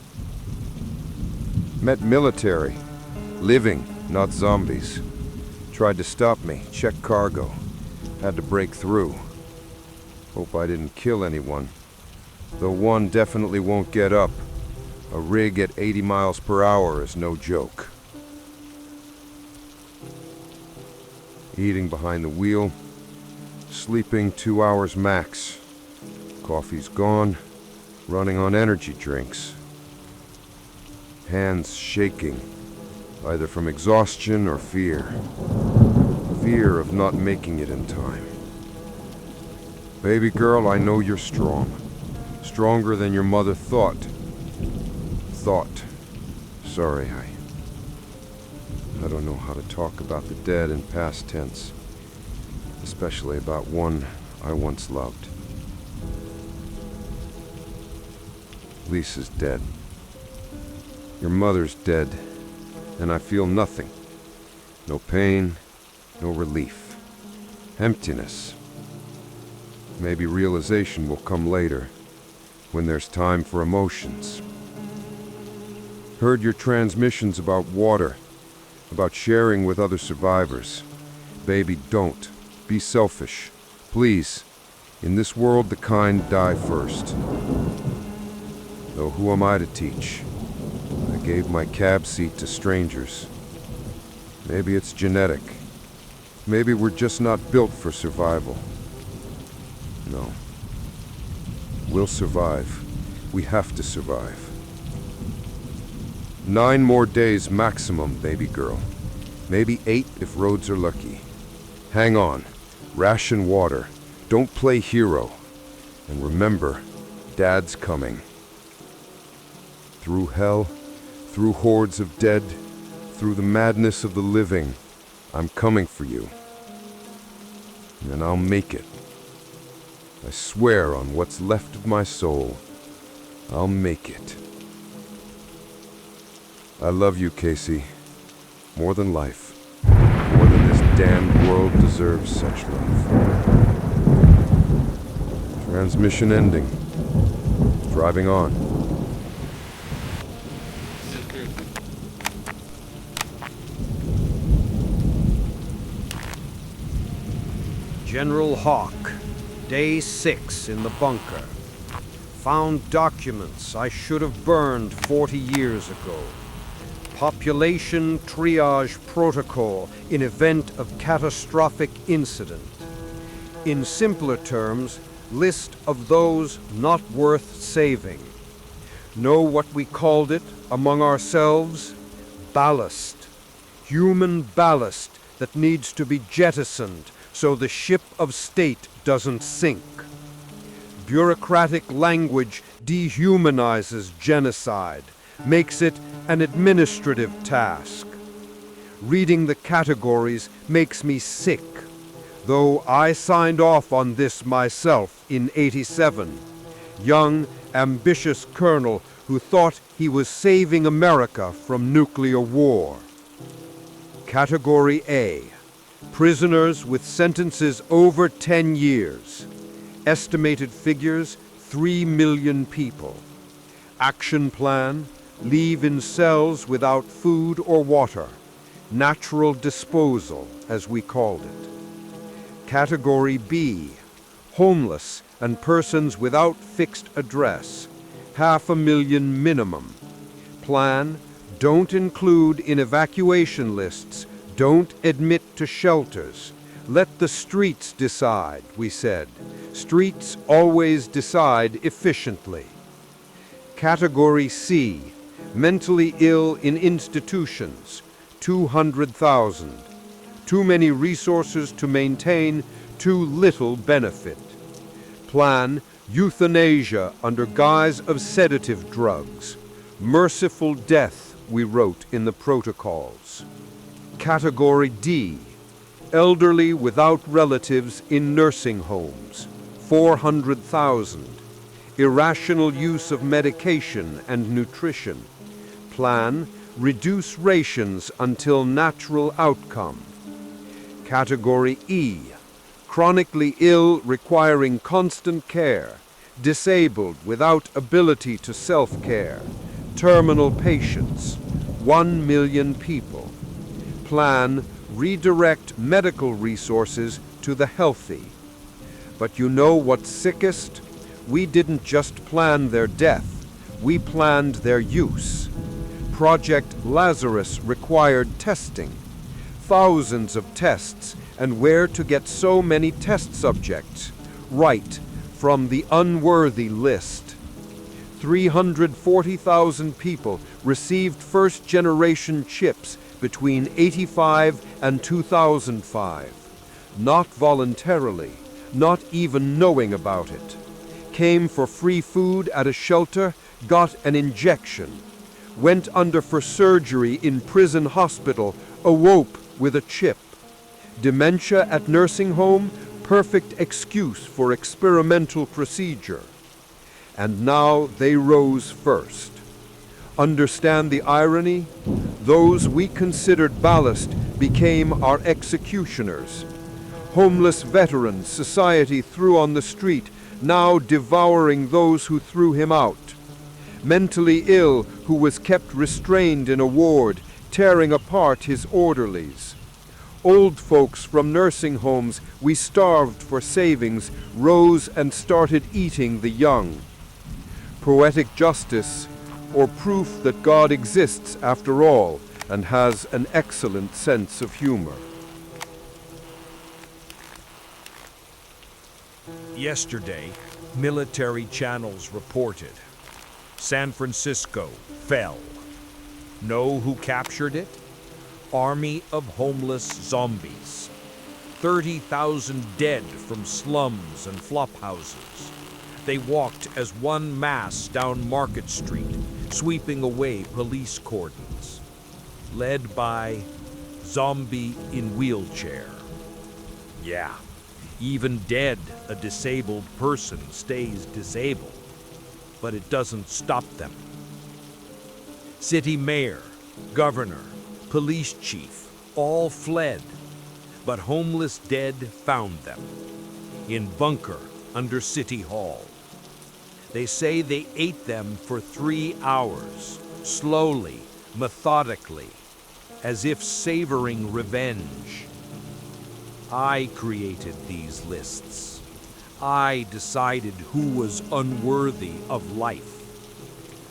Met military, living, not zombies. Tried to stop me, check cargo. Had to break through. Hope I didn't kill anyone. Though one definitely won't get up. A rig at 80 miles per hour is no joke. Eating behind the wheel. Sleeping 2 hours max. Coffee's gone. Running on energy drinks. Hands shaking, either from exhaustion or fear. Fear of not making it in time. Baby girl, I know you're strong. Stronger than your mother thought. Sorry, I don't know how to talk about the dead in past tense. Especially about one I once loved. Lisa's dead. Your mother's dead, and I feel nothing. No pain, no relief. Emptiness. Maybe realization will come later, when there's time for emotions. Heard your transmissions about water, about sharing with other survivors. Baby, don't. Be selfish. Please. In this world, the kind die first. Though who am I to teach? I gave my cab seat to strangers. Maybe it's genetic. Maybe we're just not built for survival. No. We'll survive. We have to survive. 9 more days maximum, baby girl. Maybe 8 if roads are lucky. Hang on. Ration water. Don't play hero. And remember, Dad's coming. Through hell, through hordes of dead, through the madness of the living, I'm coming for you. And I'll make it. I swear on what's left of my soul, I'll make it. I love you, Casey. More than life. More than this damned world deserves such love. Transmission ending. Driving on. General Hawk, Day 6 in the bunker. Found documents I should have burned 40 years ago. Population triage protocol in event of catastrophic incident. In simpler terms, list of those not worth saving. Know what we called it among ourselves? Ballast. Human ballast that needs to be jettisoned so the ship of state doesn't sink. Bureaucratic language dehumanizes genocide, makes it an administrative task. Reading the categories makes me sick, though I signed off on this myself in '87. Young, ambitious colonel who thought he was saving America from nuclear war. Category A. Prisoners with sentences over 10 years. Estimated figures, 3 million people. Action plan, leave in cells without food or water. Natural disposal, as we called it. Category B. Homeless and persons without fixed address. 500,000 minimum. Plan, don't include in evacuation lists. Don't admit to shelters. Let the streets decide, we said. Streets always decide efficiently. Category C. Mentally ill in institutions. 200,000. Too many resources to maintain, too little benefit. Plan, euthanasia under guise of sedative drugs. Merciful death, we wrote in the protocols. Category D. Elderly without relatives in nursing homes. 400,000. Irrational use of medication and nutrition. Plan, reduce rations until natural outcome. Category E. Chronically ill requiring constant care. Disabled without ability to self-care. Terminal patients. 1 million people. Plan, redirect medical resources to the healthy. But you know what's sickest? We didn't just plan their death, we planned their use. Project Lazarus required testing. Thousands of tests, and where to get so many test subjects? Right, from the unworthy list. 340,000 people received first-generation chips between 85 and 2005. Not voluntarily, not even knowing about it. Came for free food at a shelter, got an injection. Went under for surgery in prison hospital, awoke with a chip. Dementia at nursing home, perfect excuse for experimental procedure. And now they rose first. Understand the irony? Those we considered ballast became our executioners. Homeless veterans society threw on the street, now devouring those who threw him out. Mentally ill who was kept restrained in a ward, tearing apart his orderlies. Old folks from nursing homes we starved for savings rose and started eating the young. Poetic justice, or proof that God exists after all and has an excellent sense of humor. Yesterday, military channels reported San Francisco fell. Know who captured it? Army of homeless zombies. 30,000 dead from slums and flop houses. They walked as one mass down Market Street, sweeping away police cordons. Led by zombie in wheelchair. Yeah, even dead, a disabled person stays disabled. But it doesn't stop them. City mayor, governor, police chief, all fled. But homeless dead found them. In bunker under City Hall. They say they ate them for 3 hours, slowly, methodically, as if savoring revenge. I created these lists. I decided who was unworthy of life.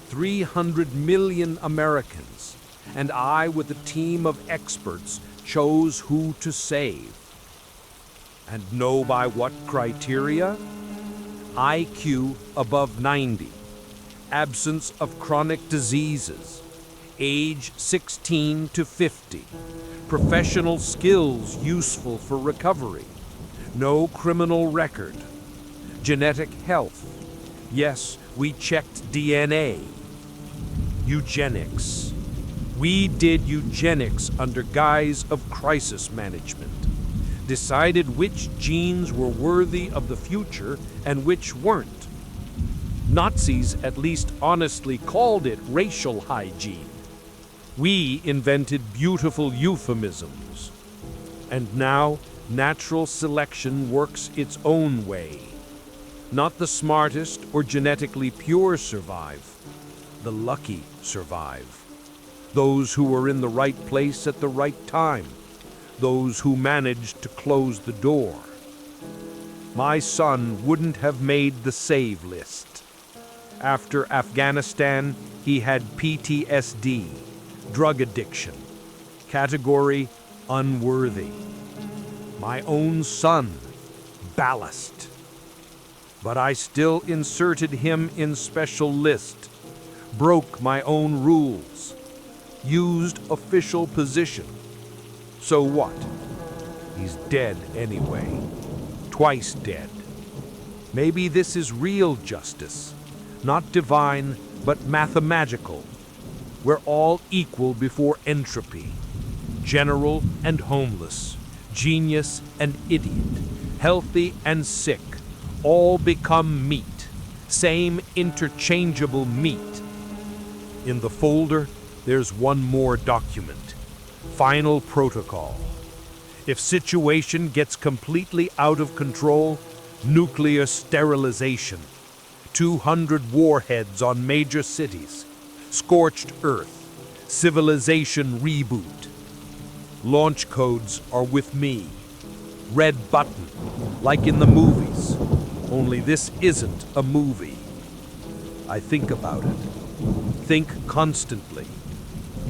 300 million Americans, and I, with a team of experts, chose who to save. And know by what criteria? IQ above 90, absence of chronic diseases, age 16 to 50, professional skills useful for recovery, no criminal record, genetic health. Yes, we checked DNA. Eugenics. We did eugenics under guise of crisis management. Decided which genes were worthy of the future and which weren't. Nazis at least honestly called it racial hygiene. We invented beautiful euphemisms. And now, natural selection works its own way. Not the smartest or genetically pure survive. The lucky survive. Those who were in the right place at the right time. Those who managed to close the door. My son wouldn't have made the save list. After Afghanistan, he had PTSD, drug addiction, category unworthy. My own son, ballast. But I still inserted him in special list, broke my own rules, used official position. So what? He's dead anyway. Twice dead. Maybe this is real justice. Not divine, but mathematical. We're all equal before entropy. General and homeless. Genius and idiot. Healthy and sick. All become meat. Same interchangeable meat. In the folder, there's one more document. Final protocol. If situation gets completely out of control, nuclear sterilization. 200 warheads on major cities. Scorched earth. Civilization reboot. Launch codes are with me. red button, like in the movies. Only this isn't a movie. I think about it. Think constantly.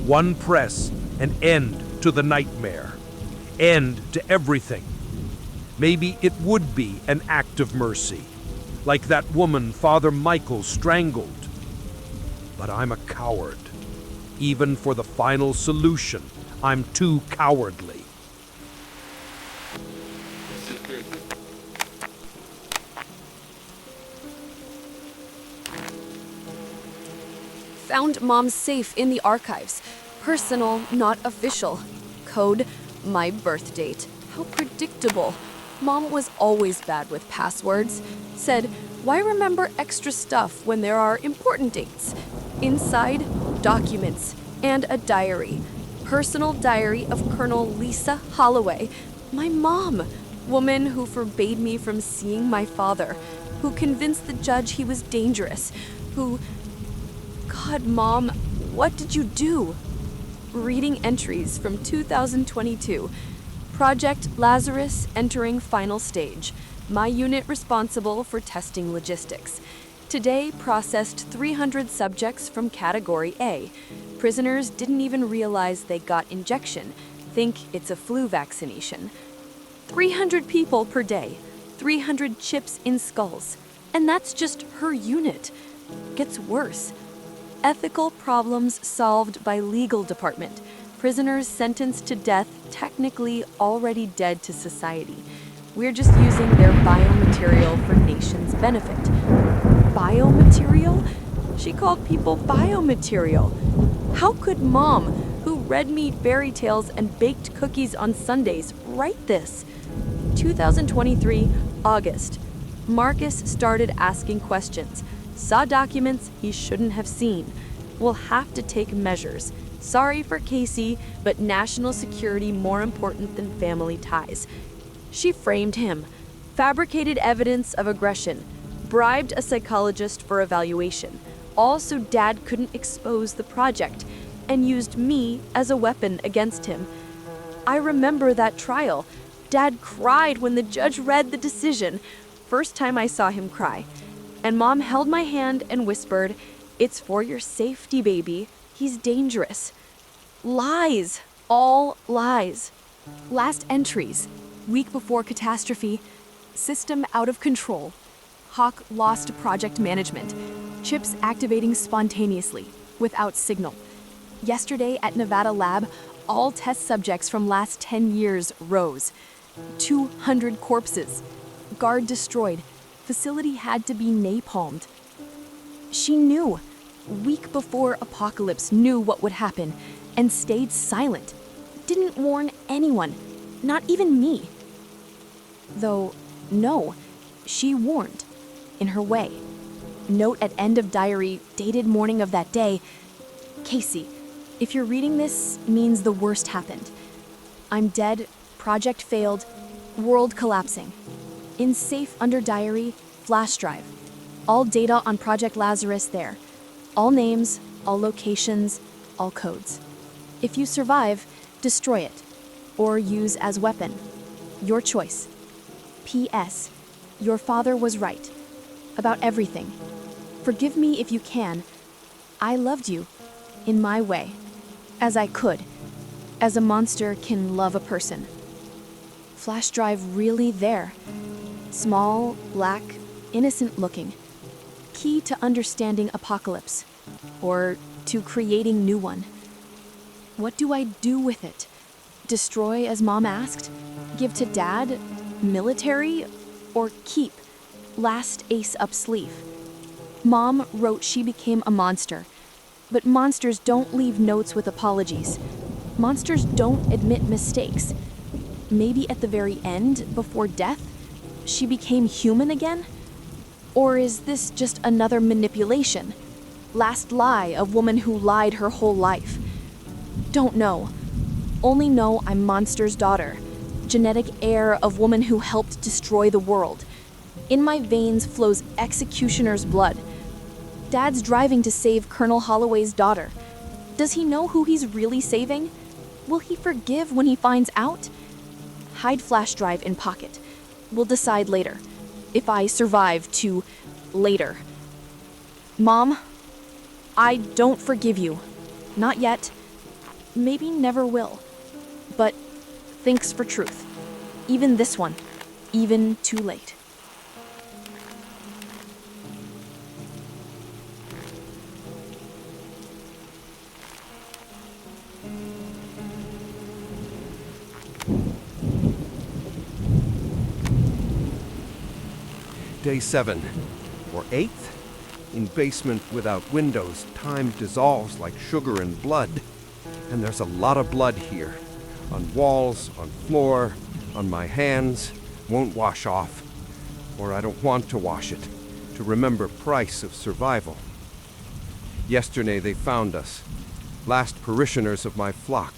One press, an end to the nightmare. End to everything. Maybe it would be an act of mercy, like that woman Father Michael strangled. But I'm a coward. Even for the final solution, I'm too cowardly. Found Mom's safe in the archives. Personal, not official. Code, my birth date. How predictable. Mom was always bad with passwords. Said, why remember extra stuff when there are important dates? Inside, documents and a diary. Personal diary of Colonel Lisa Holloway, my mom. Woman who forbade me from seeing my father. Who convinced the judge he was dangerous. Who... God, Mom, what did you do? Reading entries from 2022. Project Lazarus entering final stage. My unit responsible for testing logistics. Today processed 300 subjects from Category A. Prisoners didn't even realize they got injection. Think it's a flu vaccination. 300 people per day. 300 chips in skulls. And that's just her unit. Gets worse. Ethical problems solved by legal department. Prisoners sentenced to death technically already dead to society. We're just using their biomaterial for nation's benefit. Biomaterial? She called people biomaterial. How could Mom, who read me fairy tales and baked cookies on Sundays, write this? 2023, August. Marcus started asking questions. Saw documents he shouldn't have seen. We'll have to take measures. Sorry for Casey, but national security more important than family ties. She framed him, fabricated evidence of aggression, bribed a psychologist for evaluation, all so Dad couldn't expose the project, and used me as a weapon against him. I remember that trial. Dad cried when the judge read the decision. First time I saw him cry. And Mom held my hand and whispered, "It's for your safety, baby. He's dangerous." Lies. All lies. Last entries. Week before catastrophe. System out of control. Hawk lost project management. Chips activating spontaneously, without signal. Yesterday at Nevada Lab, all test subjects from last 10 years rose. 200 corpses. Guard destroyed. Facility had to be napalmed. She knew. Week before Apocalypse knew what would happen and stayed silent. Didn't warn anyone, not even me. Though, no, she warned, in her way. Note at end of diary, dated morning of that day. Casey, if you're reading this, means the worst happened. I'm dead, project failed, world collapsing. In safe under diary, flash drive. All data on Project Lazarus there. All names, all locations, all codes. If you survive, destroy it. Or use as weapon. Your choice. P.S. Your father was right. About everything. Forgive me if you can. I loved you. In my way. As I could. As a monster can love a person. Flash drive really there. Small, black, innocent looking. Key to understanding Apocalypse. Or to creating new one. What do I do with it? Destroy as Mom asked? Give to Dad? Military? Or keep? Last ace up sleeve. Mom wrote she became a monster. But monsters don't leave notes with apologies. Monsters don't admit mistakes. Maybe at the very end, before death, she became human again? Or is this just another manipulation? Last lie, a woman who lied her whole life. Don't know. Only know I'm Monster's daughter. Genetic heir of woman who helped destroy the world. In my veins flows executioner's blood. Dad's driving to save Colonel Holloway's daughter. Does he know who he's really saving? Will he forgive when he finds out? Hide flash drive in pocket. We'll decide later. If I survive to later. Mom, I don't forgive you. Not yet. Maybe never will. But thanks for truth. Even this one. Even too late. Day 7, or 8th? In basement without windows, time dissolves like sugar in blood. And there's a lot of blood here. On walls, on floor, on my hands. Won't wash off. Or I don't want to wash it. To remember price of survival. Yesterday they found us. Last parishioners of my flock.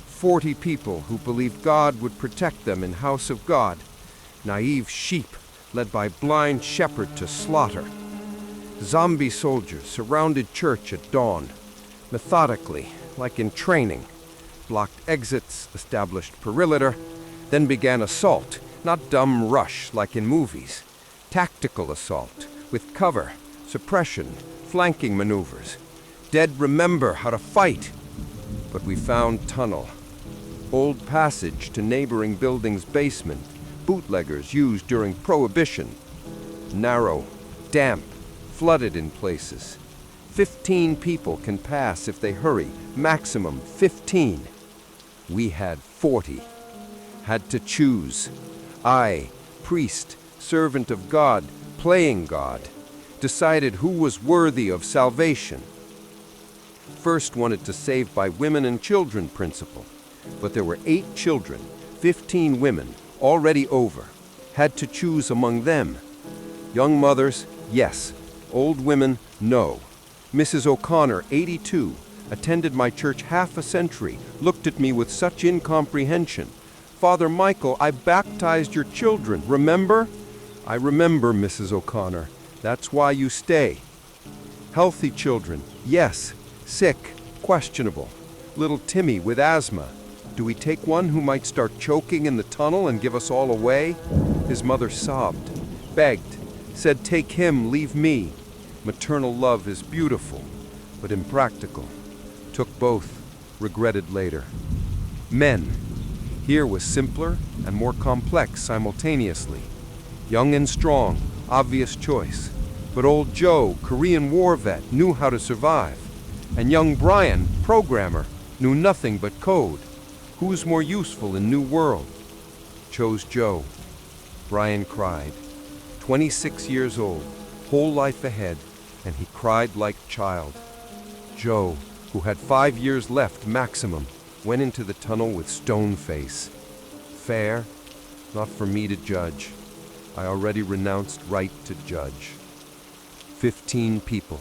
40 people who believed God would protect them in house of God. Naive sheep led by blind shepherd to slaughter. Zombie soldiers surrounded church at dawn, methodically, like in training, blocked exits, established perimeter, then began assault, not dumb rush like in movies, tactical assault, with cover, suppression, flanking maneuvers. Dead remember how to fight. But we found tunnel, old passage to neighboring building's basement, bootleggers used during Prohibition. Narrow, damp, flooded in places. 15 people can pass if they hurry, maximum 15. We had 40. Had to choose. I, priest, servant of God, playing God, decided who was worthy of salvation. First wanted to save by women and children principle, but there were 8 children, 15 women, already over. Had to choose among them. Young mothers, yes. Old women, no. Mrs. O'Connor, 82, attended my church half a century, looked at me with such incomprehension. Father Michael, I baptized your children, remember? I remember, Mrs. O'Connor. That's why you stay. Healthy children, yes. Sick, questionable. Little Timmy with asthma. Do we take one who might start choking in the tunnel and give us all away? His mother sobbed, begged, said, take him, leave me. Maternal love is beautiful, but impractical. Took both, regretted later. Men. Here was simpler and more complex simultaneously. Young and strong, obvious choice. But old Joe, Korean war vet, knew how to survive. And young Brian, programmer, knew nothing but code. Who's more useful in New World? Chose Joe. Brian cried. 26 years old, whole life ahead, and he cried like child. Joe, who had 5 years left maximum, went into the tunnel with stone face. Fair? Not for me to judge. I already renounced right to judge. 15 people.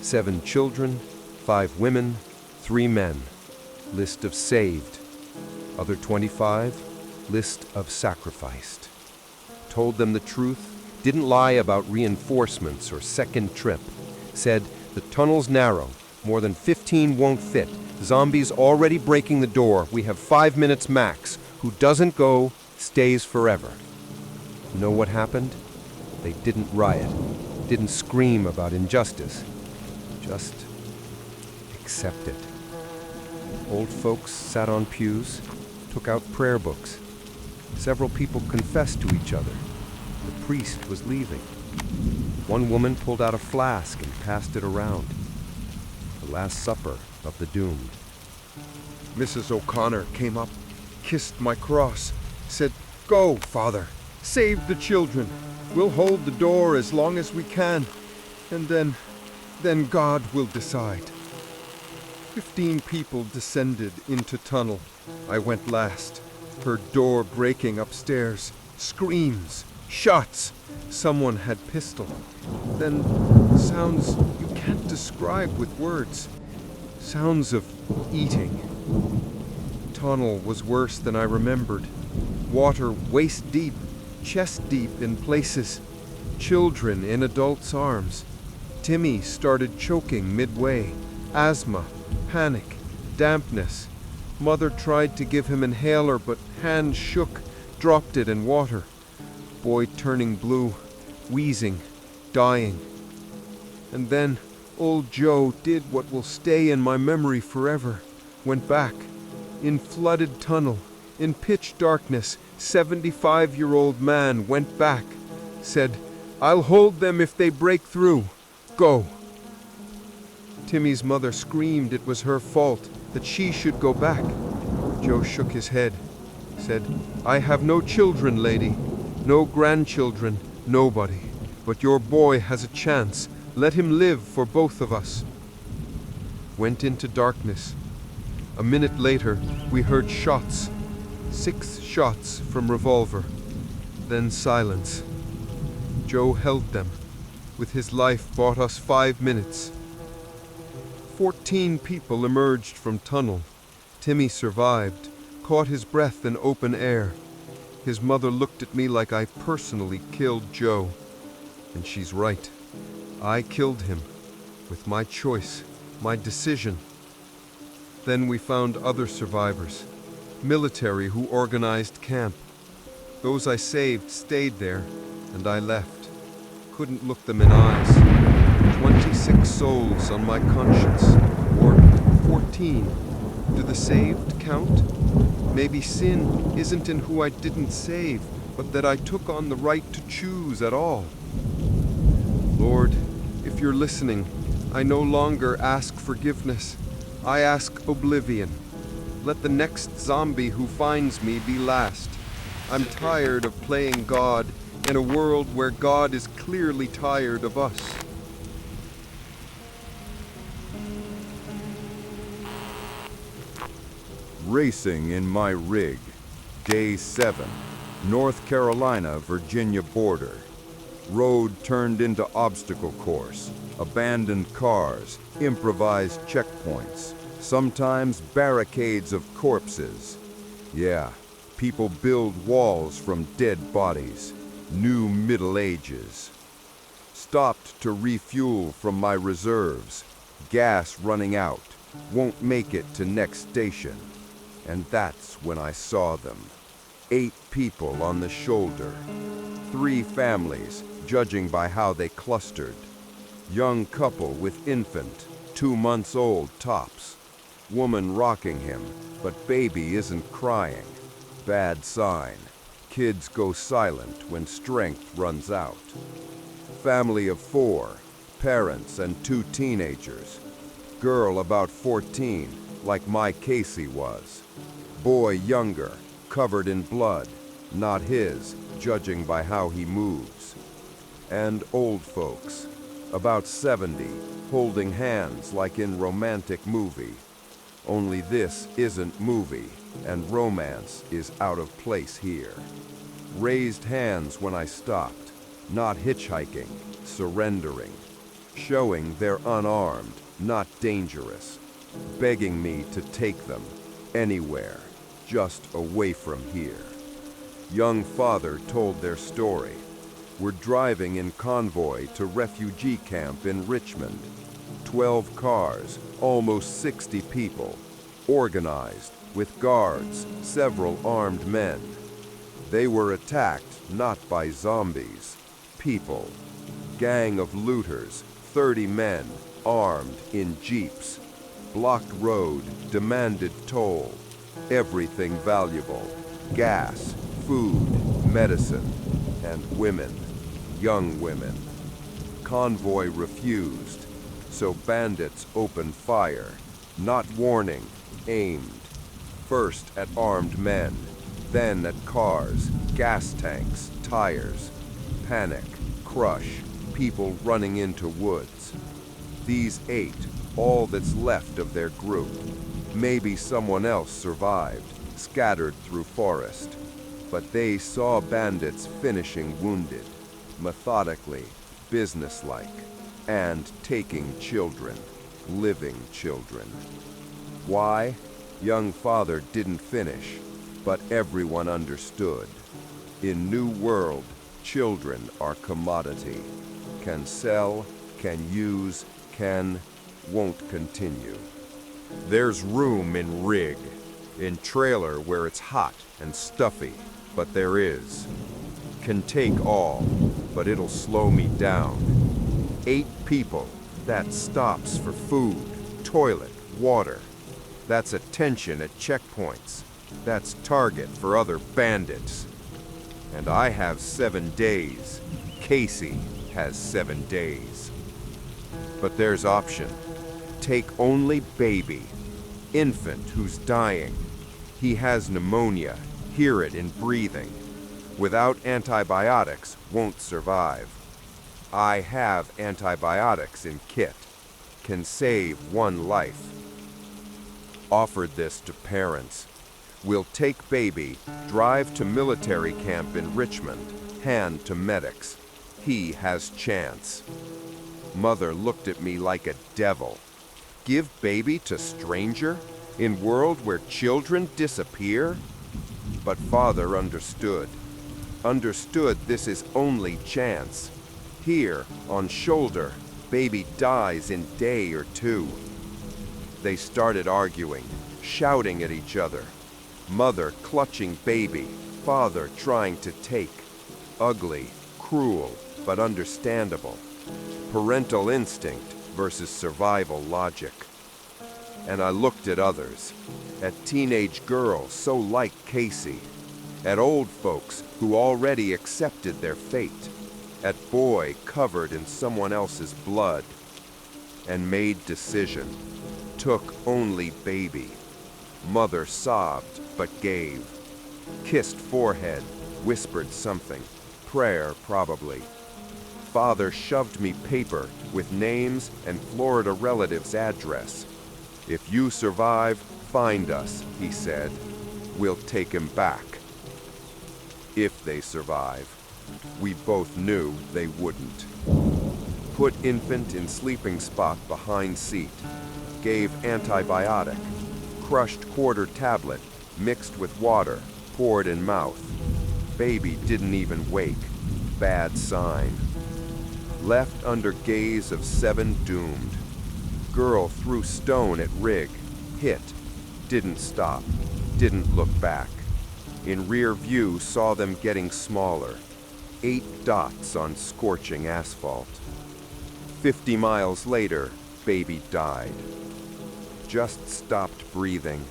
7 children, 5 women, 3 men. List of saved. Other 25, list of sacrificed. Told them the truth, didn't lie about reinforcements or second trip. Said, the tunnel's narrow, more than 15 won't fit. Zombies already breaking the door, we have 5 minutes max. Who doesn't go, stays forever. Know what happened? They didn't riot, didn't scream about injustice. Just accept it. Old folks sat on pews, took out prayer books. Several people confessed to each other. The priest was leaving. One woman pulled out a flask and passed it around. The Last Supper of the doomed. Mrs. O'Connor came up, kissed my cross, said, go, Father, save the children. We'll hold the door as long as we can, and then God will decide. 15 people descended into tunnel. I went last. Heard door breaking upstairs. Screams. Shots. Someone had pistol. Then sounds you can't describe with words. Sounds of eating. Tunnel was worse than I remembered. Water waist deep, chest deep in places. Children in adults' arms. Timmy started choking midway. Asthma. Panic, dampness. Mother tried to give him inhaler, but hands shook, dropped it in water. Boy turning blue, wheezing, dying. And then old Joe did what will stay in my memory forever. Went back, in flooded tunnel, in pitch darkness, 75-year-old man went back, said, "I'll hold them if they break through. Go." Timmy's mother screamed it was her fault, that she should go back. Joe shook his head, said, "I have no children, lady, no grandchildren, nobody. But your boy has a chance. Let him live for both of us." Went into darkness. A minute later, we heard shots. 6 shots from revolver. Then silence. Joe held them. With his life bought us 5 minutes. 14 people emerged from tunnel. Timmy survived, caught his breath in open air. His mother looked at me like I personally killed Joe. And she's right. I killed him. With my choice, my decision. Then we found other survivors. Military who organized camp. Those I saved stayed there, and I left. Couldn't look them in eyes. 26 souls on my conscience. Or 14. Do the saved count? Maybe sin isn't in who I didn't save, but that I took on the right to choose at all. Lord, if you're listening, I no longer ask forgiveness. I ask oblivion. Let the next zombie who finds me be last. I'm tired of playing God in a world where God is clearly tired of us. Racing in my rig. Day 7. North Carolina-Virginia border. Road turned into obstacle course. Abandoned cars. Improvised checkpoints. Sometimes barricades of corpses. Yeah, people build walls from dead bodies. New Middle Ages. Stopped to refuel from my reserves. Gas running out. Won't make it to next station. And that's when I saw them. 8 people on the shoulder. 3 families, judging by how they clustered. Young couple with infant, 2 months old tops. Woman rocking him, but baby isn't crying. Bad sign. Kids go silent when strength runs out. Family of 4, parents and 2 teenagers. Girl about 14, like my Casey was. Boy younger, covered in blood, not his, judging by how he moves. And old folks, about 70, holding hands like in romantic movie. Only this isn't movie, and romance is out of place here. Raised hands when I stopped, not hitchhiking, surrendering. Showing they're unarmed, not dangerous. Begging me to take them, anywhere, just away from here. Young father told their story. We're driving in convoy to refugee camp in Richmond. 12 cars, almost 60 people, organized, with guards, several armed men. They were attacked not by zombies, people. Gang of looters, 30 men, armed, in jeeps. Blocked road, demanded toll. Everything valuable. Gas, food, medicine, and women. Young women. Convoy refused, so bandits opened fire. Not warning, aimed. First at armed men, then at cars, gas tanks, tires. Panic, crush, people running into woods. These 8, all that's left of their group. Maybe someone else survived, scattered through forest. But they saw bandits finishing wounded, methodically, businesslike, and taking children, living children. Why? Young father didn't finish, but everyone understood. In New World, children are commodity. Can sell, can use, won't continue. There's room in rig, in trailer where it's hot and stuffy. but there is. Can take all, but it'll slow me down. 8 people, that stops for food, toilet, water. That's attention at checkpoints. That's target for other bandits. And I have 7 days. Casey has 7 days. But there's option. Take only baby. Infant who's dying. He has pneumonia. Hear it in breathing. Without antibiotics, won't survive. I have antibiotics in kit. Can save 1 life. Offered this to parents. We'll take baby, drive to military camp in Richmond, hand to medics. He has chance. Mother looked at me like a devil. Give baby to stranger? In world where children disappear? But father understood. Understood this is only chance. Here, on shoulder, baby dies in day or 2. They started arguing, shouting at each other. Mother clutching baby, father trying to take. Ugly, cruel, but understandable. Parental instinct versus survival logic. And I looked at others, at teenage girls so like Casey, at old folks who already accepted their fate, at boy covered in someone else's blood, and made decision. Took only baby. Mother sobbed, but gave. Kissed forehead, whispered something. Prayer, probably. Father shoved me paper with names and Florida relatives' address. If you survive, find us, he said. We'll take him back. If they survive. We both knew they wouldn't. Put infant in sleeping spot behind seat. Gave antibiotic. Crushed quarter tablet, mixed with water, poured in mouth. Baby didn't even wake. Bad sign. Left under gaze of 7 doomed. Girl threw stone at rig. Hit. Didn't stop. Didn't look back. In rear view saw them getting smaller. 8 dots on scorching asphalt. 50 miles later, baby died. Just stopped breathing.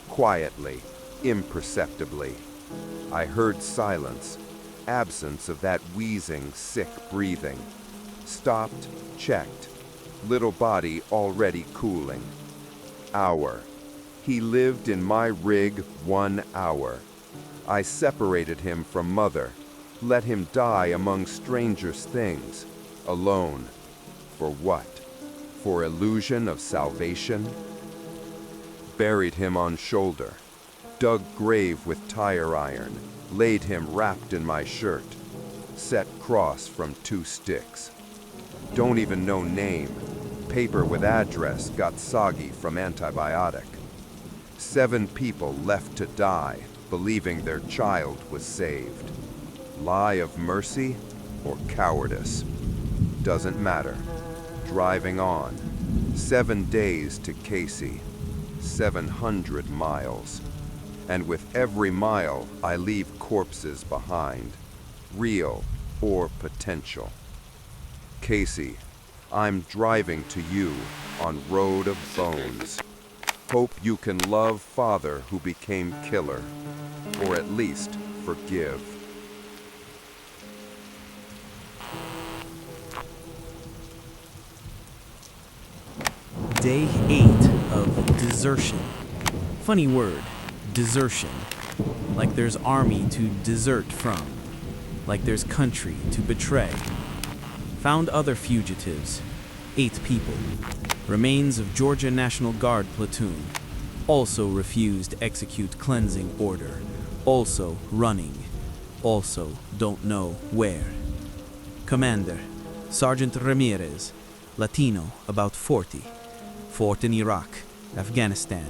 Quietly, imperceptibly. I heard silence. Absence of that wheezing, sick breathing. Stopped, checked. Little body already cooling. Hour. He lived in my rig 1 hour. I separated him from mother. Let him die among strangers' things. Alone. For what? For illusion of salvation? Buried him on shoulder. Dug grave with tire iron. Laid him wrapped in my shirt. Set cross from 2 sticks. Don't even know name. Paper with address got soggy from antibiotic. 7 people left to die, believing their child was saved. Lie of mercy or cowardice? Doesn't matter. Driving on. 7 days to Casey. 700 miles. And with every mile, I leave corpses behind. Real or potential. Casey, I'm driving to you on road of bones. Hope you can love father who became killer, or at least forgive. Day 8 of desertion. Funny word, desertion. Like there's army to desert from. Like there's country to betray. Found other fugitives. 8 people. Remains of Georgia National Guard platoon. Also refused execute cleansing order. Also running. Also don't know where. Commander, Sergeant Ramirez. Latino, about 40. Fought in Iraq, Afghanistan.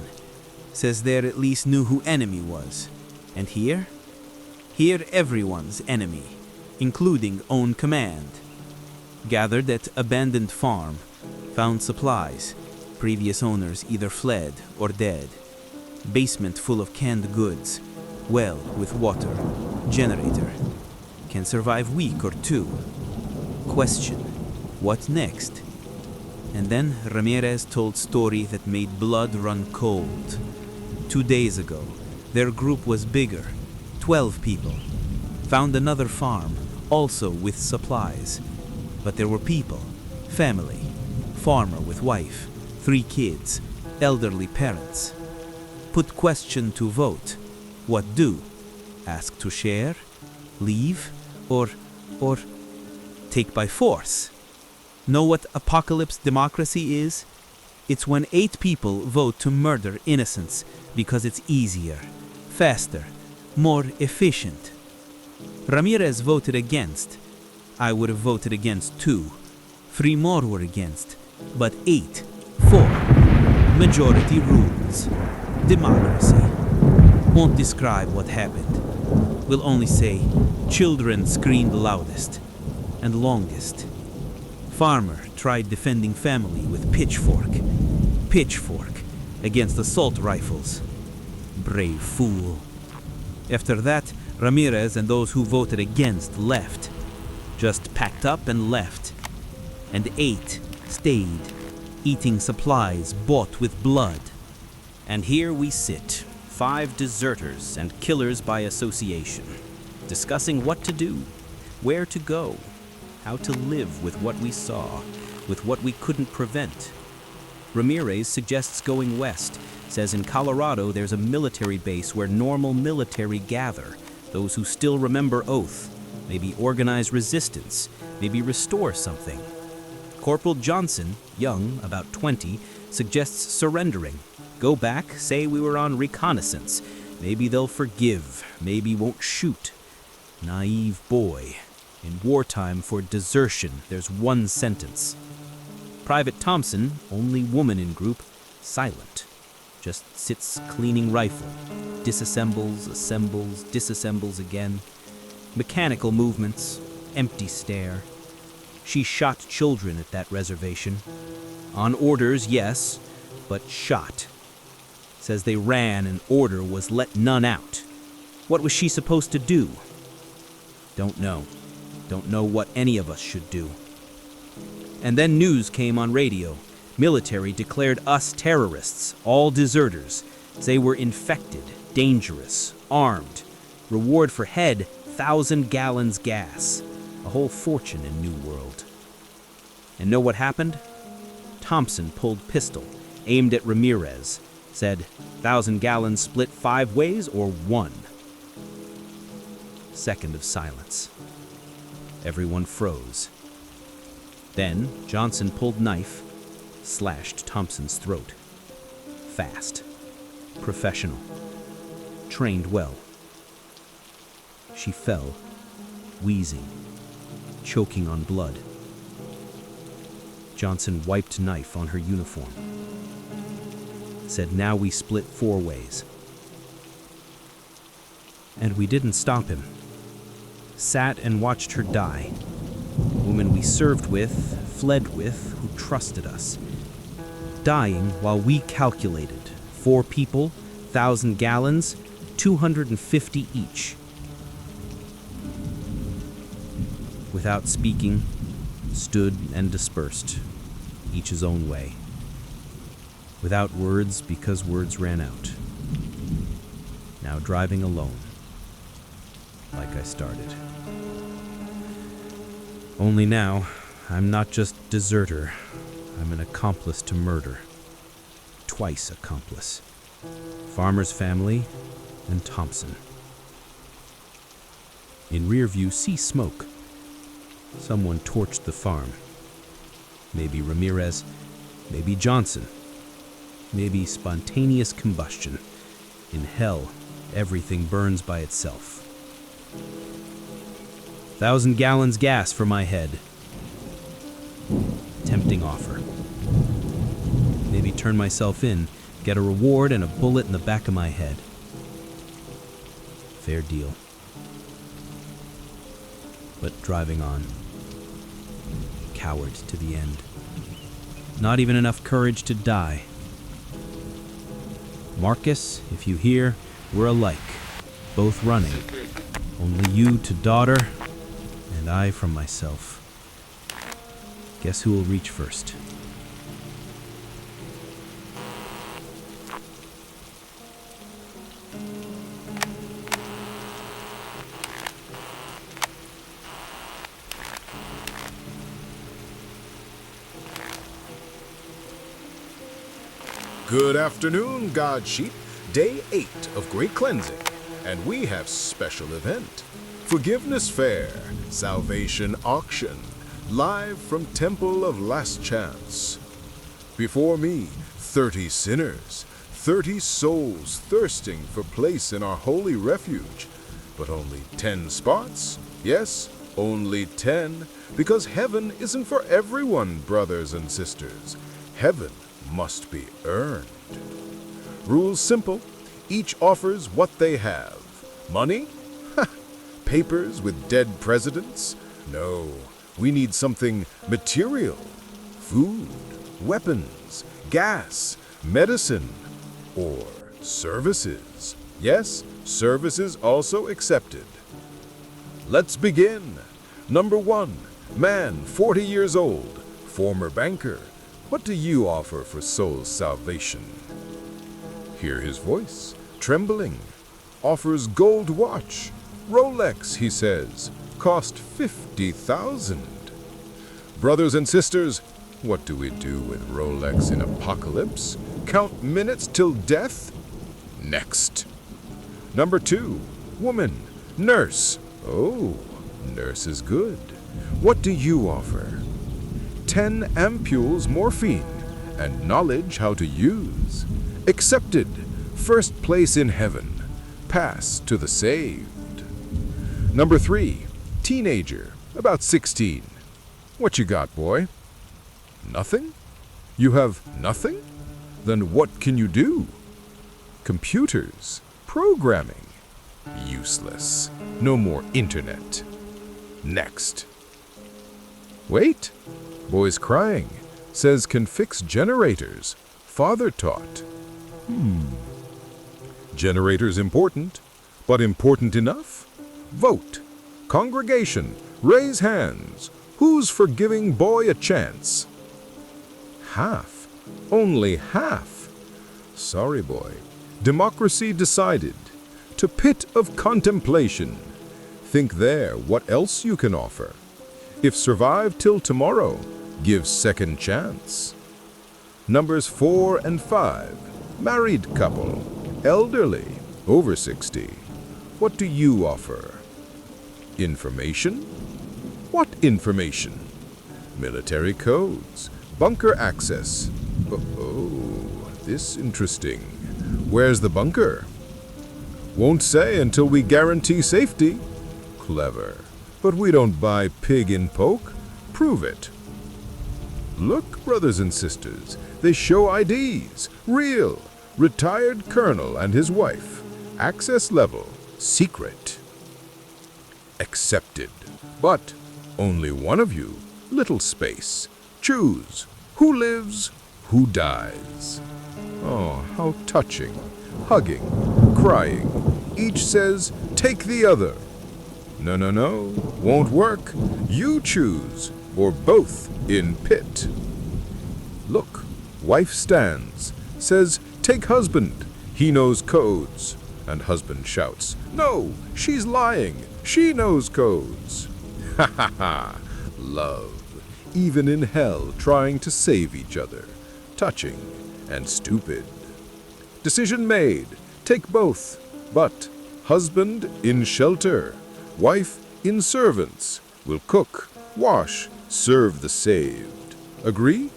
Says there at least knew who enemy was. And here? Here everyone's enemy, including own command. Gathered at abandoned farm, found supplies. Previous owners either fled or dead. Basement full of canned goods. Well with water, generator. Can survive week or two. Question, what next? And then Ramirez told story that made blood run cold. 2 days ago, their group was bigger, 12 people. Found another farm, also with supplies. But there were people, family, farmer with wife, 3 kids, elderly parents. Put question to vote. What do? Ask to share? Leave? Or take by force? Know what apocalypse democracy is? It's when 8 people vote to murder innocents because it's easier, faster, more efficient. Ramirez voted against. I would have voted against too. 3 more were against, but 8, 4. Majority rules. Democracy. Won't describe what happened. Will only say, children screamed loudest and longest. Farmer tried defending family with pitchfork against assault rifles. Brave fool. After that, Ramirez and those who voted against left. Just packed up and left. And 8 stayed, eating supplies bought with blood. And here we sit, 5 deserters and killers by association, discussing what to do, where to go, how to live with what we saw, with what we couldn't prevent. Ramirez suggests going west, says in Colorado there's a military base where normal military gather, those who still remember oath, maybe organize resistance, maybe restore something. Corporal Johnson, young, about 20, suggests surrendering. Go back, say we were on reconnaissance. Maybe they'll forgive, maybe won't shoot. Naive boy. In wartime, for desertion, there's 1 sentence. Private Thompson, only woman in group, silent. Just sits cleaning rifle. Disassembles, assembles, disassembles again. Mechanical movements, empty stare. She shot children at that reservation. On orders, yes, but shot. Says they ran and order was let none out. What was she supposed to do? Don't know. Don't know what any of us should do. And then news came on radio. Military declared us terrorists, all deserters. Say we're infected, dangerous, armed. Reward for head, 1,000 gallons gas. A whole fortune in New World. And know what happened? Thompson pulled pistol, aimed at Ramirez. Said, 1,000 gallons split 5 ways or 1? Second of silence. Everyone froze. Then Johnson pulled knife, slashed Thompson's throat. Fast. Professional. Trained well. She fell, wheezing, choking on blood. Johnson wiped knife on her uniform. Said, now we split 4 ways. And we didn't stop him. Sat and watched her die. Woman we served with, fled with, who trusted us. Dying while we calculated. 4 people, 1,000 gallons, 250 each. Without speaking, stood and dispersed, each his own way. Without words because words ran out. Now driving alone, like I started. Only now, I'm not just deserter, I'm an accomplice to murder. Twice accomplice. Farmer's family and Thompson. In rear view, see smoke. Someone torched the farm. Maybe Ramirez, maybe Johnson. Maybe spontaneous combustion. In hell, everything burns by itself. 1,000 gallons gas for my head. Tempting offer. Maybe turn myself in, get a reward and a bullet in the back of my head. Fair deal. But driving on. Coward to the end. Not even enough courage to die. Marcus, if you hear, we're alike. both running. Only you to daughter, and I from myself. Guess who will reach first? Good afternoon, God Sheep. Day 8 of Great Cleansing, and we have special event. Forgiveness Fair, Salvation Auction, live from Temple of Last Chance. Before me, 30 sinners, 30 souls thirsting for place in our holy refuge. But only 10 spots? Yes, only 10, because heaven isn't for everyone, brothers and sisters. Heaven must be earned. Rules simple. Each offers what they have. Money? Ha! Papers with dead presidents? No, we need something material. Food, weapons, gas, medicine, or services. Yes, services also accepted. Let's begin. Number 1, man, 40 years old, former banker. What do you offer for soul salvation? Hear his voice, trembling. Offers gold watch. Rolex, he says, cost 50,000. Brothers and sisters, what do we do with Rolex in Apocalypse? Count minutes till death? Next. Number 2, woman, nurse. Oh, nurse is good. What do you offer? 10 ampules morphine and knowledge how to use. Accepted. First place in heaven. Pass to the saved. Number 3, teenager, about 16. What you got, boy? Nothing? You have nothing? Then what can you do? Computers, programming. Useless. No more internet. Next. Wait. Boy's crying. Says can fix generators. Father taught. Generators important, but important enough? Vote. Congregation, raise hands. Who's for giving boy a chance? Half. Only half. Sorry, boy. Democracy decided. To pit of contemplation. Think there what else you can offer. If survive till tomorrow, give second chance. Numbers 4 and 5. Married couple. Elderly. Over 60. What do you offer? Information? What information? Military codes. Bunker access. Oh, this interesting. Where's the bunker? Won't say until we guarantee safety. Clever. But we don't buy pig in poke. Prove it. Look, brothers and sisters, they show IDs. Real. Retired colonel and his wife. Access level. Secret. Accepted. But only one of you. Little space. Choose. Who lives? Who dies? Oh, how touching. Hugging. Crying. Each says, take the other. No, no, no. Won't work. You choose. Or both in pit. Look. Wife stands. Says, take husband. He knows codes. And husband shouts, no, she's lying. She knows codes. Ha ha ha. Love. Even in hell trying to save each other. Touching and stupid. Decision made. Take both. But husband in shelter. Wife in servants. Will cook, wash, serve the saved. Agree?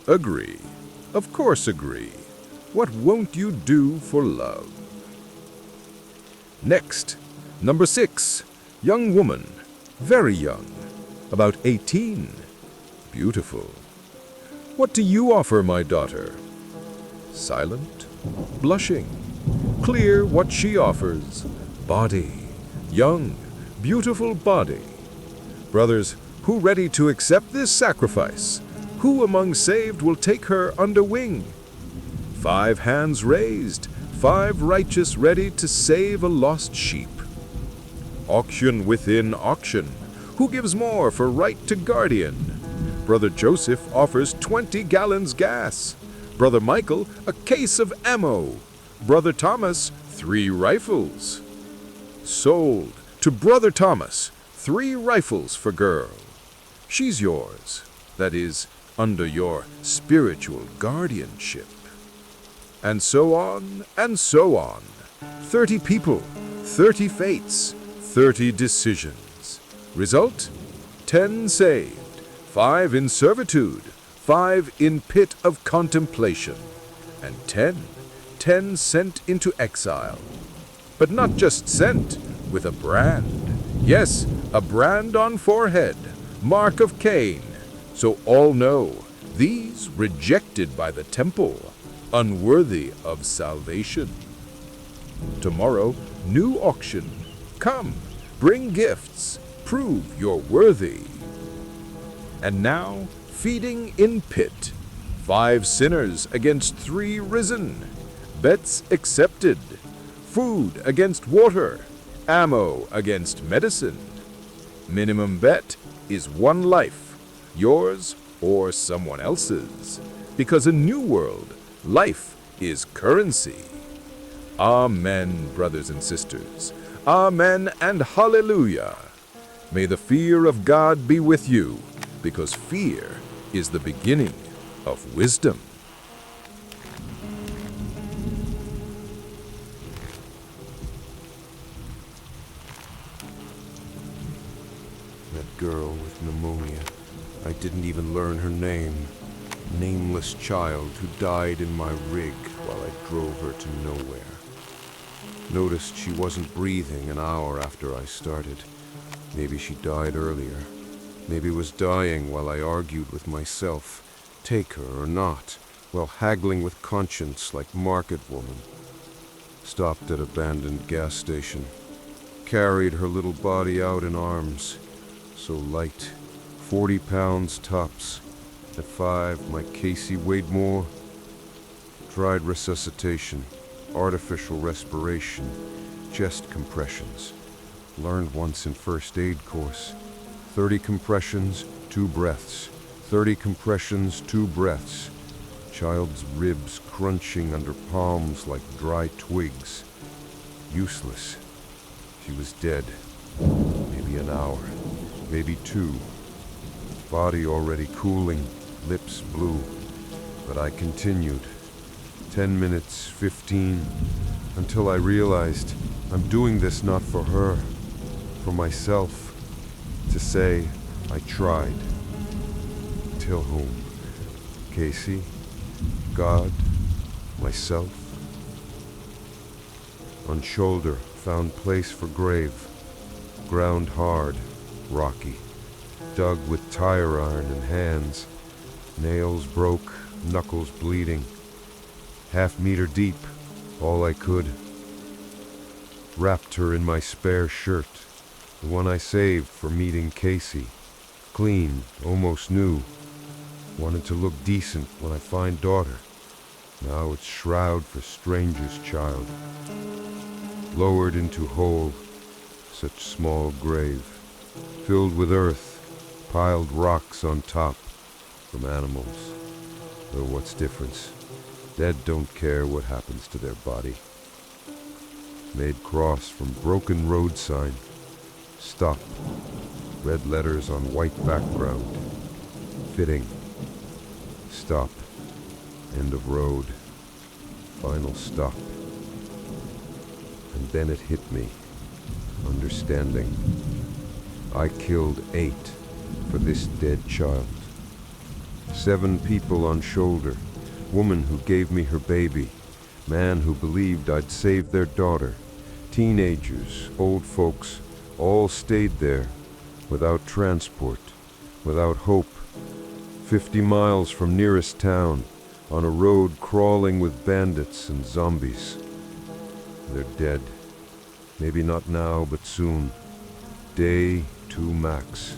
Agree. Of course agree. What won't you do for love? Next, number 6, young woman, very young, about 18, beautiful. What do you offer, my daughter? Silent, blushing, clear what she offers, body, young, beautiful body. Brothers, who ready to accept this sacrifice? Who among saved will take her under wing? 5 hands raised, 5 righteous ready to save a lost sheep. Auction within auction. Who gives more for right to guardian? Brother Joseph offers 20 gallons gas. Brother Michael, a case of ammo. Brother Thomas, 3 rifles. Sold to Brother Thomas, 3 rifles for girl. She's yours, that is, under your spiritual guardianship. And so on, and so on. 30 people, 30 fates, 30 decisions. Result? 10 saved, 5 in servitude, 5 in pit of contemplation, and 10 sent into exile. But not just sent, with a brand. Yes, a brand on forehead, mark of Cain. So all know, these rejected by the temple, unworthy of salvation. Tomorrow, new auction. Come, bring gifts, prove you're worthy. And now, feeding in pit. 5 sinners against 3 risen. Bets accepted. Food against water. Ammo against medicine. Minimum bet is 1 life, yours or someone else's. Because in New World, life is currency. Amen, brothers and sisters. Amen and hallelujah. May the fear of God be with you, because fear is the beginning of wisdom. That girl with pneumonia. I didn't even learn her name. Nameless child who died in my rig while I drove her to nowhere. Noticed she wasn't breathing an hour after I started. Maybe she died earlier. Maybe was dying while I argued with myself, take her or not, while haggling with conscience like market woman. Stopped at abandoned gas station. Carried her little body out in arms. So light, 40 pounds tops. At 5, my Casey weighed more. Tried resuscitation, artificial respiration, chest compressions. Learned once in first aid course. 30 compressions, 2 breaths. 30 compressions, 2 breaths. Child's ribs crunching under palms like dry twigs. Useless. She was dead. Maybe an hour. Maybe 2. Body already cooling, lips blue. But I continued. 10 minutes, 15, until I realized I'm doing this not for her, for myself. To say, I tried. Till whom? Casey? God? Myself? On shoulder, found place for grave. Ground hard, rocky. Dug with tire iron in hands. Nails broke, knuckles bleeding. Half-meter deep, all I could. Wrapped her in my spare shirt, the one I saved for meeting Casey. Clean, almost new. Wanted to look decent when I find daughter. Now it's shroud for stranger's child. Lowered into hole, such small grave. Filled with earth, piled rocks on top, from animals. Though what's difference? Dead don't care what happens to their body. Made cross from broken road sign. Stop. Red letters on white background. Fitting. Stop. End of road. Final stop. And then it hit me. Understanding. I killed 8 for this dead child. 7 people on shoulder. Woman who gave me her baby. Man who believed I'd save their daughter. Teenagers, old folks, all stayed there, without transport, without hope. 50 miles from nearest town, on a road crawling with bandits and zombies. They're dead. Maybe not now, but soon. Day 2 max.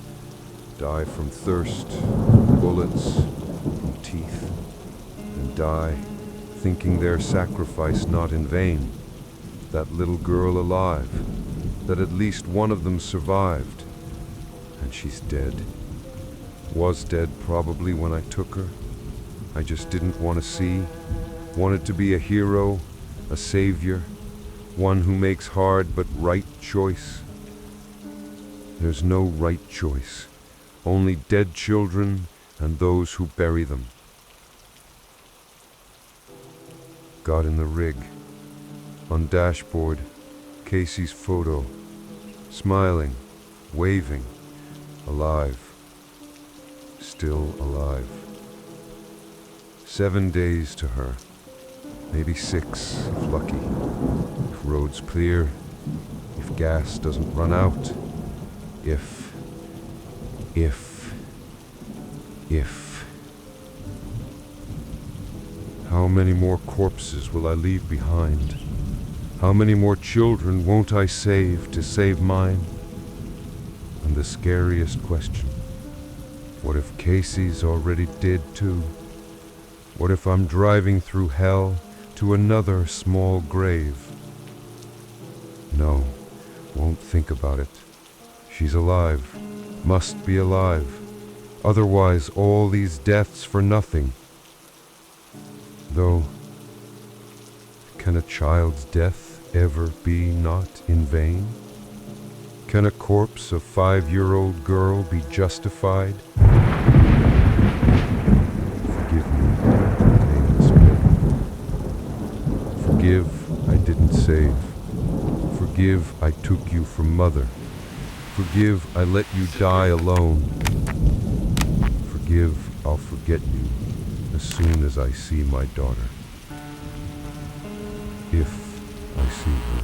Die from thirst, bullets, from teeth, and die thinking their sacrifice not in vain. That little girl alive, that at least one of them survived. And she's dead. Was dead probably when I took her. I just didn't want to see. Wanted to be a hero, a savior, one who makes hard but right choice. There's no right choice, only dead children and those who bury them. Got in the rig. On dashboard, Casey's photo. Smiling, waving, alive. Still alive. 7 days to her. Maybe 6, if lucky. If road's clear. If gas doesn't run out. If. How many more corpses will I leave behind? How many more children won't I save to save mine? And the scariest question, what if Casey's already dead too? What if I'm driving through hell to another small grave? No, won't think about it. She's alive, must be alive. Otherwise all these deaths for nothing. Though, can a child's death ever be not in vain? Can a corpse of 5-year-old girl be justified? Forgive me, pain split. Forgive I didn't save. Forgive I took you from mother. Forgive I let you die alone. Forgive I'll forget you as soon as I see my daughter. If I see her.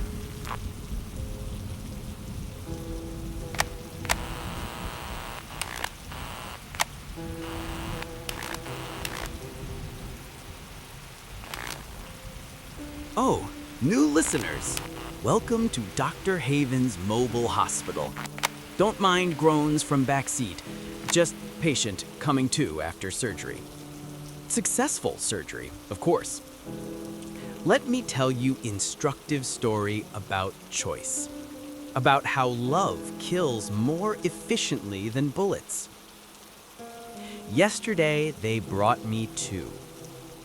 Oh, new listeners. Welcome to Dr. Haven's mobile hospital. Don't mind groans from backseat. Just patient coming to after surgery. Successful surgery, of course. Let me tell you instructive story about choice. About how love kills more efficiently than bullets. Yesterday, they brought me two,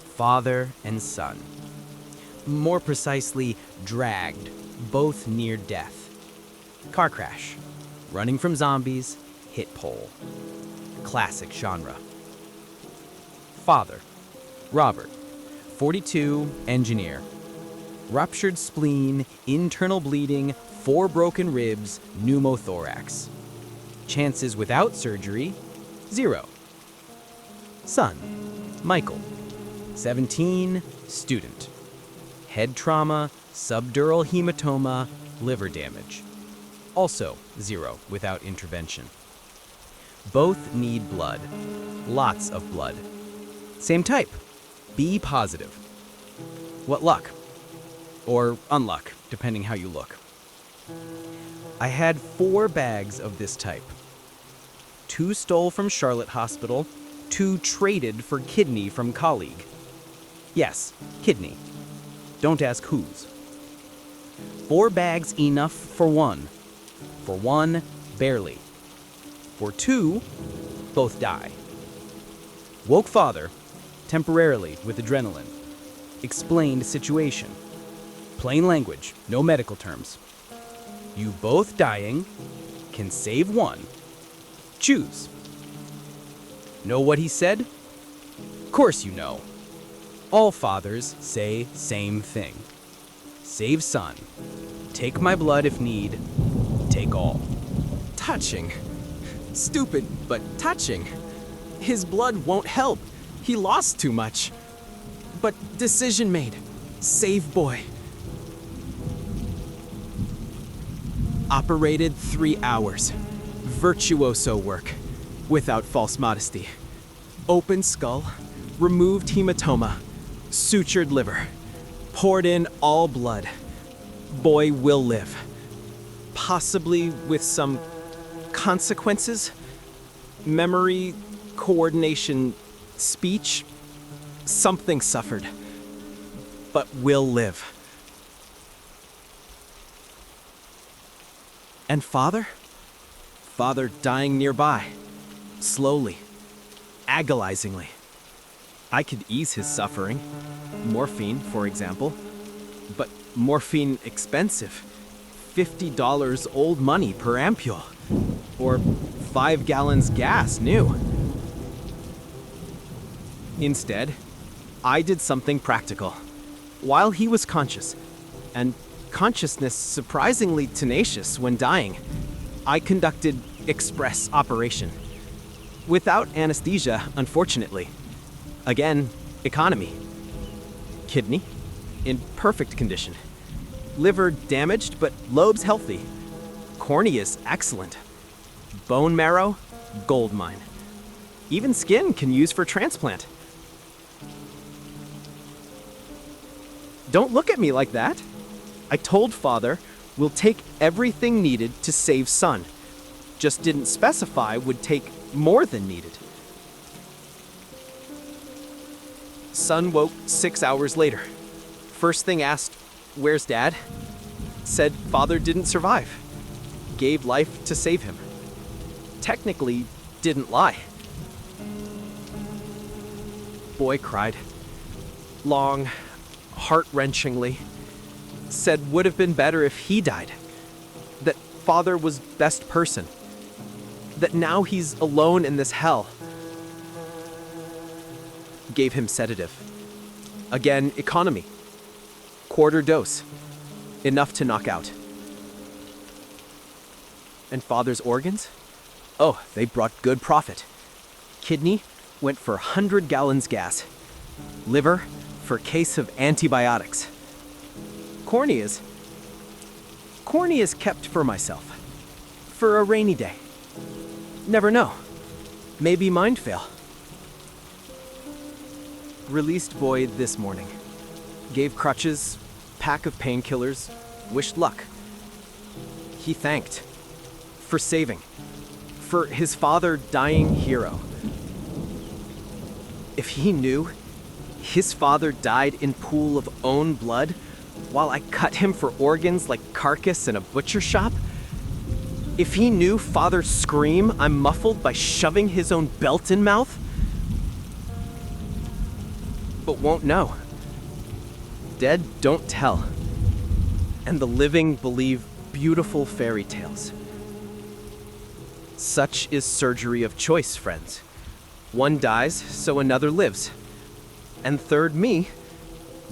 father and son. More precisely, dragged, both near death. Car crash, running from zombies, hit pole. Classic genre. Father, Robert, 42, engineer. Ruptured spleen, internal bleeding, 4 broken ribs, pneumothorax. Chances without surgery, 0. Son, Michael, 17, student. Head trauma, subdural hematoma, liver damage. Also 0 without intervention. Both need blood. Lots of blood. Same type, B positive. What luck? Or unluck, depending how you look. I had 4 bags of this type. 2 stole from Charlotte Hospital, 2 traded for kidney from colleague. Yes, kidney. Don't ask whose. 4 bags enough for 1. For 1, barely. For 2, both die. Woke father, temporarily with adrenaline. Explained situation. Plain language, no medical terms. You both dying, can save 1. Choose. Know what he said? Course you know. All fathers say same thing. Save son. Take my blood if need. Take all. Touching. Stupid, but touching. His blood won't help. He lost too much. But decision made. Save boy. Operated 3 hours. Virtuoso work. Without false modesty. Open skull. Removed hematoma. Sutured liver. Poured in all blood. Boy will live. Possibly with some consequences. Memory, coordination, speech. Something suffered. but will live. And father? Father dying nearby, slowly, agonizingly. I could ease his suffering. Morphine, for example. But morphine expensive. $50 old money per ampule. Or 5 gallons gas new. Instead, I did something practical. While he was conscious, and consciousness surprisingly tenacious when dying, I conducted express operation. Without anesthesia, unfortunately. Again, economy. Kidney, in perfect condition. Liver damaged, but lobes healthy. Corneas excellent. Bone marrow, gold mine. Even skin can use for transplant. Don't look at me like that. I told father we'll take everything needed to save son. Just didn't specify would take more than needed. Son woke 6 hours later. First thing asked, "Where's Dad?" Said father didn't survive. Gave life to save him. Technically, didn't lie. Boy cried. Long, heart-wrenchingly. Said would have been better if he died. That father was best person. That now he's alone in this hell. Gave him sedative. Again, economy. Quarter dose. Enough to knock out. And father's organs? Oh, they brought good profit. Kidney went for 100 gallons gas. Liver for case of antibiotics. Corneas kept for myself. For a rainy day. Never know. Maybe mind fail. Released boy this morning. Gave crutches, pack of painkillers, wished luck. He thanked. For saving. For his father dying hero. If he knew his father died in pool of own blood while I cut him for organs like carcass in a butcher shop, if he knew father's scream I'm muffled by shoving his own belt in mouth, but won't know. Dead don't tell. And the living believe beautiful fairy tales. Such is surgery of choice, friends. One dies, so another lives. And third me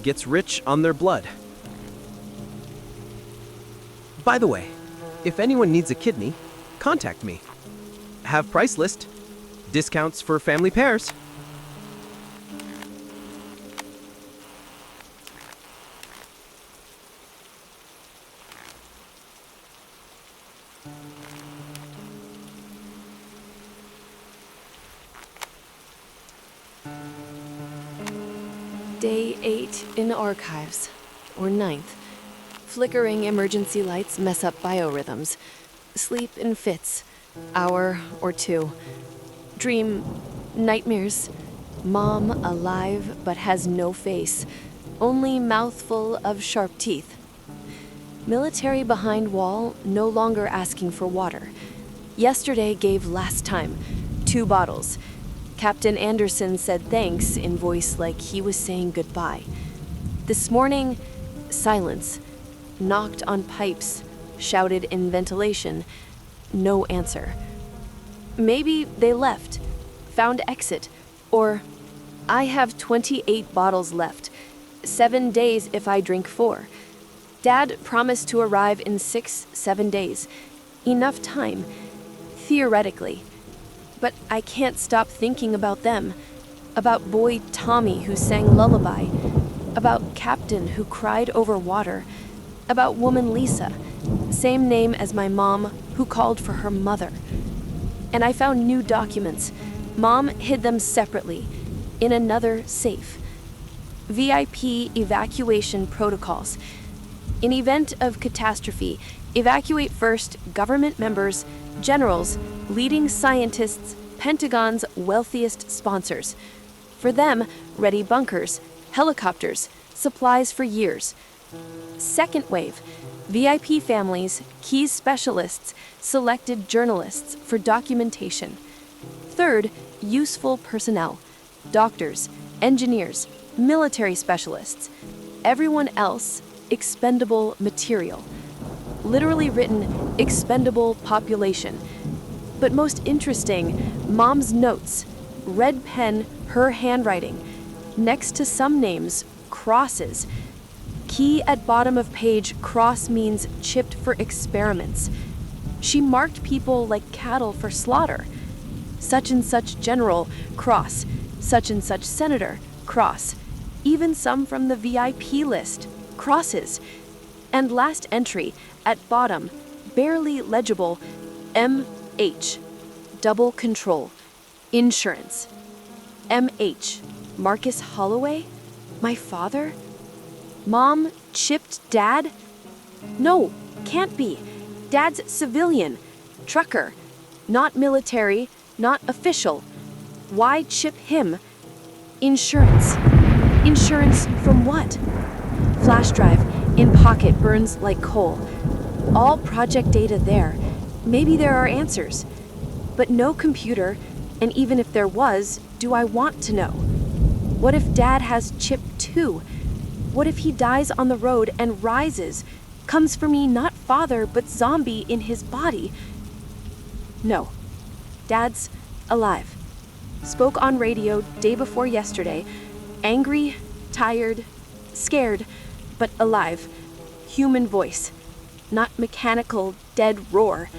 gets rich on their blood. By the way, if anyone needs a kidney, contact me. Have price list. Discounts for family pairs. Day 8 in archives, or 9th. Flickering emergency lights mess up biorhythms. Sleep in fits, hour or two. Dream nightmares. Mom alive but has no face, only mouthful of sharp teeth. Military behind wall, no longer asking for water. Yesterday gave last time, 2 bottles. Captain Anderson said thanks in voice like he was saying goodbye. This morning, silence. Knocked on pipes, shouted in ventilation. No answer. Maybe they left, found exit, or I have 28 bottles left. 7 days if I drink 4. Dad promised to arrive in 6-7 days. Enough time, theoretically. But I can't stop thinking about them. About boy Tommy who sang lullaby. About Captain who cried over water. About woman Lisa, same name as my mom, who called for her mother. And I found new documents. Mom hid them separately, in another safe. VIP evacuation protocols. In event of catastrophe, evacuate first government members, generals, leading scientists, Pentagon's wealthiest sponsors. For them, ready bunkers, helicopters, supplies for years. Second wave, VIP families, keys specialists, selected journalists for documentation. Third, useful personnel, doctors, engineers, military specialists. Everyone else, expendable material. Literally written, expendable population. But most interesting, Mom's notes. Red pen, her handwriting. Next to some names, crosses. Key at bottom of page, cross means chipped for experiments. She marked people like cattle for slaughter. Such and such general, cross. Such and such senator, cross. Even some from the VIP list, crosses. And last entry, at bottom, barely legible, MH, double control, insurance. MH, Marcus Holloway? My father? Mom chipped Dad? No, can't be. Dad's civilian, trucker, not military, not official. Why chip him? Insurance. Insurance from what? Flash drive, in pocket, burns like coal. All project data there. Maybe there are answers. But no computer, and even if there was, do I want to know? What if Dad has chip too? What if he dies on the road and rises? Comes for me not father, but zombie in his body? No. Dad's alive. Spoke on radio day before yesterday. Angry, tired, scared, but alive. Human voice. Not mechanical, dead roar.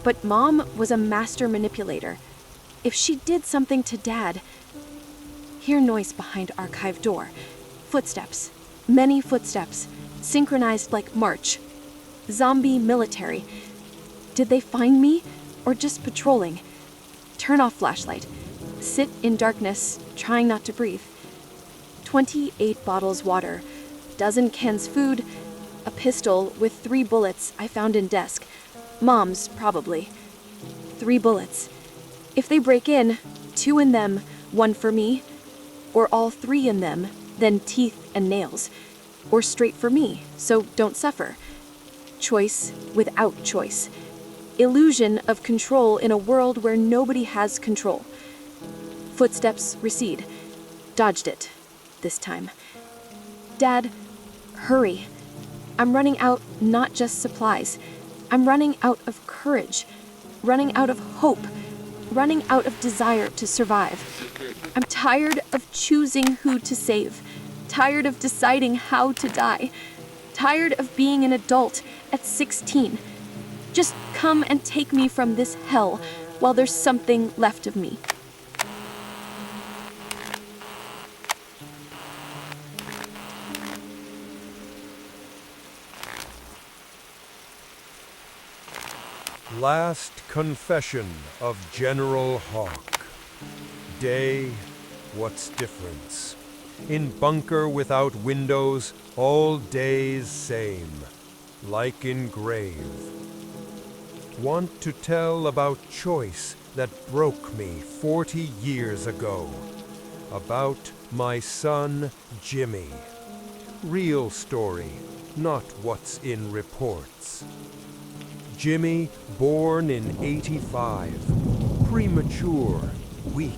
But Mom was a master manipulator. If she did something to Dad... Hear noise behind archive door. Footsteps. Many footsteps. Synchronized like march. Zombie military. Did they find me? Or just patrolling? Turn off flashlight. Sit in darkness, trying not to breathe. 28 bottles water. Dozen cans food. A pistol with 3 bullets I found in desk. Mom's, probably. 3 bullets. If they break in, 2 in them, 1 for me. Or all 3 in them, then teeth and nails. Or straight for me, so don't suffer. Choice without choice. Illusion of control in a world where nobody has control. Footsteps recede. Dodged it. This time. Dad, hurry. I'm running out not just supplies. I'm running out of courage. Running out of hope. Running out of desire to survive. I'm tired of choosing who to save. Tired of deciding how to die. Tired of being an adult at 16. Just come and take me from this hell while there's something left of me. Last Confession of General Hawk. Day, what's difference? In bunker without windows, all days same, like in grave. Want to tell about choice that broke me 40 years ago. About my son, Jimmy. Real story, not what's in reports. Jimmy, born in 85, premature, weak.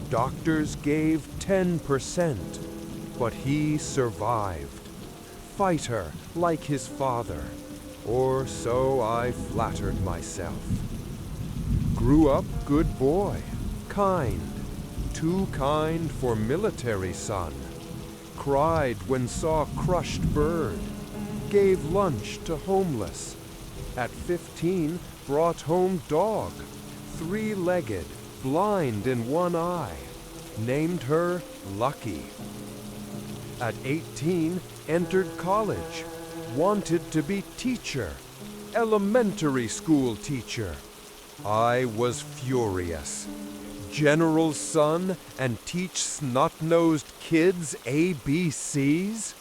Doctors gave 10%, but he survived. Fighter like his father, or so I flattered myself. Grew up good boy, kind, too kind for military son. Cried when saw crushed bird, gave lunch to homeless. At 15, brought home dog, 3-legged, blind in one eye. Named her Lucky. At 18, entered college. Wanted to be teacher, elementary school teacher. I was furious. General's son and teach snot-nosed kids ABCs?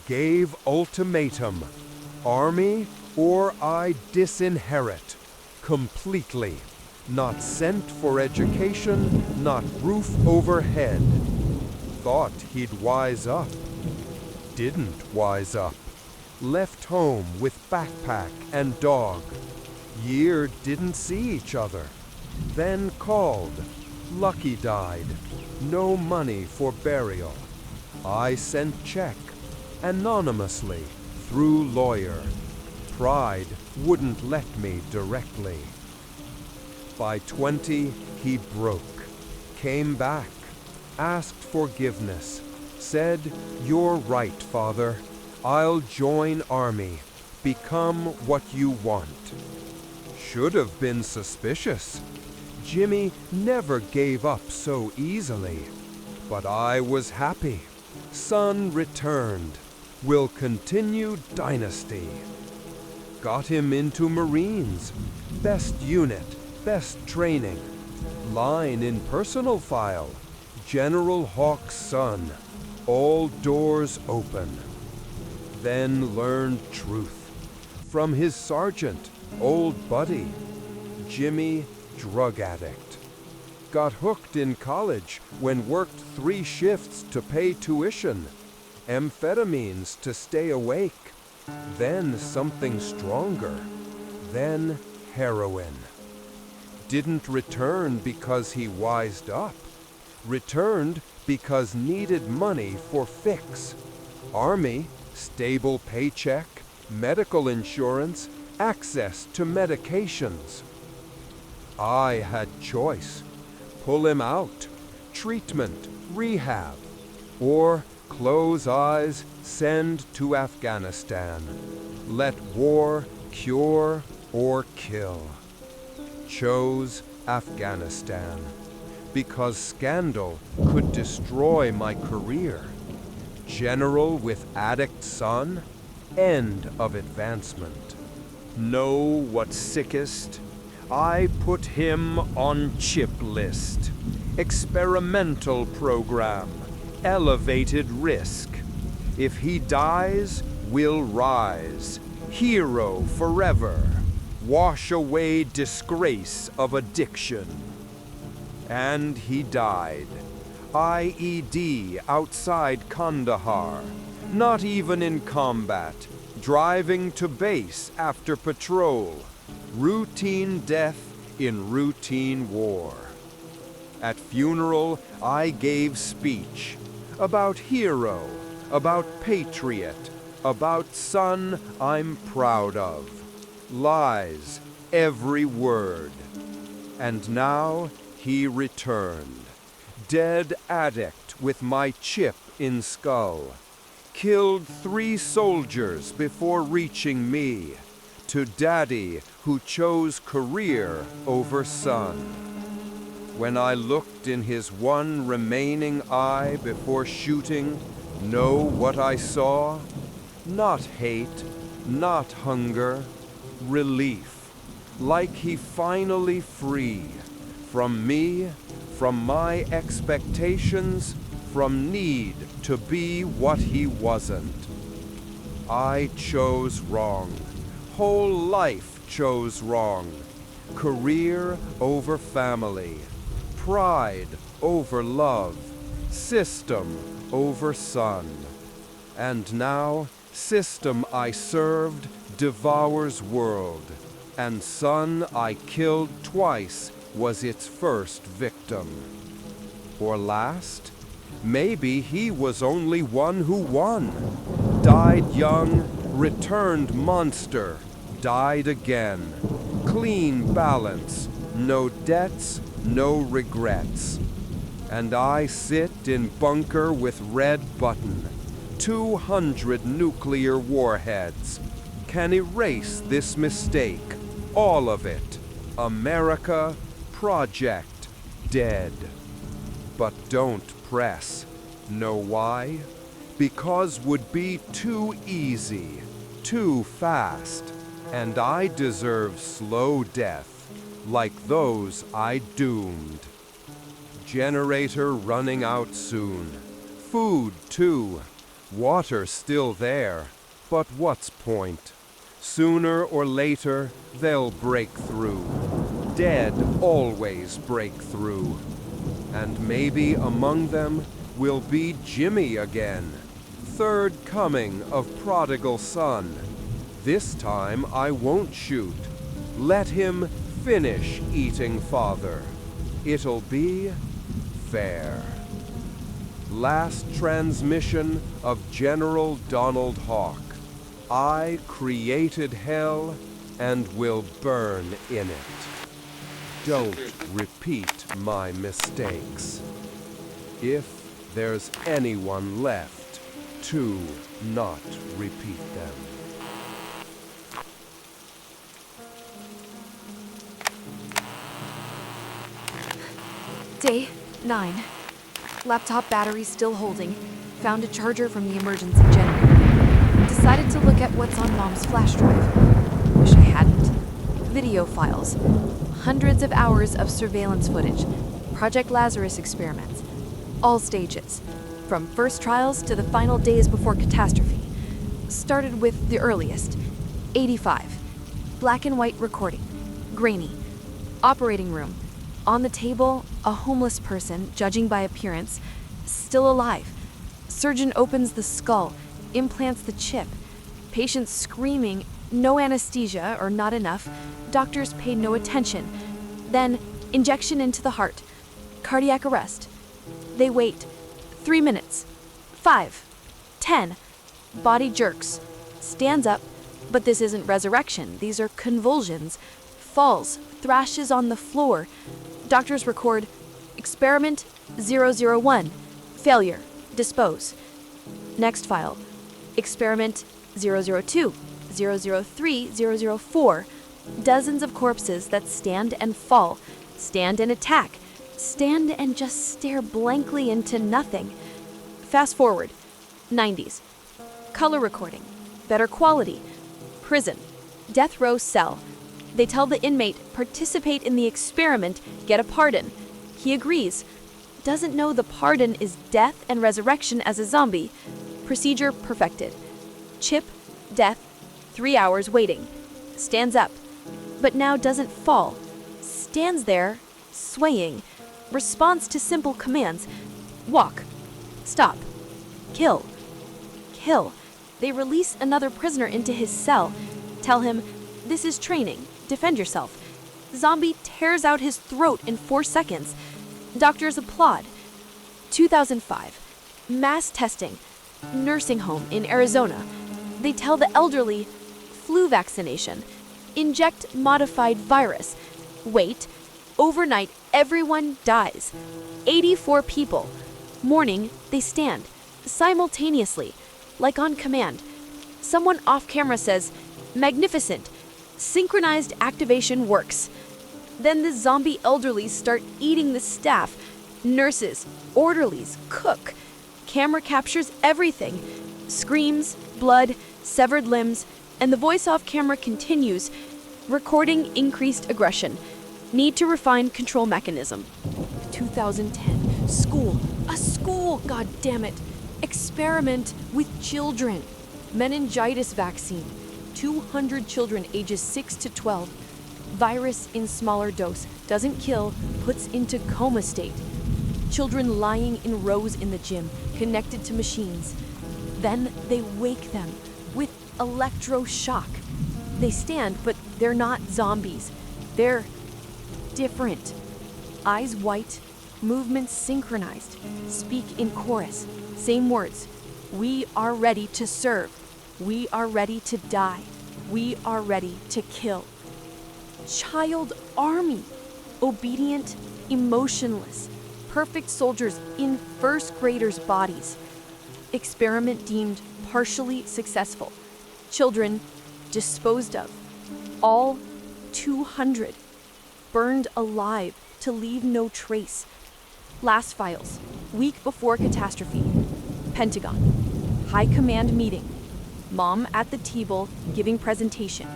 Gave ultimatum. Army or I disinherit. Completely. Not sent for education, not roof overhead. thought he'd wise up. Didn't wise up. Left home with backpack and dog. Year didn't see each other. Then called. Lucky died. No money for burial. I sent check. Anonymously. Through lawyer. Pride wouldn't let me directly. By 20, he broke. Came back. Asked forgiveness. Said, "You're right, Father. I'll join army. Become what you want." Should have been suspicious. Jimmy never gave up so easily. But I was happy. Son returned. Will continue dynasty. Got him into Marines. Best unit, best training. Line in personal file. General Hawk's son. All doors open. Then learned truth. From his sergeant, old buddy. Jimmy, drug addict. Got hooked in college when worked 3 shifts to pay tuition. Amphetamines to stay awake. Then something stronger. Then heroin. Didn't return because he wised up. Returned because needed money for fix. Army, stable paycheck, medical insurance, access to medications. I had choice. Pull him out. Treatment, rehab. Or close eyes, send to Afghanistan. Let war cure or kill. Chose Afghanistan because scandal could destroy my career. General with addict son, end of advancement. Know what's sickest? I put him on chip list. Experimental program, elevated risk. If he dies, we'll rise. Hero forever. Wash away disgrace of addiction. And he died. IED outside Kandahar. Not even in combat. Driving to base after patrol. Routine death in routine war. At funeral, I gave speech. About hero. About patriot. About son I'm proud of. Lies, every word. And now he returned. Dead addict with my chip in skull. Killed 3 soldiers before reaching me. To daddy who chose career over son. When I looked in his one remaining eye before shooting, know what I saw? Not hate, not hunger, relief. Like he finally free. From me, from my expectations, from need to be what he wasn't. I chose wrong. Whole life chose wrong. Career over family. Pride over love. System over son. And now, system I served devours world. And son I killed twice was its first victim. Or last? Maybe he was only one who won. Died young, returned monster, died again. Clean balance, no debts, no regrets. And I sit in bunker with red button. 200 nuclear warheads. Can erase this mistake, all of it. America, project, dead. But don't press. Know why? Because would be too easy, too fast. And I deserve slow death, like those I doomed. Generator running out soon. Food too. Water still there. But what's point? Sooner or later, they'll break through. Dead always break through. And maybe among them, will be Jimmy again. Third coming of prodigal son. This time I won't shoot. Let him finish eating father. It'll be fair. Last transmission of General Donald Hawk. I created hell and will burn in it. Don't repeat my mistakes. If there's anyone left to not repeat them. Day 9. Laptop battery still holding. Found a charger from the emergency generator. Decided to look at what's on Mom's flash drive. Wish I hadn't. Video files. Hundreds of hours of surveillance footage. Project Lazarus experiments. All stages. From first trials to the final days before catastrophe. Started with the earliest. 85. Black and white recording. Grainy. Operating room. On the table, a homeless person, judging by appearance, still alive. Surgeon opens the skull, implants the chip. Patient screaming, no anesthesia or not enough. Doctors pay no attention. Then, injection into the heart. Cardiac arrest. They wait. 3 minutes. 5. 10. Body jerks. Stands up, but this isn't resurrection. These are convulsions. Falls, thrashes on the floor. Doctors record experiment 001. Failure. Dispose. Next file. Experiment 002, 003, 004. Dozens of corpses that stand and fall, stand and attack, stand and just stare blankly into nothing. Fast forward. 90s. Color recording. Better quality. Prison. Death row cell. They tell the inmate, participate in the experiment, get a pardon. He agrees. Doesn't know the pardon is death and resurrection as a zombie. Procedure perfected. Chip, death, 3 hours waiting. Stands up, but now doesn't fall. Stands there, swaying. Responds to simple commands. Walk. Stop. Kill. Kill. They release another prisoner into his cell. Tell him, this is training. Defend yourself. Zombie tears out his throat in 4 seconds. Doctors applaud. 2005. Mass testing. Nursing home in Arizona. They tell the elderly, flu vaccination. Inject modified virus. Wait. Overnight, everyone dies. 84 people. Morning, they stand. Simultaneously. Like on command. Someone off camera says, magnificent. Synchronized activation works. Then the zombie elderly start eating the staff. Nurses, orderlies, cook. Camera captures everything. Screams, blood, severed limbs, and the voice off camera continues. Recording increased aggression. Need to refine control mechanism. 2010. School. A school, god damn it. Experiment with children. Meningitis vaccine. 200 children ages 6 to 12. Virus in smaller dose. Doesn't kill, puts into coma state. Children lying in rows in the gym, connected to machines. Then they wake them with electroshock. They stand, but they're not zombies. They're different. Eyes white, movements synchronized. Speak in chorus. Same words. We are ready to serve. We are ready to die. We are ready to kill. Child army. Obedient, emotionless. Perfect soldiers in first graders' bodies. Experiment deemed partially successful. Children disposed of. All 200. Burned alive to leave no trace. Last files. Week before catastrophe. Pentagon. High command meeting. Mom at the table giving presentation.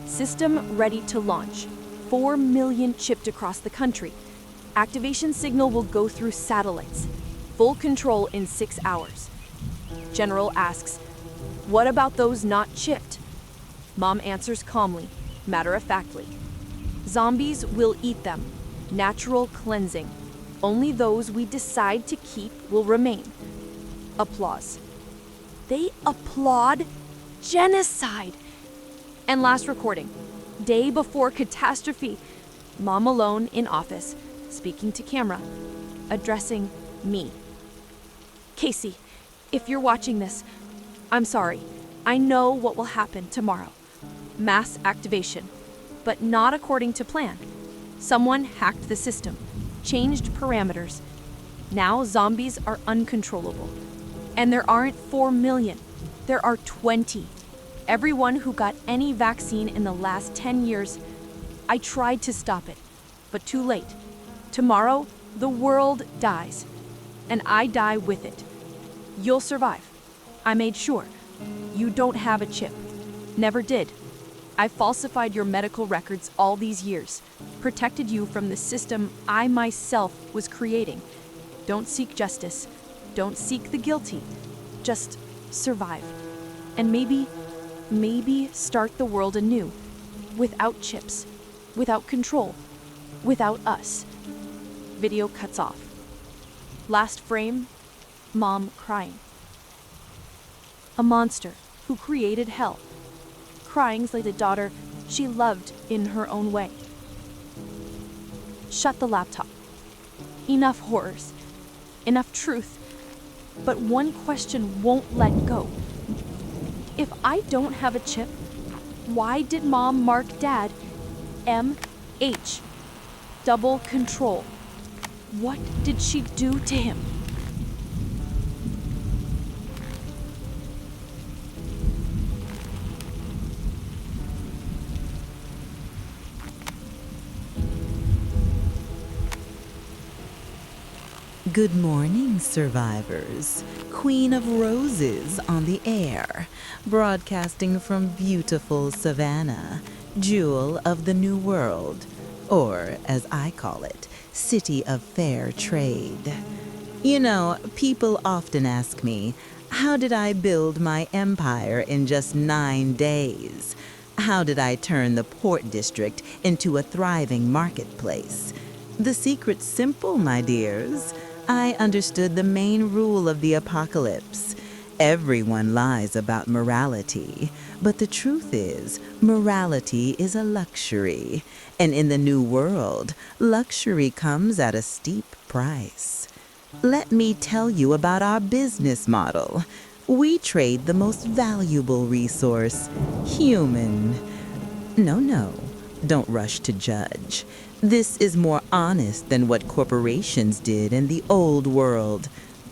System ready to launch. 4 million chipped across the country. Activation signal will go through satellites. Full control in 6 hours. General asks, what about those not chipped? Mom answers calmly, matter-of-factly. Zombies will eat them. Natural cleansing. Only those we decide to keep will remain. Applause. They applaud genocide. And last recording, day before catastrophe, Mom alone in office, speaking to camera, addressing me. Casey, if you're watching this, I'm sorry. I know what will happen tomorrow. Mass activation, but not according to plan. Someone hacked the system, changed parameters. Now zombies are uncontrollable. And there aren't 4 million, there are 20. Everyone who got any vaccine in the last 10 years, I tried to stop it, but too late. Tomorrow, the world dies, and I die with it. You'll survive. I made sure. You don't have a chip. Never did. I falsified your medical records all these years, protected you from the system I myself was creating. Don't seek justice. Don't seek the guilty. Just survive. And maybe start the world anew. Without chips. Without control. Without us. Video cuts off. Last frame, Mom crying. A monster who created hell. Crying like the daughter she loved in her own way. Shut the laptop. Enough horrors. Enough truth. But one question won't let go. If I don't have a chip, why did Mom mark Dad MH? Double control. What did she do to him? Good morning, survivors. Queen of Roses on the air, broadcasting from beautiful Savannah, jewel of the New World, or as I call it, City of Fair Trade. You know, people often ask me, how did I build my empire in just 9 days? How did I turn the Port District into a thriving marketplace? The secret's simple, my dears. I understood the main rule of the apocalypse. Everyone lies about morality, but the truth is, morality is a luxury. And in the new world, luxury comes at a steep price. Let me tell you about our business model. We trade the most valuable resource, human. No, don't rush to judge. This is more honest than what corporations did in the old world.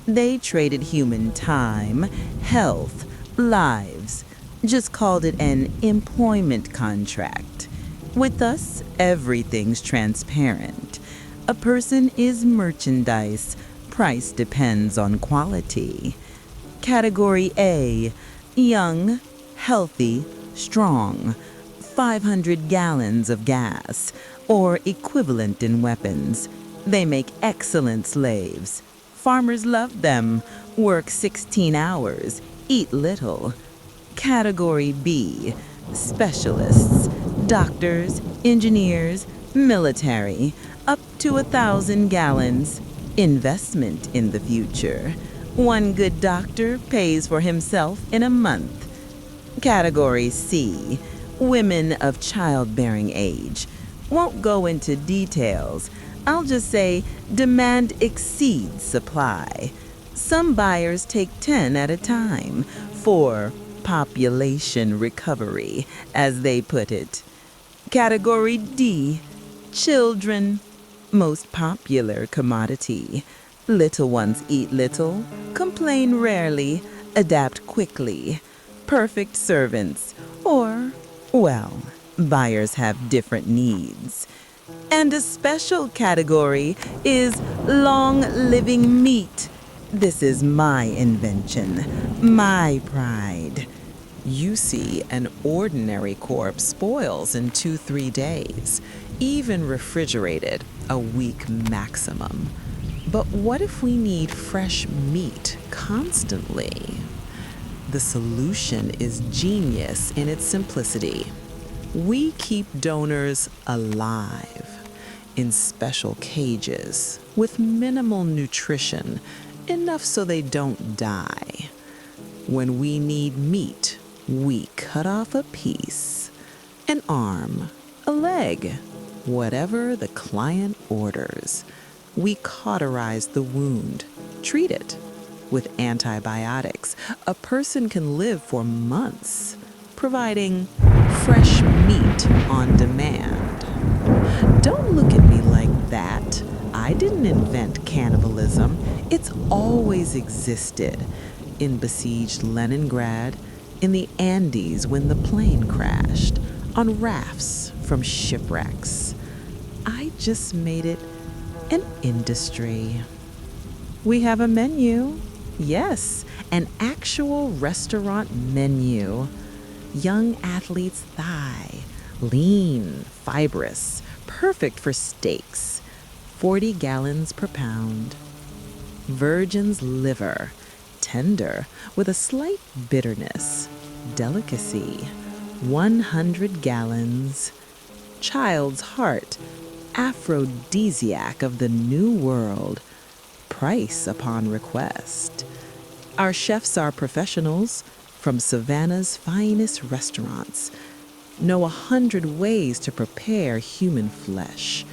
They traded human time, health, lives, just called it an employment contract. With us, everything's transparent. A person is merchandise. Price depends on quality. Category A, young, healthy, strong. 500 gallons of gas, or equivalent in weapons. They make excellent slaves. Farmers love them, work 16 hours, eat little. Category B, specialists, doctors, engineers, military, up to 1,000 gallons. Investment in the future. One good doctor pays for himself in a month. Category C, women of childbearing age. Won't go into details. I'll just say demand exceeds supply. Some buyers take 10 at a time for population recovery, as they put it. Category D, children. Most popular commodity. Little ones eat little, complain rarely, adapt quickly. Perfect servants, or, well, buyers have different needs. And a special category is long-living meat. This is my invention, my pride. You see, an ordinary corpse spoils in 2-3 days, even refrigerated, a week maximum. But what if we need fresh meat constantly? The solution is genius in its simplicity. We keep donors alive. in special cages with minimal nutrition, enough so they don't die. When we need meat, we cut off a piece, an arm, a leg, whatever the client orders. We cauterize the wound, treat it. With antibiotics, a person can live for months, providing fresh meat on demand. Don't look at me like that. I didn't invent cannibalism. It's always existed. In besieged Leningrad, in the Andes when the plane crashed, on rafts from shipwrecks. I just made it an industry. We have a menu. Yes, an actual restaurant menu. Young athlete's thigh, lean, fibrous, perfect for steaks, 40 gallons per pound. Virgin's liver, tender with a slight bitterness, delicacy, 100 gallons. Child's heart, aphrodisiac of the new world, price upon request. Our chefs are professionals from Savannah's finest restaurants, know 100 ways to prepare human flesh.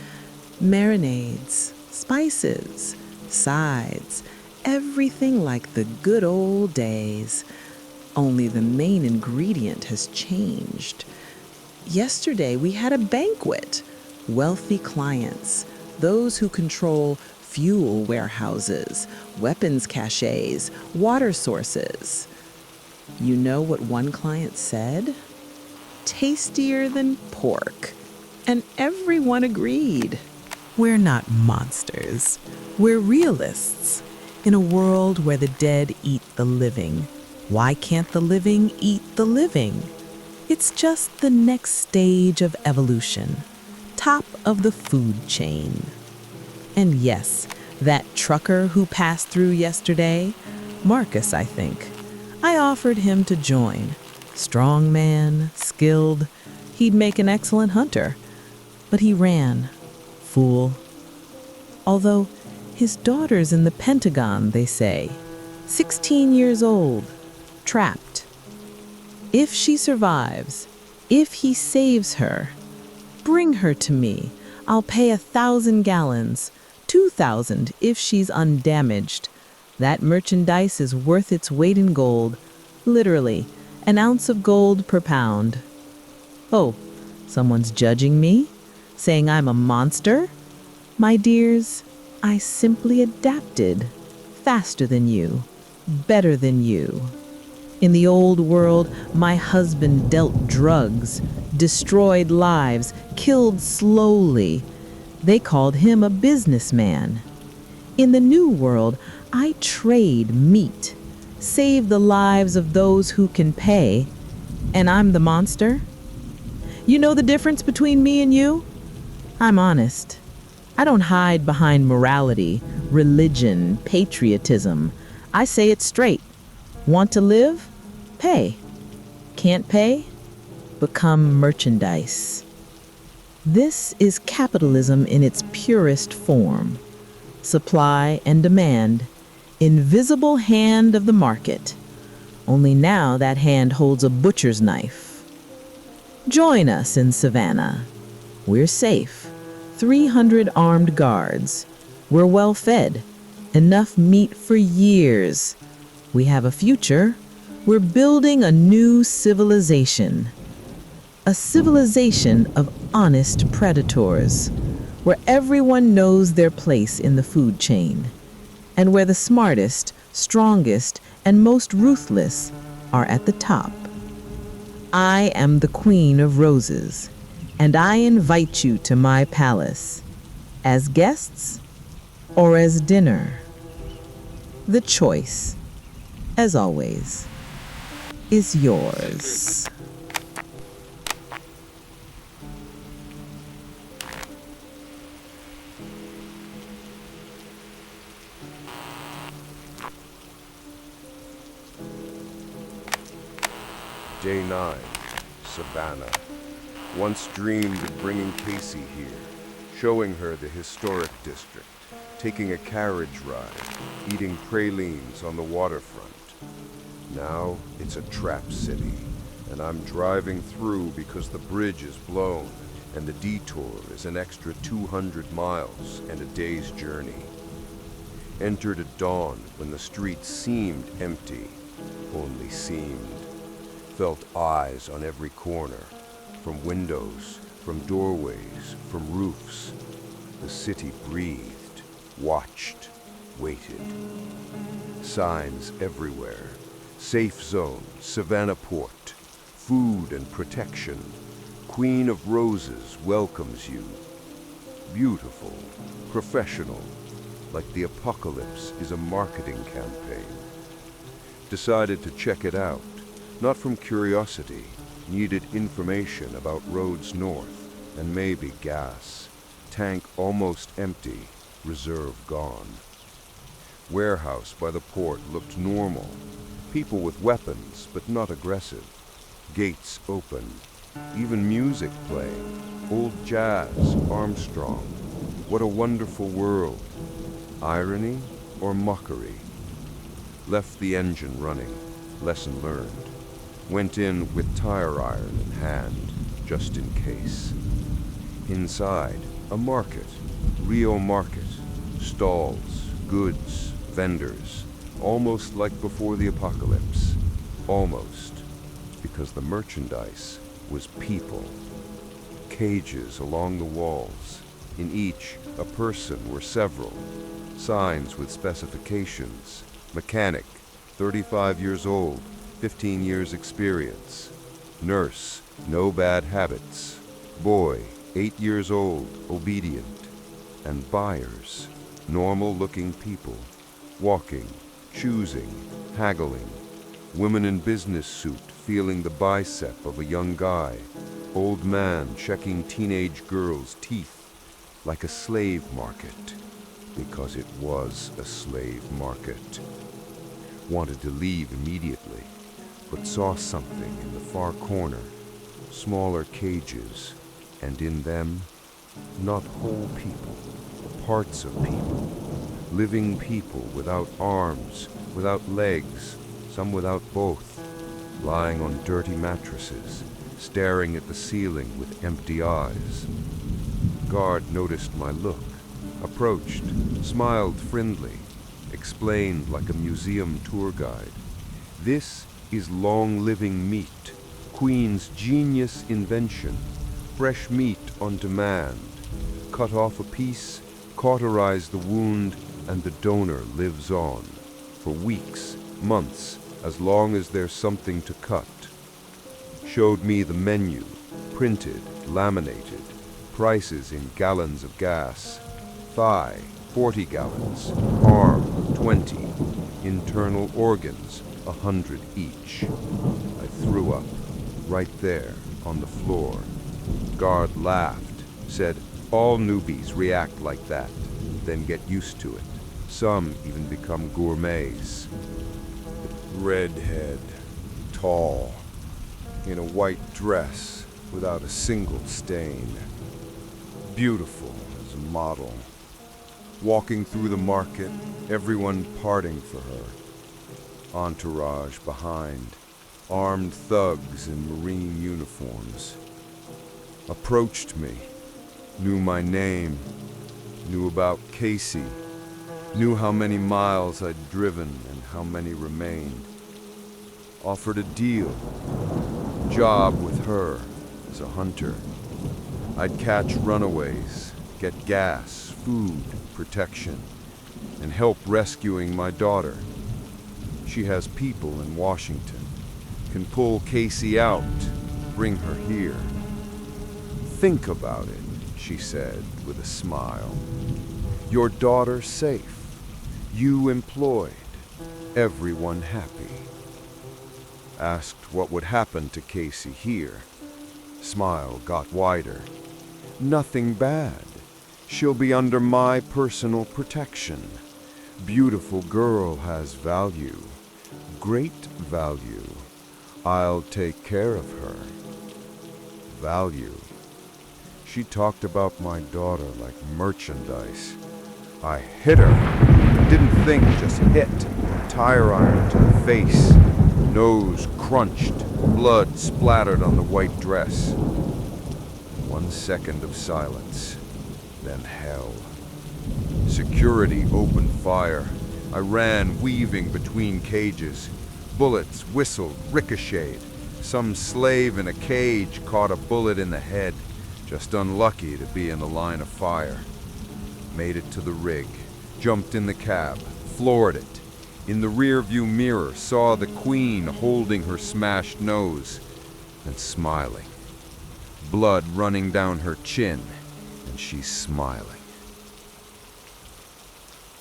Marinades, spices, sides, everything like the good old days. Only the main ingredient has changed. Yesterday we had a banquet. Wealthy clients, those who control fuel warehouses, weapons caches, water sources. You know what one client said? Tastier than pork. And everyone agreed. We're not monsters. We're realists. In a world where the dead eat the living, why can't the living eat the living? It's just the next stage of evolution. Top of the food chain. And yes, that trucker who passed through yesterday, Marcus, I think. I offered him to join. Strong man, skilled. He'd make an excellent hunter. But he ran. Fool. Although his daughter's in the Pentagon, they say. 16 years old. Trapped. If she survives, if he saves her, bring her to me. I'll pay 1,000 gallons, 2,000 if she's undamaged. That merchandise is worth its weight in gold. Literally, an ounce of gold per pound. Oh, someone's judging me? Saying I'm a monster? My dears, I simply adapted. Faster than you. Better than you. In the old world, my husband dealt drugs, destroyed lives, killed slowly. They called him a businessman. In the new world, I trade meat, save the lives of those who can pay, and I'm the monster? You know the difference between me and you? I'm honest. I don't hide behind morality, religion, patriotism. I say it straight. Want to live? Pay. Can't pay? Become merchandise. This is capitalism in its purest form. Supply and demand, invisible hand of the market. Only now that hand holds a butcher's knife. Join us in Savannah. We're safe. 300 armed guards. We're well fed. Enough meat for years. We have a future. We're building a new civilization. A civilization of honest predators, where everyone knows their place in the food chain, and where the smartest, strongest, and most ruthless are at the top. I am the Queen of Roses, and I invite you to my palace, as guests or as dinner. The choice, as always, is yours. Day 9, Savannah. Once dreamed of bringing Casey here. showing her the historic district, taking a carriage ride, eating pralines on the waterfront. Now it's a trap city, and I'm driving through because the bridge is blown, and the detour is an extra 200 miles and a day's journey. Entered at dawn when the streets seemed empty, only seemed. Felt eyes on every corner, from windows, from doorways, from roofs. The city breathed, watched, waited. Signs everywhere. Safe zone, Savannah Port, food and protection. Queen of Roses welcomes you. Beautiful, professional, like the apocalypse is a marketing campaign. Decided to check it out, not from curiosity, needed information about roads north, and maybe gas. Tank almost empty, reserve gone. Warehouse by the port looked normal. People with weapons, but not aggressive. Gates open. Even music playing. Old jazz, Armstrong. What a wonderful world. Irony or mockery? Left the engine running. Lesson learned. Went in with tire iron in hand, just in case. Inside, a market. Rio Market. Stalls, goods, vendors. Almost like before the apocalypse. Almost. Because the merchandise was people. Cages along the walls. In each, a person or several. Signs with specifications. Mechanic, 35 years old, 15 years experience. Nurse, no bad habits. Boy, 8 years old, obedient. And buyers, normal-looking people. Walking, choosing, haggling. Women in business suit feeling the bicep of a young guy. Old man checking teenage girls' teeth. Like a slave market. Because it was a slave market. Wanted to leave immediately, but saw something in the far corner. Smaller cages, and in them, not whole people, parts of people. Living people without arms, without legs, some without both. Lying on dirty mattresses, staring at the ceiling with empty eyes. Guard noticed my look, approached, smiled friendly, explained like a museum tour guide. This is long-living meat, Queen's genius invention, fresh meat on demand. Cut off a piece, cauterize the wound, and the donor lives on. For weeks, months, as long as there's something to cut. Showed me the menu, printed, laminated, prices in gallons of gas. Thigh, 40 gallons. Arm, 20. Internal organs, 100 each. I threw up, right there, on the floor. Guard laughed, said, all newbies react like that, then get used to it. Some even become gourmets. Redhead, tall, in a white dress without a single stain. Beautiful as a model. Walking through the market, everyone parting for her. Entourage behind, armed thugs in Marine uniforms. Approached me, knew my name, knew about Casey, knew how many miles I'd driven and how many remained. Offered a deal, job with her as a hunter. I'd catch runaways, get gas, food, protection, and help rescuing my daughter. She has people in Washington, can pull Casey out, bring her here. Think about it, she said with a smile. Your daughter safe, you employed, everyone happy. Asked what would happen to Casey here. Smile got wider. Nothing bad. She'll be under my personal protection. Beautiful girl has value. Great value. I'll take care of her. Value. She talked about my daughter like merchandise. I hit her. Didn't think, just hit. Tire iron to the face. Nose crunched. Blood splattered on the white dress. 1 second of silence. Then hell. Security opened fire. I ran, weaving between cages. Bullets whistled, ricocheted. Some slave in a cage caught a bullet in the head. Just unlucky to be in the line of fire. Made it to the rig. Jumped in the cab. Floored it. In the rearview mirror, saw the Queen holding her smashed nose and smiling. Blood running down her chin, and she's smiling.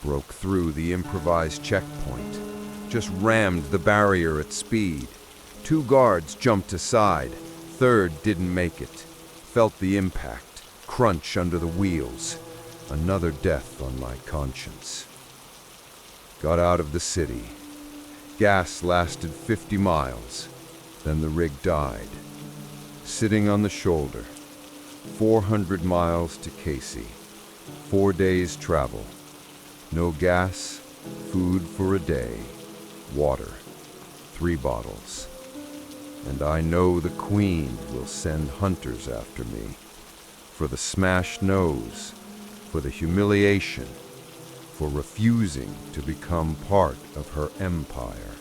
Broke through the improvised checkpoint. Just rammed the barrier at speed. 2 guards jumped aside. 3rd didn't make it. Felt the impact, crunch under the wheels. Another death on my conscience. Got out of the city. Gas lasted 50 miles. Then the rig died. Sitting on the shoulder. 400 miles to Casey. 4 days travel. No gas, food for a day. Water. 3 bottles. And I know the Queen will send hunters after me. For the smashed nose. For the humiliation. For refusing to become part of her empire.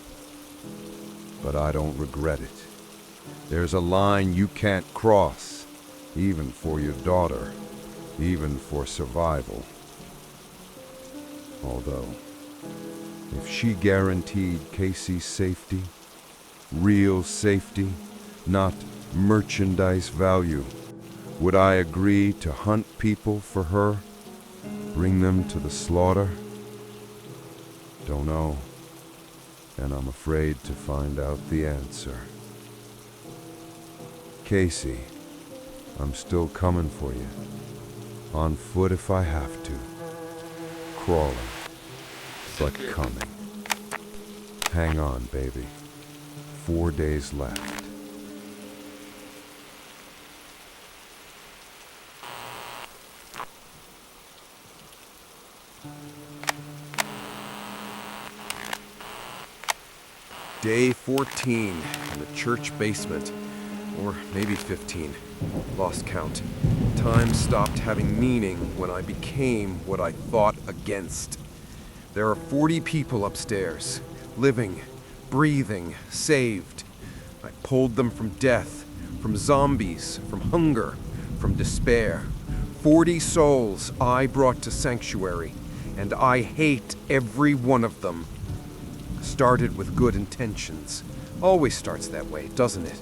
But I don't regret it. There's a line you can't cross, even for your daughter, even for survival. Although, if she guaranteed Casey's safety, real safety, not merchandise value, would I agree to hunt people for her? Bring them to the slaughter? Don't know. And I'm afraid to find out the answer. Casey, I'm still coming for you. On foot if I have to. Crawling, but coming. Hang on, baby. 4 days left. Day 14 in the church basement. Or maybe 15. Lost count. Time stopped having meaning when I became what I fought against. There are 40 people upstairs. Living, breathing, saved. I pulled them from death, from zombies, from hunger, from despair. 40 souls I brought to sanctuary, and I hate every one of them. Started with good intentions. Always starts that way, doesn't it?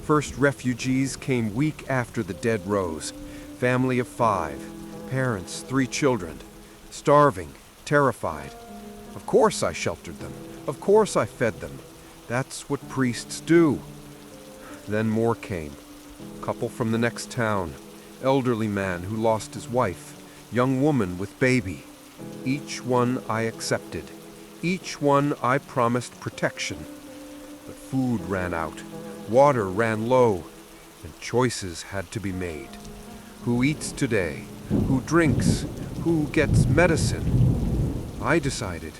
First refugees came week after the dead rose. Family of 5. Parents, 3 children. Starving, terrified. Of course I sheltered them. Of course I fed them. That's what priests do. Then more came. Couple from the next town. Elderly man who lost his wife. Young woman with baby. Each one I accepted. Each one I promised protection. But food ran out. Water ran low. And choices had to be made. Who eats today? Who drinks? Who gets medicine? I decided.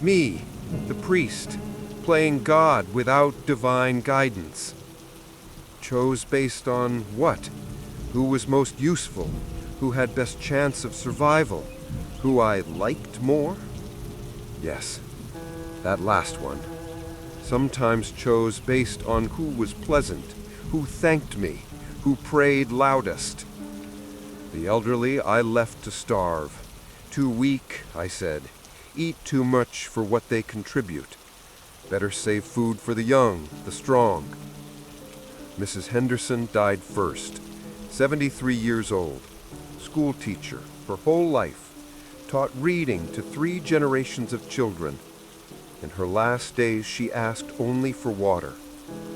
Me, the priest, playing God without divine guidance. Chose based on what? Who was most useful? Who had best chance of survival? Who I liked more? Yes, that last one. Sometimes chose based on who was pleasant, who thanked me, who prayed loudest. The elderly I left to starve. Too weak, I said. Eat too much for what they contribute. Better save food for the young, the strong. Mrs. Henderson died first. 73 years old. School teacher, her whole life. Taught reading to 3 generations of children. In her last days, she asked only for water.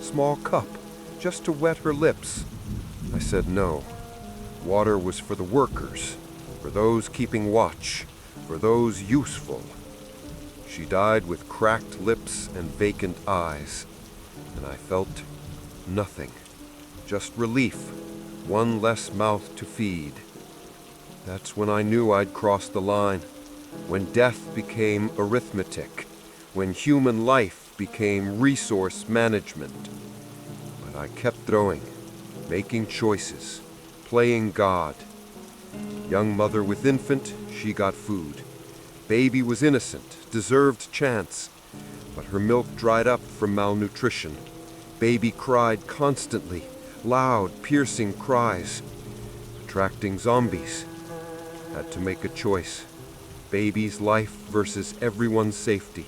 Small cup, just to wet her lips. I said no. Water was for the workers, for those keeping watch, for those useful. She died with cracked lips and vacant eyes, and I felt nothing, just relief, one less mouth to feed. That's when I knew I'd crossed the line, when death became arithmetic, when human life became resource management. But I kept throwing, making choices, playing God. Young mother with infant, she got food. Baby was innocent, deserved chance, but her milk dried up from malnutrition. Baby cried constantly, loud, piercing cries, attracting zombies. Had to make a choice. Baby's life versus everyone's safety.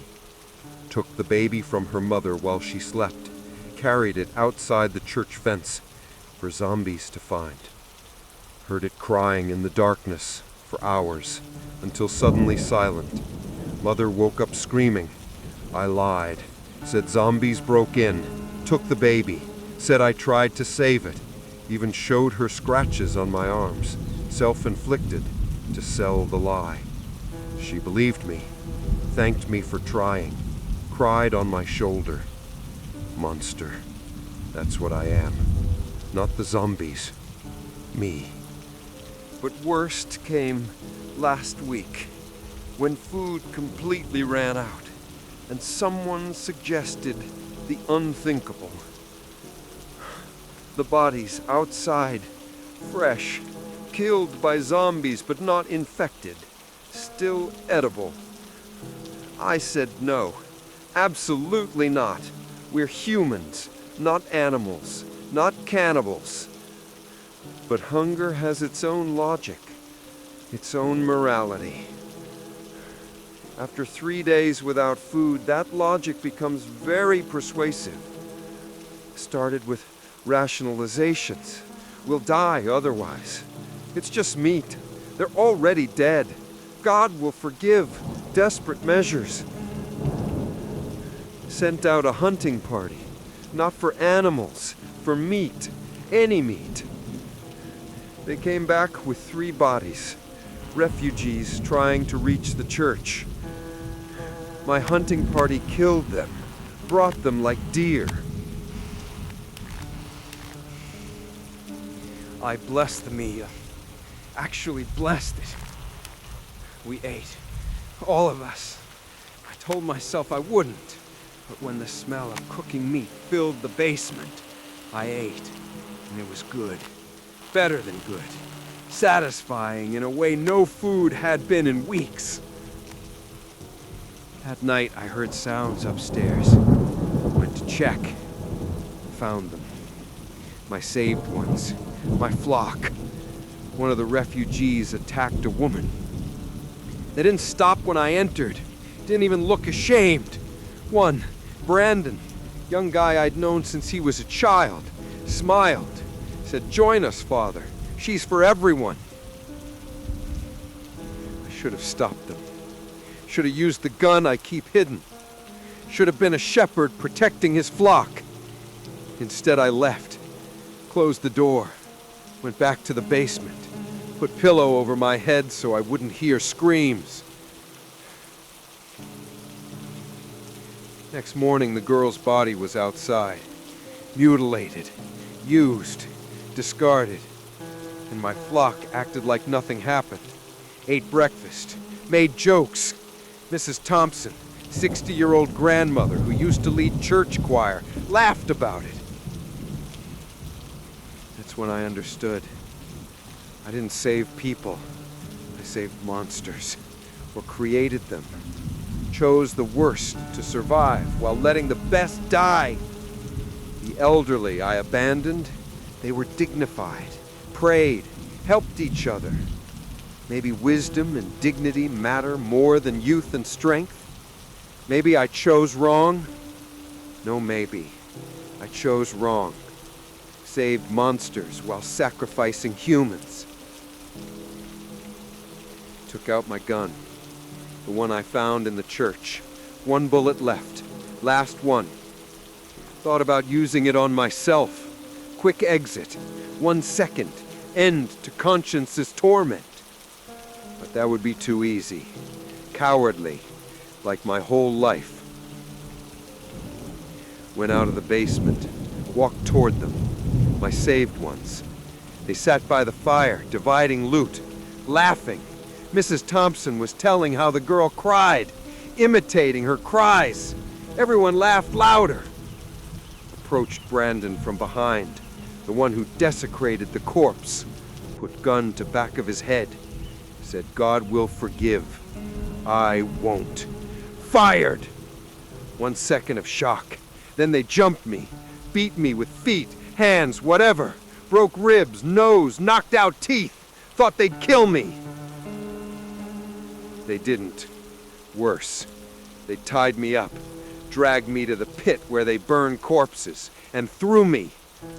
Took the baby from her mother while she slept, carried it outside the church fence for zombies to find. Heard it crying in the darkness for hours, until suddenly silent. Mother woke up screaming. I lied, said zombies broke in, took the baby, said I tried to save it, even showed her scratches on my arms, self-inflicted, to sell the lie. She believed me, thanked me for trying, cried on my shoulder. Monster. That's what I am. Not the zombies. Me. But worst came last week, when food completely ran out, and someone suggested the unthinkable. The bodies outside, fresh, killed by zombies but not infected, still edible. I said no, absolutely not. We're humans, not animals, not cannibals. But hunger has its own logic, its own morality. After 3 days without food, that logic becomes very persuasive. Started with rationalizations. We'll die otherwise. It's just meat. They're already dead. God will forgive. Desperate measures. Sent out a hunting party. Not for animals, for meat. Any meat. They came back with 3 bodies. Refugees trying to reach the church. My hunting party killed them. Brought them like deer. I blessed the meal. Actually blessed it. We ate. All of us. I told myself I wouldn't. But when the smell of cooking meat filled the basement, I ate. And it was good. Better than good. Satisfying in a way no food had been in weeks. That night I heard sounds upstairs. Went to check. Found them. My saved ones. My flock. One of the refugees attacked a woman. They didn't stop when I entered. Didn't even look ashamed. One, Brandon, young guy I'd known since he was a child, smiled. Said, "Join us, Father. She's for everyone." I should have stopped them. Should have used the gun I keep hidden. Should have been a shepherd protecting his flock. Instead, I left. Closed the door. Went back to the basement. Put pillow over my head so I wouldn't hear screams. Next morning, the girl's body was outside. Mutilated. Used. Discarded. And my flock acted like nothing happened. Ate breakfast. Made jokes. Mrs. Thompson, 60-year-old grandmother who used to lead church choir, laughed about it. That's when I understood. I didn't save people. I saved monsters. Or created them. Chose the worst to survive while letting the best die. The elderly I abandoned. They were dignified, prayed, helped each other. Maybe wisdom and dignity matter more than youth and strength. Maybe I chose wrong. No, maybe. I chose wrong. Saved monsters while sacrificing humans. Took out my gun. The one I found in the church. 1 bullet left. Last one. Thought about using it on myself. Quick exit. 1 second. End to conscience's torment. But that would be too easy. Cowardly. Like my whole life. Went out of the basement. Walked toward them. My saved ones. They sat by the fire, dividing loot, laughing. Mrs. Thompson was telling how the girl cried, imitating her cries. Everyone laughed louder. Approached Brandon from behind, the one who desecrated the corpse. Put gun to back of his head. Said, God will forgive. I won't. Fired! 1 second of shock. Then they jumped me, beat me with feet, hands, whatever. Broke ribs, nose, knocked out teeth. Thought they'd kill me. They didn't. Worse. They tied me up, dragged me to the pit where they burn corpses, and threw me,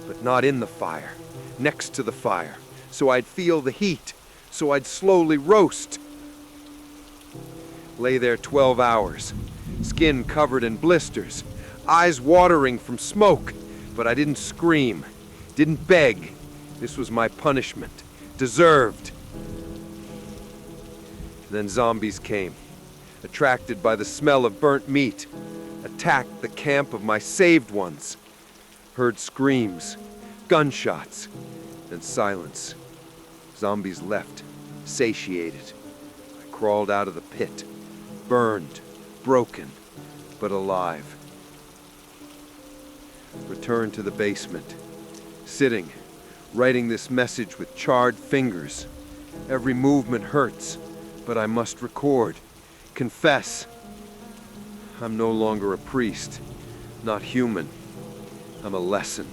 but not in the fire, next to the fire, so I'd feel the heat, so I'd slowly roast. Lay there 12 hours, skin covered in blisters, eyes watering from smoke, but I didn't scream, didn't beg. This was my punishment, deserved. Then zombies came, attracted by the smell of burnt meat, attacked the camp of my saved ones. Heard screams, gunshots, then silence. Zombies left, satiated. I crawled out of the pit, burned, broken, but alive. Returned to the basement, sitting, writing this message with charred fingers. Every movement hurts, but I must record, confess. I'm no longer a priest, not human. I'm a lesson,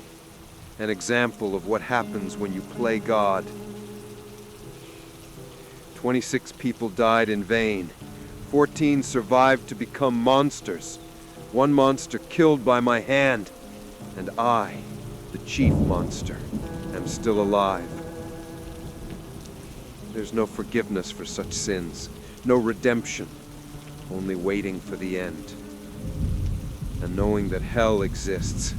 an example of what happens when you play God. 26 people died in vain. 14 survived to become monsters. 1 monster killed by my hand. And I, the chief monster, am still alive. There's no forgiveness for such sins, no redemption, only waiting for the end. And knowing that hell exists,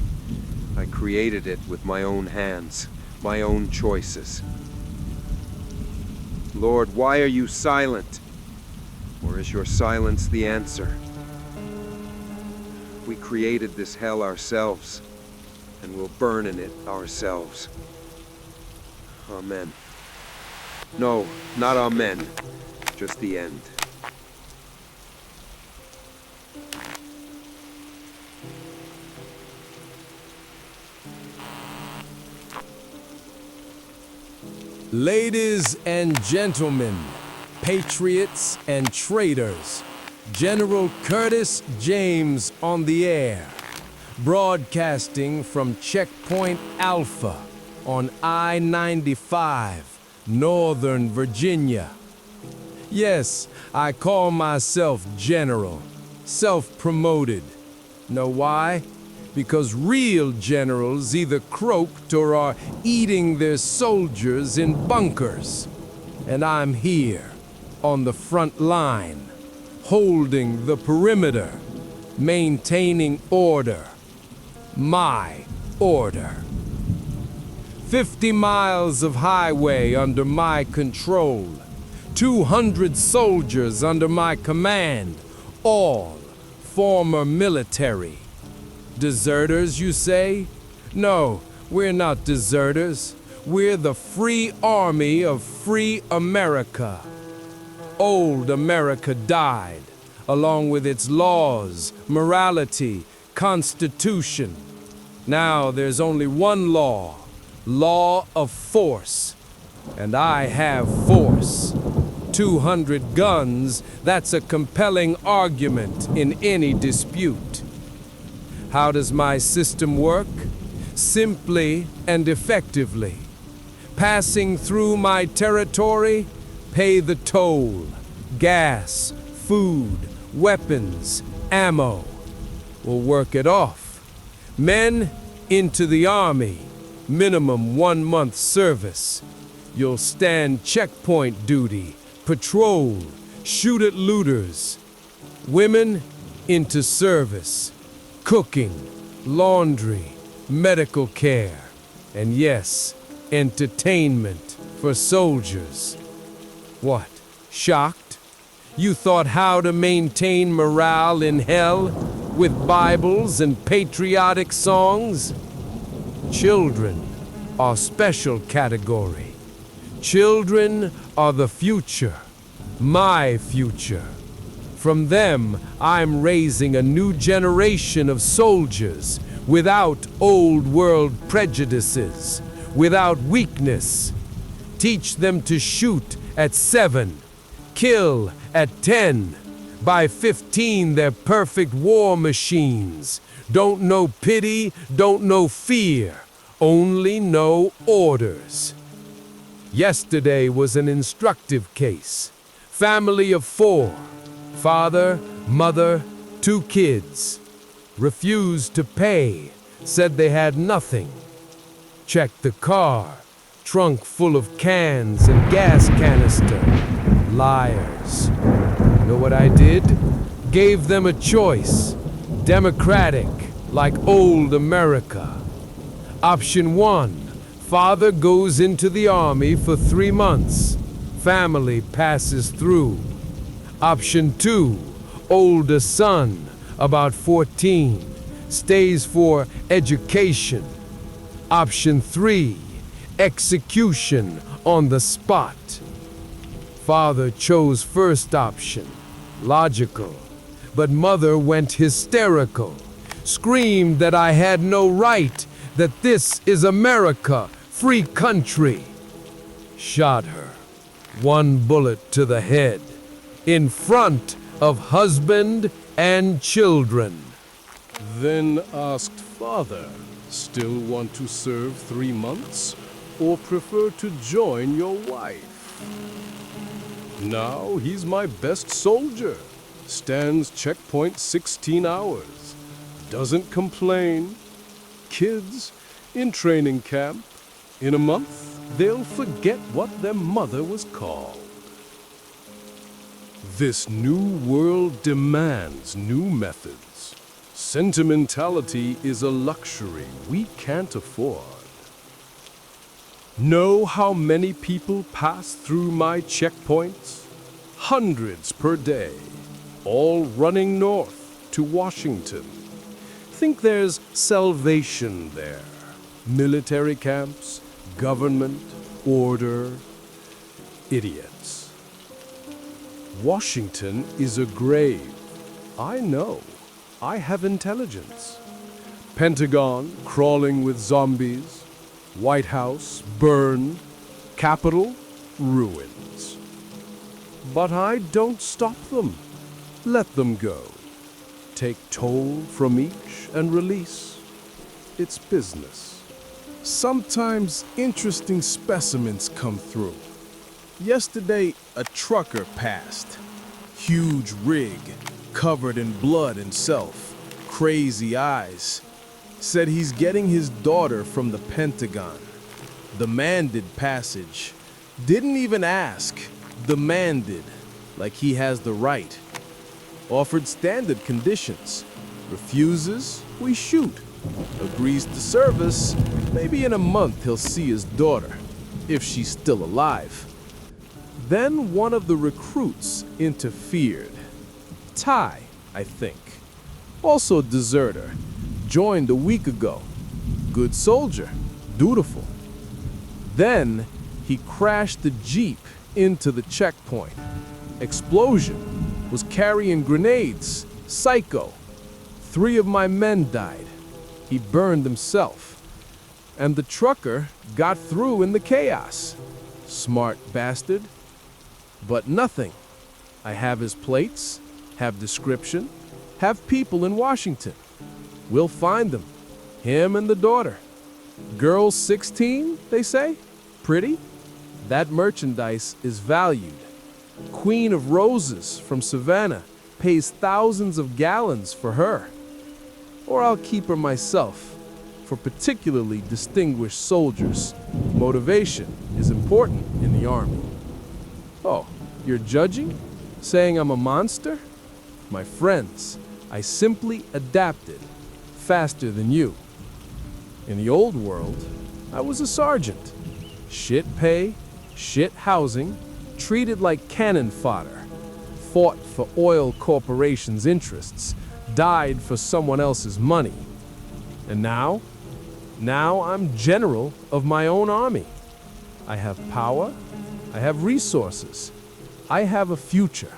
I created it with my own hands, my own choices. Lord, why are you silent? Or is your silence the answer? We created this hell ourselves, and we'll burn in it ourselves. Amen. No, not amen. Just the end. Ladies and gentlemen, patriots and traitors, General Curtis James on the air, broadcasting from Checkpoint Alpha on I-95, Northern Virginia. Yes, I call myself General, self-promoted. Know why? Because real generals either croaked or are eating their soldiers in bunkers. And I'm here, on the front line, holding the perimeter, maintaining order. My order. 50 miles of highway under my control. 200 soldiers under my command, all former military. Deserters, you say? No, we're not deserters. We're the free army of free America. Old America died, along with its laws, morality, constitution. Now there's only one law, law of force. And I have force. 200 guns, that's a compelling argument in any dispute. How does my system work? Simply and effectively. Passing through my territory, pay the toll. Gas, food, weapons, ammo. We'll work it off. Men into the army, minimum 1 month service. You'll stand checkpoint duty, patrol, shoot at looters. Women into service. Cooking, laundry, medical care, and yes, entertainment for soldiers. What, shocked? You thought how to maintain morale in hell with Bibles and patriotic songs? Children, are special category. Children are the future, my future. From them, I'm raising a new generation of soldiers without old world prejudices, without weakness. Teach them to shoot at 7, kill at 10. By 15, they're perfect war machines. Don't know pity, don't know fear, only know orders. Yesterday was an instructive case. Family of 4. Father, mother, 2 kids. Refused to pay, said they had nothing. Checked the car, trunk full of cans and gas canister. Liars. Know what I did? Gave them a choice. Democratic, like old America. Option 1, father goes into the army for 3 months. Family passes through. Option 2, older son, about 14, stays for education. Option 3, execution on the spot. Father chose first option, logical, but mother went hysterical, screamed that I had no right, that this is America, free country. Shot her, 1 bullet to the head, in front of husband and children. Then asked father, still want to serve 3 months, or prefer to join your wife? Now he's my best soldier, stands checkpoint 16 hours, doesn't complain. Kids in training camp, in a month they'll forget what their mother was called. This new world demands new methods. Sentimentality is a luxury we can't afford. Know how many people pass through my checkpoints? Hundreds per day, all running north to Washington. Think there's salvation there. Military camps, government, order, idiots. Washington is a grave. I know. I have intelligence. Pentagon crawling with zombies. White House burned. Capitol ruins. But I don't stop them. Let them go. Take toll from each and release. It's business. Sometimes interesting specimens come through. Yesterday, a trucker passed. Huge rig, covered in blood and self, crazy eyes. Said he's getting his daughter from the Pentagon. Demanded passage. Didn't even ask. Demanded, like he has the right. Offered standard conditions. Refuses, we shoot. Agrees to service, maybe in a month he'll see his daughter, if she's still alive. Then one of the recruits interfered. Ty, I think. Also deserter. Joined a week ago. Good soldier. Dutiful. Then he crashed the Jeep into the checkpoint. Explosion. Was carrying grenades. Psycho. 3 of my men died. He burned himself. And the trucker got through in the chaos. Smart bastard. But nothing. I have his plates, have description, have people in Washington. We'll find them. Him and the daughter. Girl 16, they say? Pretty? That merchandise is valued. Queen of Roses from Savannah pays thousands of gallons for her. Or I'll keep her myself, for particularly distinguished soldiers. Motivation is important in the Army. Oh, you're judging? Saying I'm a monster? My friends, I simply adapted, faster than you. In the old world, I was a sergeant. Shit pay, shit housing, treated like cannon fodder. Fought for oil corporations' interests, died for someone else's money. And now? Now I'm general of my own army. I have power, I have resources, I have a future.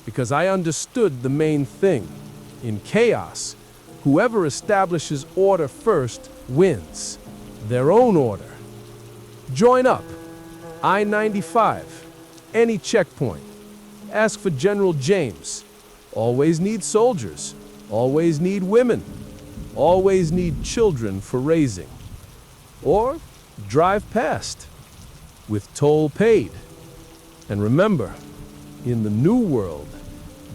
Because I understood the main thing. In chaos, whoever establishes order first wins. Their own order. Join up. I-95. Any checkpoint. Ask for General James. Always need soldiers. Always need women. Always need children for raising. Or drive past. With toll paid. And remember, in the new world,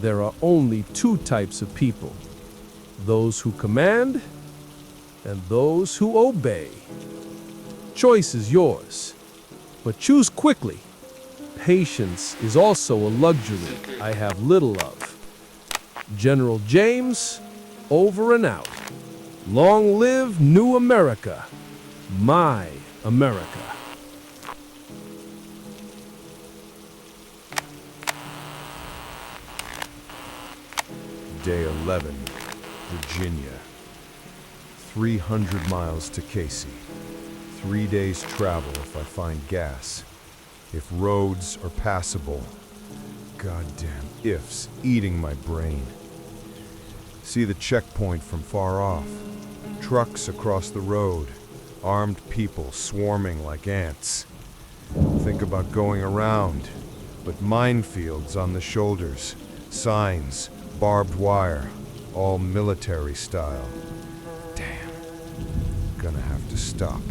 there are only two types of people. Those who command and those who obey. Choice is yours, but choose quickly. Patience is also a luxury I have little of. General James, over and out. Long live New America, my America. Day 11, Virginia. 300 miles to Casey. 3 days travel if I find gas. If roads are passable. Goddamn ifs eating my brain. See the checkpoint from far off. Trucks across the road. Armed people swarming like ants. Think about going around, but minefields on the shoulders. Signs. Barbed wire, all military style. Damn, gonna have to stop.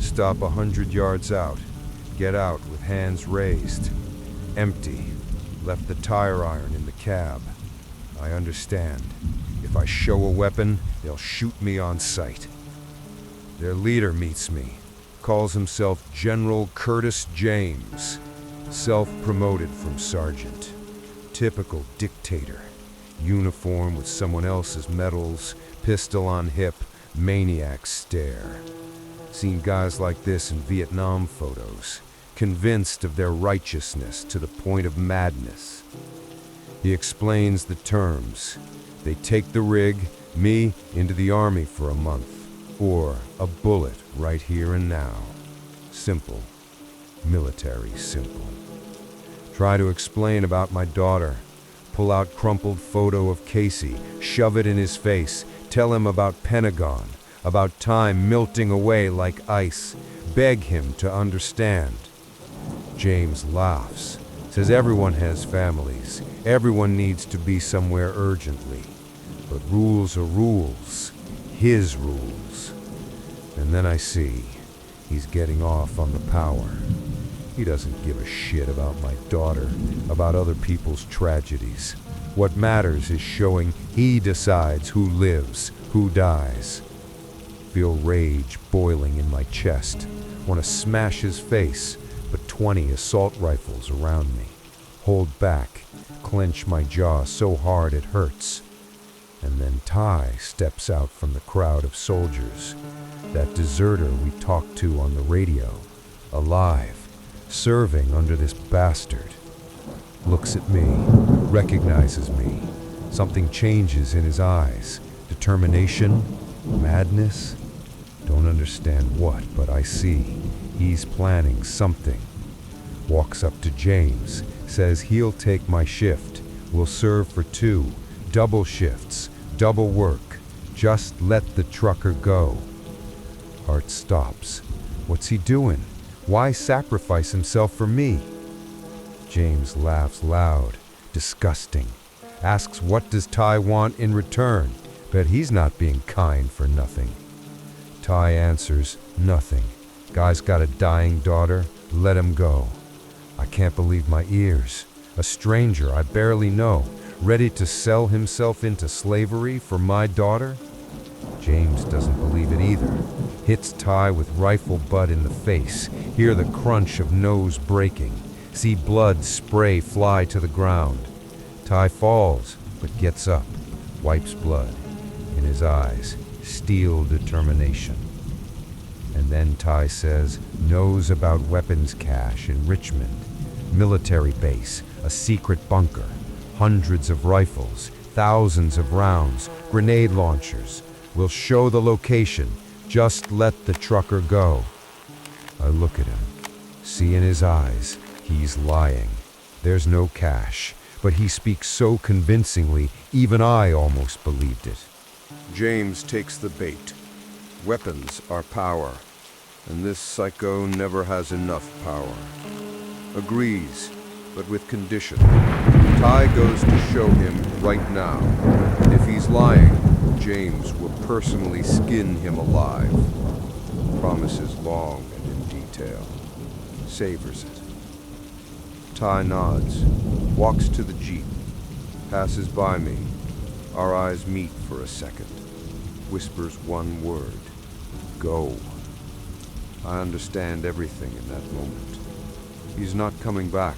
Stop 100 yards out. Get out with hands raised. Empty. Left the tire iron in the cab. I understand. If I show a weapon, they'll shoot me on sight. Their leader meets me. Calls himself General Curtis James. Self-promoted from sergeant. Typical dictator. Uniform with someone else's medals, pistol on hip, maniac stare. Seen guys like this in Vietnam photos, convinced of their righteousness to the point of madness. He explains the terms. They take the rig, me, into the army for a month, or a bullet right here and now. Simple. Military simple. Try to explain about my daughter. Pull out crumpled photo of Casey, shove it in his face, tell him about Pentagon, about time melting away like ice, beg him to understand. James laughs, says everyone has families, everyone needs to be somewhere urgently. But rules are rules, his rules. And then I see he's getting off on the power. He doesn't give a shit about my daughter, about other people's tragedies. What matters is showing he decides who lives, who dies. Feel rage boiling in my chest. Want to smash his face, but 20 assault rifles around me. Hold back, clench my jaw so hard it hurts. And then Ty steps out from the crowd of soldiers. That deserter we talked to on the radio, alive. Serving under this bastard. Looks at me, recognizes me. Something changes in his eyes. Determination, madness. Don't understand what, but I see. He's planning something. Walks up to James, says he'll take my shift. We'll serve for 2, double shifts, double work. Just let the trucker go. Heart stops. What's he doing? Why sacrifice himself for me? James laughs loud, disgusting. Asks what does Ty want in return? Bet he's not being kind for nothing. Ty answers, nothing. Guy's got a dying daughter, let him go. I can't believe my ears. A stranger I barely know, ready to sell himself into slavery for my daughter? James doesn't believe it either. Hits Ty with rifle butt in the face. Hear the crunch of nose breaking. See blood spray fly to the ground. Ty falls, but gets up. Wipes blood. In his eyes, steel determination. And then Ty says, knows about weapons cache in Richmond. Military base, a secret bunker. Hundreds of rifles, thousands of rounds, grenade launchers. We'll show the location. Just let the trucker go. I look at him, see in his eyes, he's lying. There's no cash, but he speaks so convincingly, even I almost believed it. James takes the bait. Weapons are power, and this psycho never has enough power. Agrees, but with condition. Ty goes to show him right now. If he's lying, James will personally skin him alive. Promises long and in detail. Savors it. Ty nods, walks to the jeep, passes by me. Our eyes meet for a second. Whispers one word. Go. I understand everything in that moment. He's not coming back.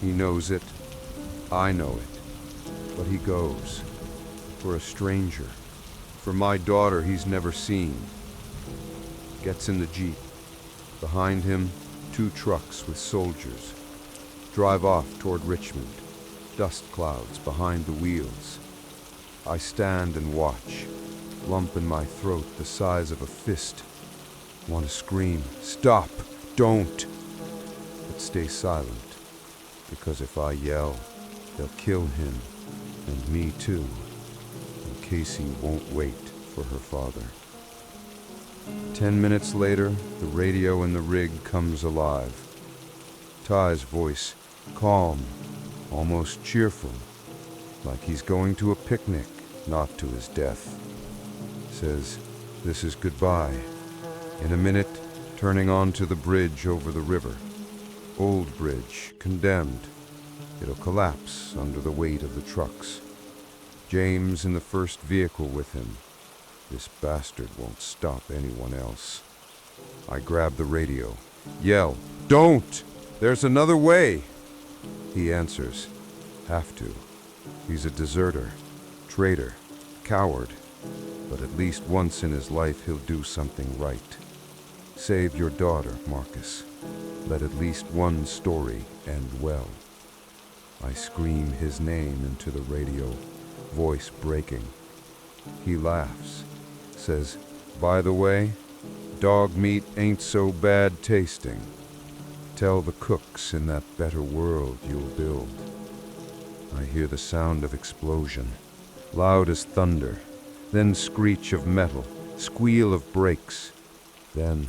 He knows it. I know it. But he goes. For a stranger. For my daughter he's never seen. Gets in the jeep. Behind him, 2 trucks with soldiers. Drive off toward Richmond. Dust clouds behind the wheels. I stand and watch. Lump in my throat the size of a fist. Want to scream, stop, don't. But stay silent, because if I yell, they'll kill him, and me too. And Casey won't wait for her father. 10 minutes later, the radio in the rig comes alive. Ty's voice, calm, almost cheerful, like he's going to a picnic, not to his death. Says, this is goodbye. In a minute, turning onto the bridge over the river. Old bridge, condemned. It'll collapse under the weight of the trucks. James in the first vehicle with him. This bastard won't stop anyone else. I grab the radio. Yell, don't! There's another way! He answers, have to. He's a deserter, traitor, coward. But at least once in his life he'll do something right. Save your daughter, Marcus. Let at least one story end well. I scream his name into the radio, voice breaking. He laughs, says, by the way, dog meat ain't so bad tasting. Tell the cooks in that better world you'll build. I hear the sound of explosion, loud as thunder, then screech of metal, squeal of brakes, then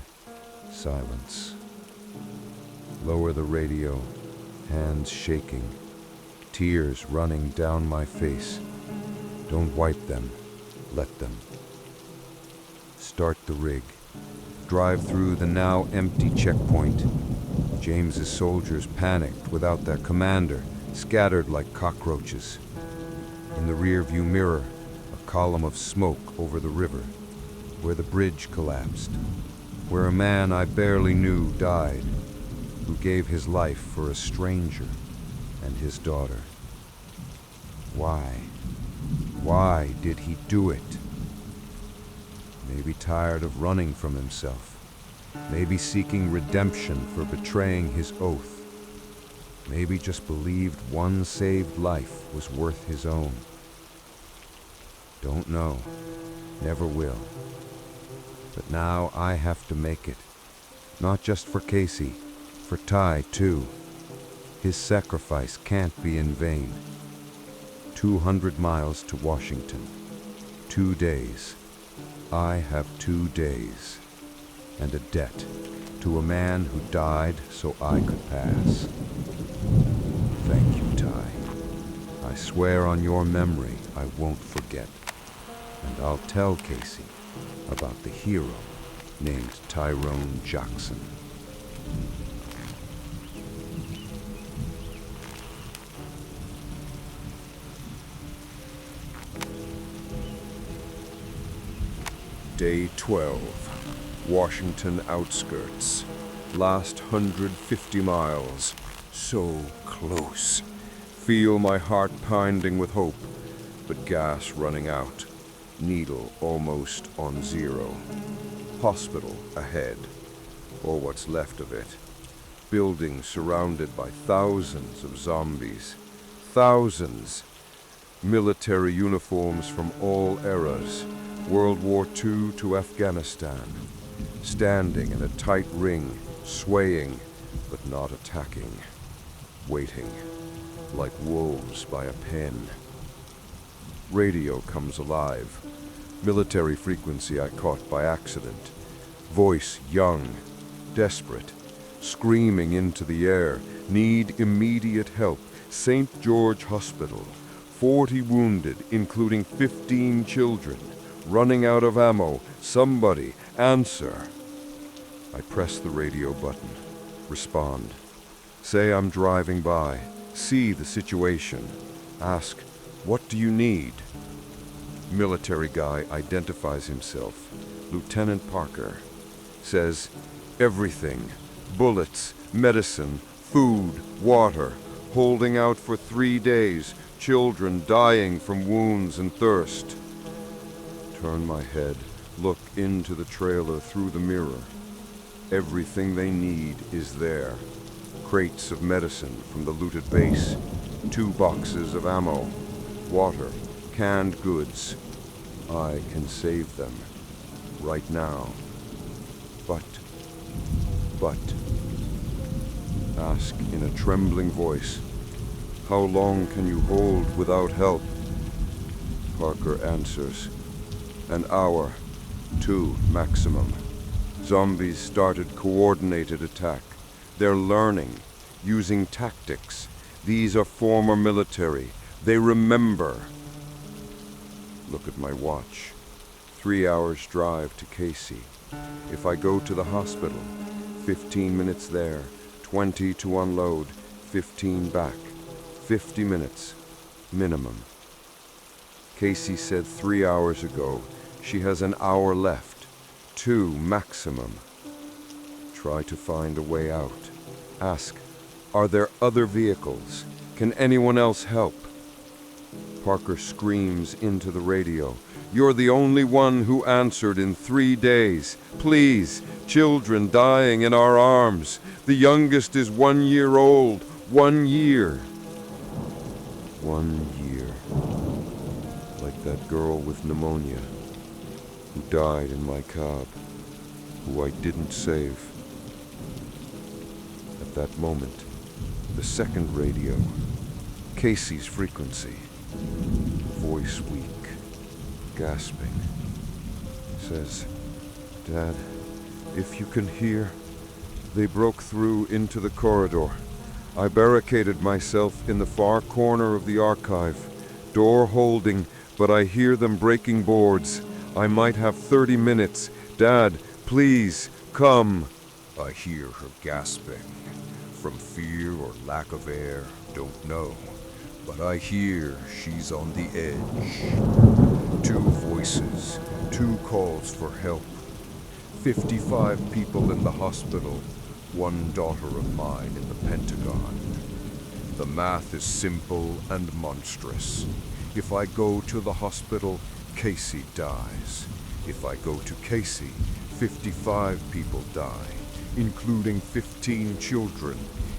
silence. Lower the radio, hands shaking, tears running down my face. Don't wipe them, let them. Start the rig, drive through the now empty checkpoint. James's soldiers panicked without their commander, scattered like cockroaches. In the rear-view mirror, a column of smoke over the river, where the bridge collapsed, where a man I barely knew died, who gave his life for a stranger and his daughter. Why? Why did he do it? Maybe tired of running from himself. Maybe seeking redemption for betraying his oath. Maybe just believed one saved life was worth his own. Don't know. Never will. But now I have to make it. Not just for Casey, for Ty too. His sacrifice can't be in vain. 200 miles to Washington. 2 days. I have 2 days. And a debt to a man who died so I could pass. Thank you, Ty. I swear on your memory I won't forget. And I'll tell Casey about the hero named Tyrone Jackson. Day 12. Washington outskirts. Last 150 miles. So close. Feel my heart pounding with hope, but gas running out. Needle almost on zero. Hospital ahead, or what's left of it. Building surrounded by thousands of zombies. Thousands. Military uniforms from all eras. World War II to Afghanistan. Standing in a tight ring, swaying, but not attacking. Waiting, like wolves by a pen. Radio comes alive. Military frequency I caught by accident. Voice young, desperate, screaming into the air. Need immediate help. St. George Hospital. 40 wounded, including 15 children. Running out of ammo. Somebody, answer. I press the radio button. Respond. Say I'm driving by. See the situation. Ask, what do you need? Military guy identifies himself. Lieutenant Parker. Says, everything. Bullets, medicine, food, water. Holding out for 3 days. Children dying from wounds and thirst. Turn my head. Look into the trailer through the mirror. Everything they need is there. Crates of medicine from the looted base. 2 boxes of ammo. Water. Canned goods. I can save them. Right now. But. Ask in a trembling voice. How long can you hold without help? Parker answers. An hour. 2 maximum. Zombies started coordinated attack. They're learning, using tactics. These are former military. They remember. Look at my watch. 3 hours drive to Casey. If I go to the hospital, 15 minutes there, 20 to unload, 15 back. 50 minutes, minimum. Casey said 3 hours ago she has an hour left. 2 maximum. Try to find a way out. Ask, are there other vehicles? Can anyone else help? Parker screams into the radio. You're the only one who answered in 3 days. Please, children dying in our arms. The youngest is 1 year old. 1 year. 1 year. Like that girl with pneumonia who died in my cab, who I didn't save. At that moment, the second radio, Casey's frequency, voice weak, gasping, says, Dad, if you can hear, they broke through into the corridor. I barricaded myself in the far corner of the archive, door holding, but I hear them breaking boards. I might have 30 minutes. Dad, please, come. I hear her gasping. From fear or lack of air, don't know. But I hear she's on the edge. 2 voices, 2 calls for help. 55 people in the hospital, 1 daughter of mine in the Pentagon. The math is simple and monstrous. If I go to the hospital, Casey dies. If I go to Casey, 55 people die, including 15 children,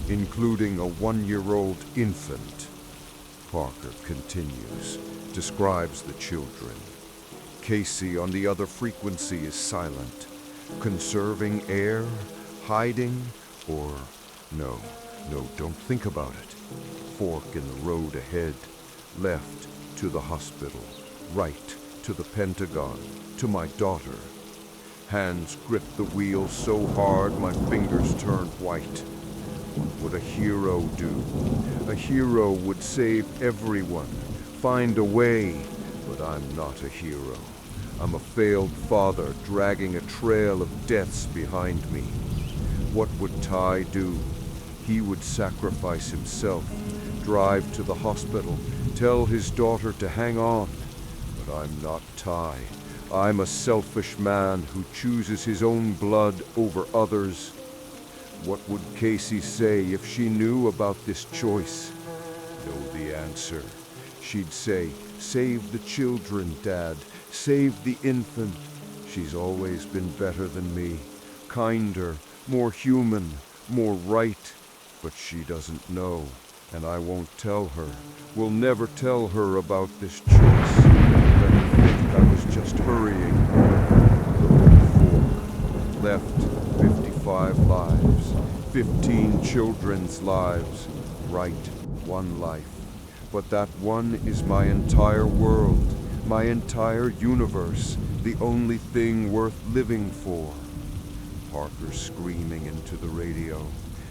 including a 1-year-old infant. Parker continues, describes the children. Casey on the other frequency is silent, conserving air, hiding, or no, don't think about it. Fork in the road ahead, left to the hospital, right to the Pentagon, to my daughter. Hands grip the wheel so hard my fingers turn white. What would a hero do? A hero would save everyone, find a way, but I'm not a hero. I'm a failed father dragging a trail of deaths behind me. What would Ty do? He would sacrifice himself, drive to the hospital, tell his daughter to hang on. But I'm not Ty. I'm a selfish man who chooses his own blood over others. What would Casey say if she knew about this choice? Know the answer. She'd say, save the children, Dad. Save the infant. She's always been better than me. Kinder, more human, more right. But she doesn't know, and I won't tell her. We'll never tell her about this choice. Let her think I was just hurrying children's lives, right, one life. But that one is my entire world, my entire universe, the only thing worth living for. Parker screaming into the radio.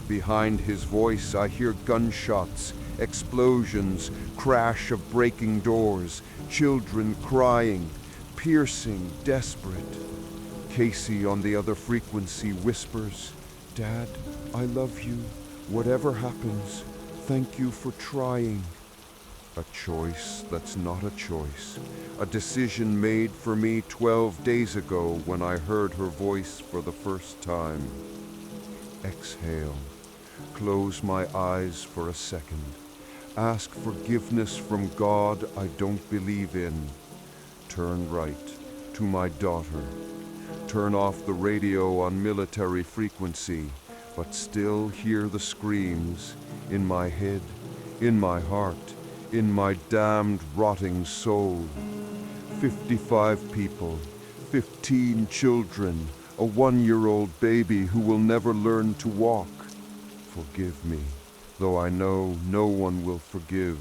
Behind his voice I hear gunshots, explosions, crash of breaking doors, children crying, piercing, desperate. Casey on the other frequency whispers, "Dad, I love you. Whatever happens, thank you for trying." A choice that's not a choice. A decision made for me 12 days ago when I heard her voice for the first time. Exhale. Close my eyes for a second. Ask forgiveness from God I don't believe in. Turn right to my daughter. Turn off the radio on military frequency, but still hear the screams in my head, in my heart, in my damned rotting soul. 55 people, 15 children, a 1-year-old baby who will never learn to walk. Forgive me, though I know no one will forgive,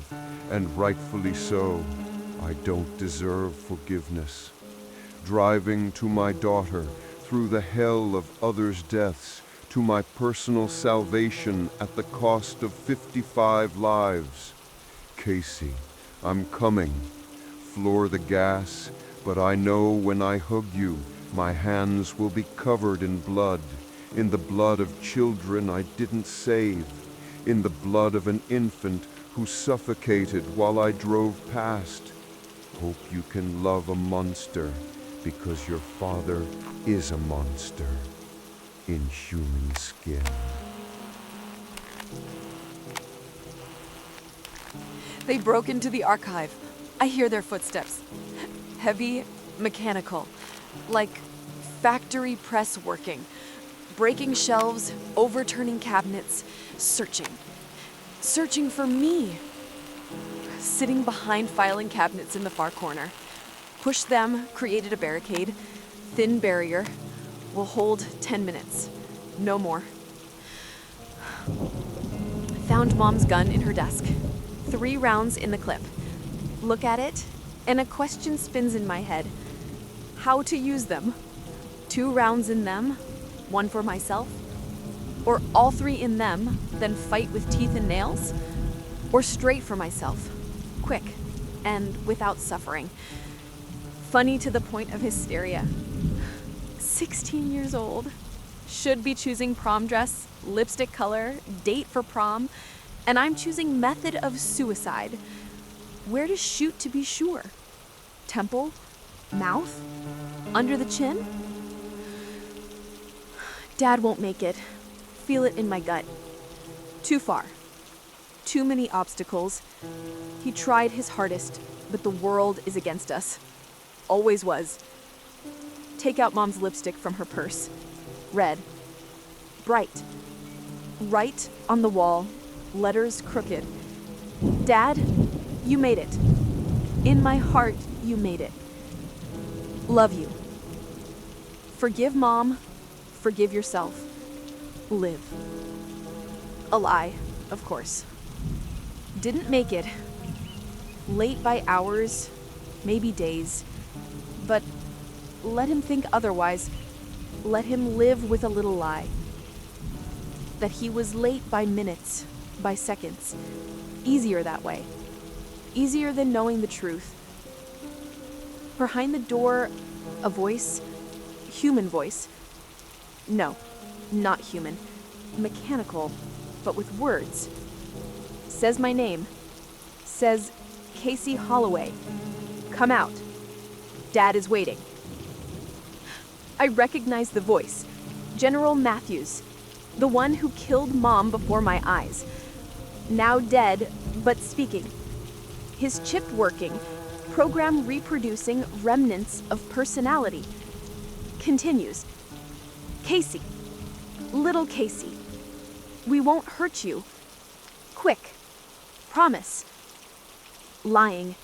and rightfully so. I don't deserve forgiveness. Driving to my daughter through the hell of others' deaths, to my personal salvation at the cost of 55 lives. Casey, I'm coming. Floor the gas, but I know when I hug you, my hands will be covered in blood, in the blood of children I didn't save, in the blood of an infant who suffocated while I drove past. Hope you can love a monster, because your father is a monster in human skin. They broke into the archive. I hear their footsteps. Heavy, mechanical, like factory press working. Breaking shelves, overturning cabinets, searching. Searching for me. Sitting behind filing cabinets in the far corner. Pushed them, created a barricade. Thin barrier. Will hold 10 minutes. No more. Found Mom's gun in her desk. 3 rounds in the clip. Look at it, and a question spins in my head. How to use them? 2 rounds in them, 1 for myself? Or all 3 in them, then fight with teeth and nails? Or straight for myself, quick, and without suffering? Funny to the point of hysteria. 16 years old. Should be choosing prom dress, lipstick color, date for prom, and I'm choosing method of suicide. Where to shoot to be sure? Temple? Mouth? Under the chin? Dad won't make it. Feel it in my gut. Too far. Too many obstacles. He tried his hardest, but the world is against us. Always was. Take out Mom's lipstick from her purse. Red. Bright. Right on the wall. Letters crooked. Dad, you made it. In my heart, you made it. Love you. Forgive Mom. Forgive yourself. Live. A lie, of course. Didn't make it. Late by hours, maybe days. But let him think otherwise. Let him live with a little lie. That he was late by minutes, by seconds. Easier that way. Easier than knowing the truth. Behind the door, a voice. Human voice. No, not human. Mechanical, but with words. Says my name. Says Casey Holloway. Come out. Dad is waiting. I recognize the voice. General Matthews. The one who killed Mom before my eyes. Now dead, but speaking. His chip working. Program reproducing remnants of personality. Continues. Casey. Little Casey. We won't hurt you. Quick. Promise. Lying.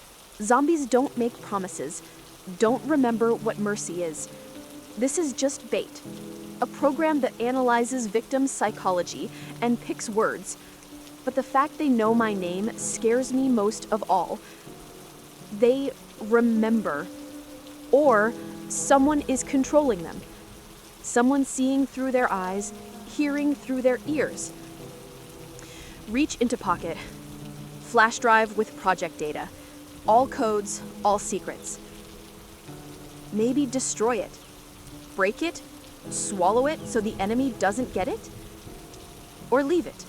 Zombies don't make promises. Don't remember what mercy is. This is just bait. a program that analyzes victims' psychology and picks words. But the fact they know my name scares me most of all. They remember. Or someone is controlling them. Someone seeing through their eyes, hearing through their ears. Reach into pocket. Flash drive with project data. All codes, all secrets. Maybe destroy it. Break it, swallow it so the enemy doesn't get it? Or leave it?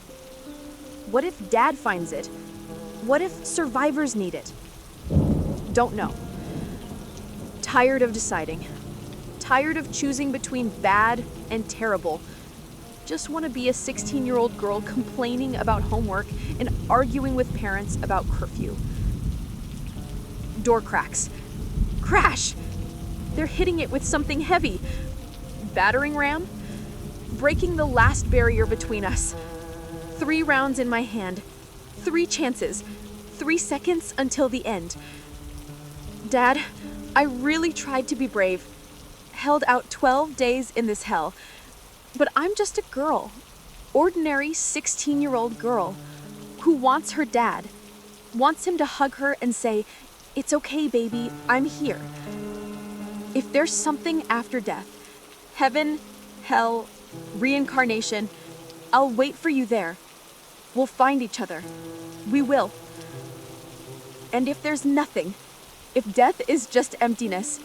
What if Dad finds it? What if survivors need it? Don't know. Tired of deciding. Tired of choosing between bad and terrible. Just want to be a 16-year-old girl complaining about homework and arguing with parents about curfew. Door cracks. Crash! They're hitting it with something heavy. Battering ram? Breaking the last barrier between us. 3 rounds in my hand. 3 chances. 3 seconds until the end. Dad, I really tried to be brave. Held out 12 days in this hell. But I'm just a girl. Ordinary 16-year-old girl who wants her dad. Wants him to hug her and say, "It's okay, baby, I'm here." If there's something after death, heaven, hell, reincarnation, I'll wait for you there. We'll find each other. We will. And if there's nothing, if death is just emptiness,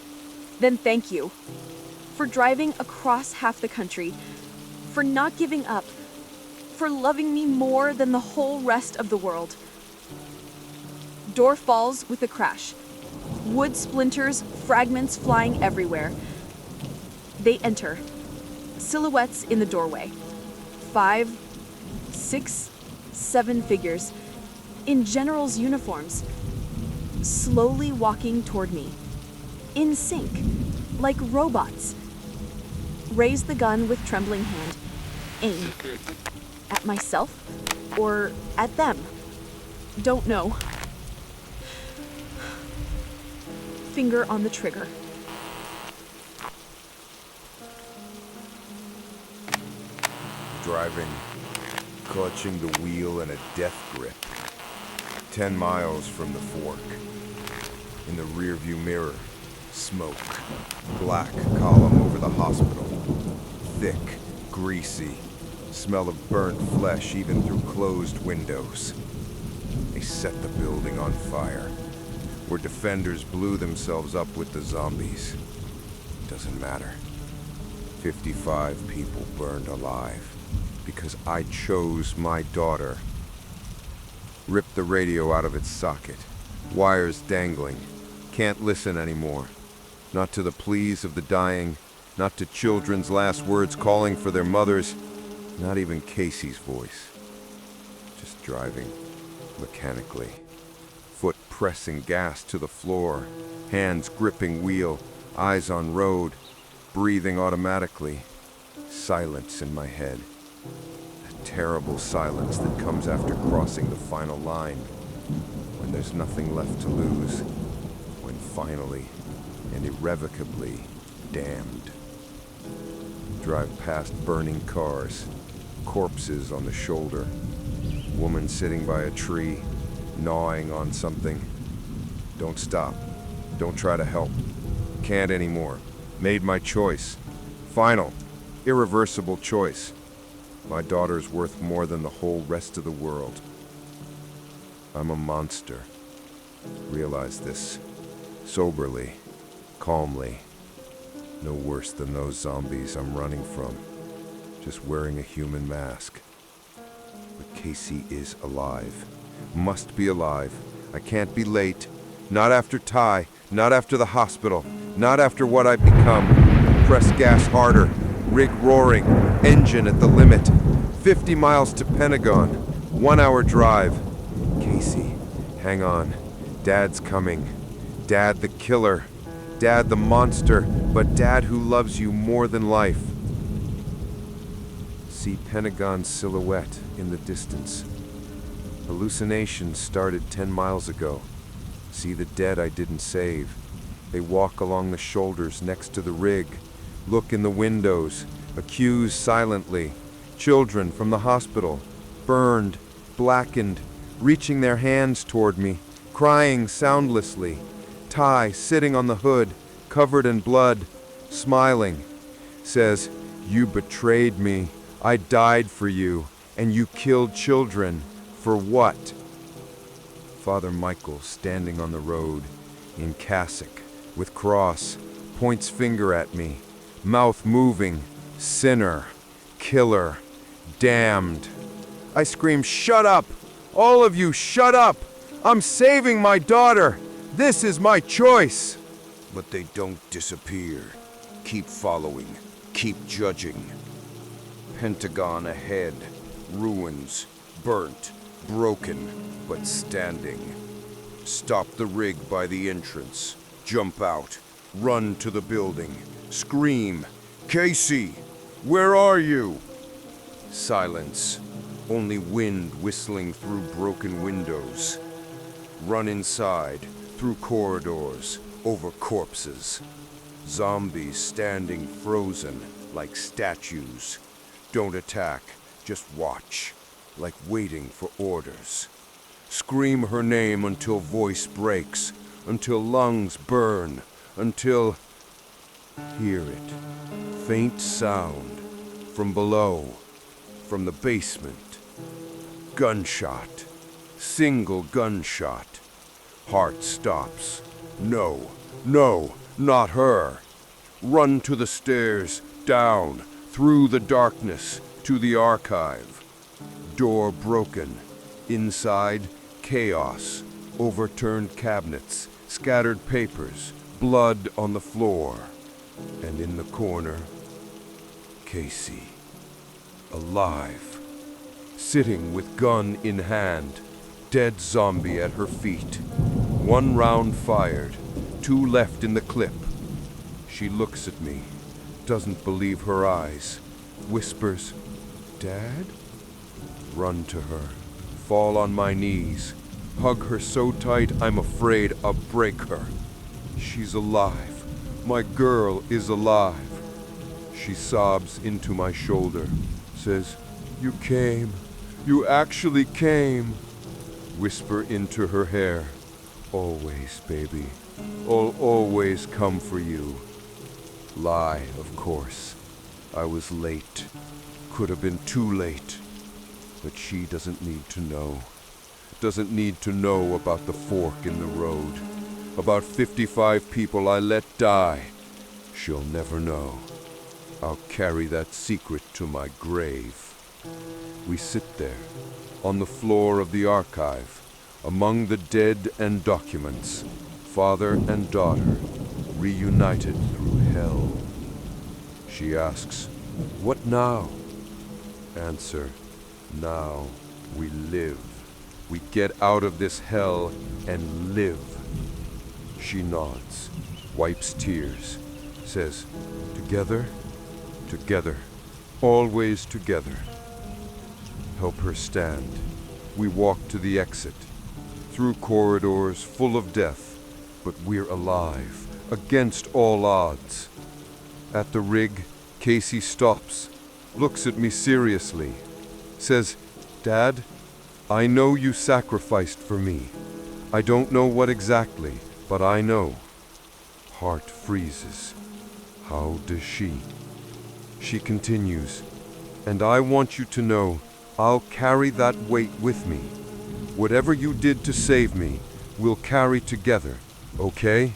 then thank you. For driving across half the country, for not giving up, for loving me more than the whole rest of the world. Door falls with a crash. Wood splinters, fragments flying everywhere. They enter. Silhouettes in the doorway. 5, 6, 7 figures. In generals' uniforms. Slowly walking toward me. In sync. Like robots. Raise the gun with trembling hand. Aim. At myself? Or at them? Don't know. Finger on the trigger. Driving, clutching the wheel in a death grip. 10 miles from the fork. In the rearview mirror, smoke. Black column over the hospital. Thick, greasy. Smell of burnt flesh even through closed windows. They set the building on fire. Where defenders blew themselves up with the zombies. Doesn't matter. 55 people burned alive. Because I chose my daughter. Ripped the radio out of its socket. Wires dangling. Can't listen anymore. Not to the pleas of the dying. Not to children's last words calling for their mothers. Not even Casey's voice. Just driving. Mechanically. Foot pressing gas to the floor. Hands gripping wheel. Eyes on road. Breathing automatically. Silence in my head. That terrible silence that comes after crossing the final line. When there's nothing left to lose. When finally and irrevocably damned. Drive past burning cars. Corpses on the shoulder. Woman sitting by a tree, gnawing on something. Don't stop. Don't try to help. Can't anymore. Made my choice. Final. Irreversible choice. My daughter's worth more than the whole rest of the world. I'm a monster. Realize this. Soberly. Calmly. No worse than those zombies I'm running from. Just wearing a human mask. But Casey is alive. Must be alive. I can't be late. Not after Ty. Not after the hospital. Not after what I've become. Press gas harder. Rig roaring. Engine at the limit. 50 miles to Pentagon. 1 hour drive. Casey, hang on. Dad's coming. Dad the killer. Dad the monster. But Dad who loves you more than life. See Pentagon's silhouette in the distance. Hallucinations started 10 miles ago. See the dead I didn't save. They walk along the shoulders next to the rig. Look in the windows. Accused silently. Children from the hospital. Burned, blackened, reaching their hands toward me, crying soundlessly. Ty sitting on the hood, covered in blood, smiling. Says, "You betrayed me. I died for you, and you killed children. For what?" Father Michael standing on the road, in cassock, with cross, points finger at me, mouth moving, sinner, killer, damned. I scream, "Shut up! All of you, shut up! I'm saving my daughter! This is my choice!" But they don't disappear. Keep following. Keep judging. Pentagon ahead. Ruins. Burnt. Broken. But standing. Stop the rig by the entrance. Jump out. Run to the building. Scream. "Casey! Where are you?" Silence. Only wind whistling through broken windows. Run inside. Through corridors. Over corpses. Zombies standing frozen like statues. Don't attack. Just watch. Like waiting for orders. Scream her name until voice breaks. Until lungs burn. Until... Hear it. Faint sound. From below. From the basement. Gunshot. Single gunshot. Heart stops. No, no, not her. Run to the stairs, down, through the darkness, to the archive. Door broken. Inside, chaos. Overturned cabinets, scattered papers, blood on the floor. And in the corner, Casey. Alive. Sitting with gun in hand. Dead zombie at her feet. 1 round fired. 2 left in the clip. She looks at me. Doesn't believe her eyes. Whispers, "Dad?" Run to her. Fall on my knees. Hug her so tight I'm afraid I'll break her. She's alive. My girl is alive. She sobs into my shoulder. Says, "You came. You actually came." Whisper into her hair. "Always, baby. I'll always come for you." Lie, of course. I was late. Could have been too late. But she doesn't need to know. Doesn't need to know about the fork in the road. About 55 people I let die. She'll never know. I'll carry that secret to my grave. We sit there, on the floor of the archive, among the dead and documents, father and daughter, reunited through hell. She asks, "What now?" Answer, "Now we live. We get out of this hell and live." She nods, wipes tears, says, "Together, together, always together." Help her stand. We walk to the exit, through corridors full of death, but we're alive, against all odds. At the rig, Casey stops, looks at me seriously, says, "Dad, I know you sacrificed for me. I don't know what exactly, but I know." Heart freezes. How does she? She continues, "And I want you to know I'll carry that weight with me. Whatever you did to save me, we'll carry together, okay?"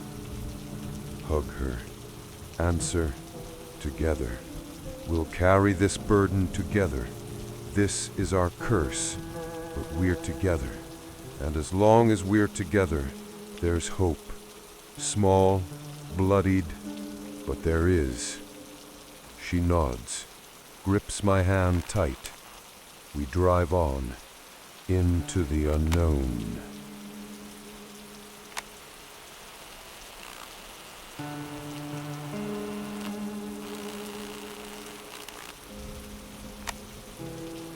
Hug her. Answer, "Together. We'll carry this burden together. This is our curse, but we're together. And as long as we're together, there's hope. Small, bloodied, but there is." She nods, grips my hand tight. We drive on, into the unknown.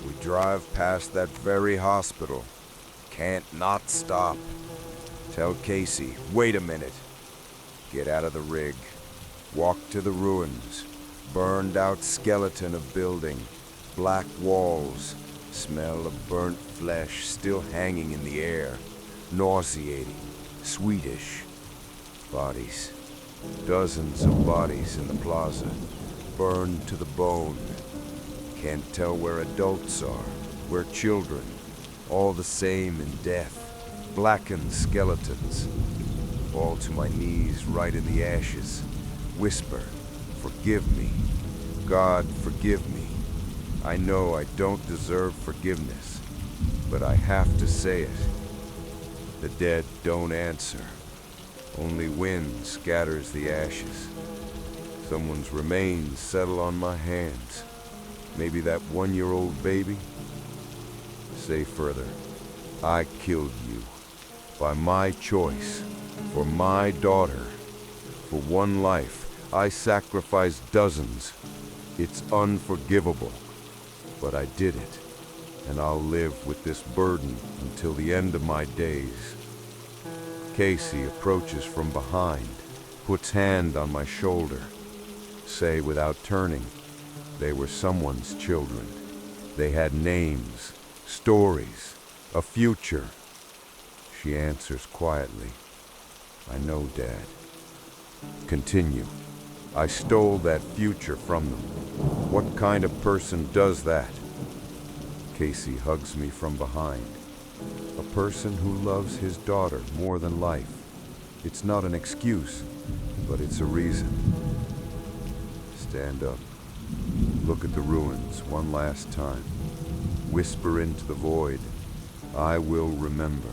We drive past that very hospital. Can't not stop. Tell Casey, "Wait a minute." Get out of the rig. Walk to the ruins. Burned out skeleton of building, black walls, smell of burnt flesh still hanging in the air, nauseating, Swedish. Bodies, dozens of bodies in the plaza, burned to the bone. Can't tell where adults are, where children, all the same in death, blackened skeletons. Fall to my knees right in the ashes, whisper, forgive me. God, forgive me. I know I don't deserve forgiveness, but I have to say it. The dead don't answer. Only wind scatters the ashes. Someone's remains settle on my hands. Maybe that 1-year-old baby? Say further, I killed you. By my choice. For my daughter. For one life, I sacrificed dozens. It's unforgivable. But I did it. And I'll live with this burden until the end of my days. Casey approaches from behind, puts hand on my shoulder. Say without turning, they were someone's children. They had names, stories, a future. She answers quietly, I know, Dad. Continue. I stole that future from them. What kind of person does that? Casey hugs me from behind. A person who loves his daughter more than life. It's not an excuse, but it's a reason. Stand up. Look at the ruins one last time. Whisper into the void. I will remember.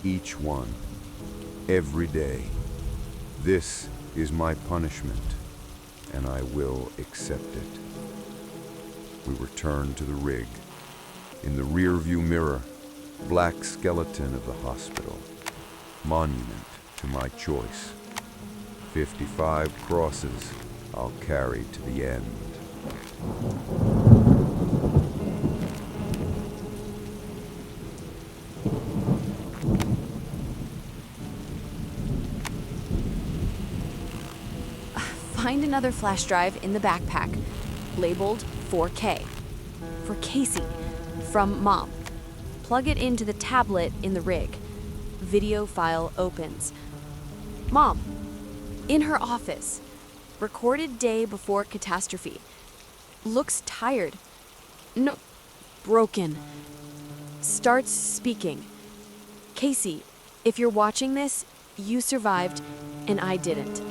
Each one. Every day. This is my punishment, and I will accept it. We return to the rig. In the rearview mirror, black skeleton of the hospital. Monument to my choice. 55 crosses I'll carry to the end. Find another flash drive in the backpack, labeled 4K. For Casey, from Mom. Plug it into the tablet in the rig. Video file opens. Mom, in her office. Recorded day before catastrophe. Looks tired. No, broken. Starts speaking. Casey, if you're watching this, you survived and I didn't.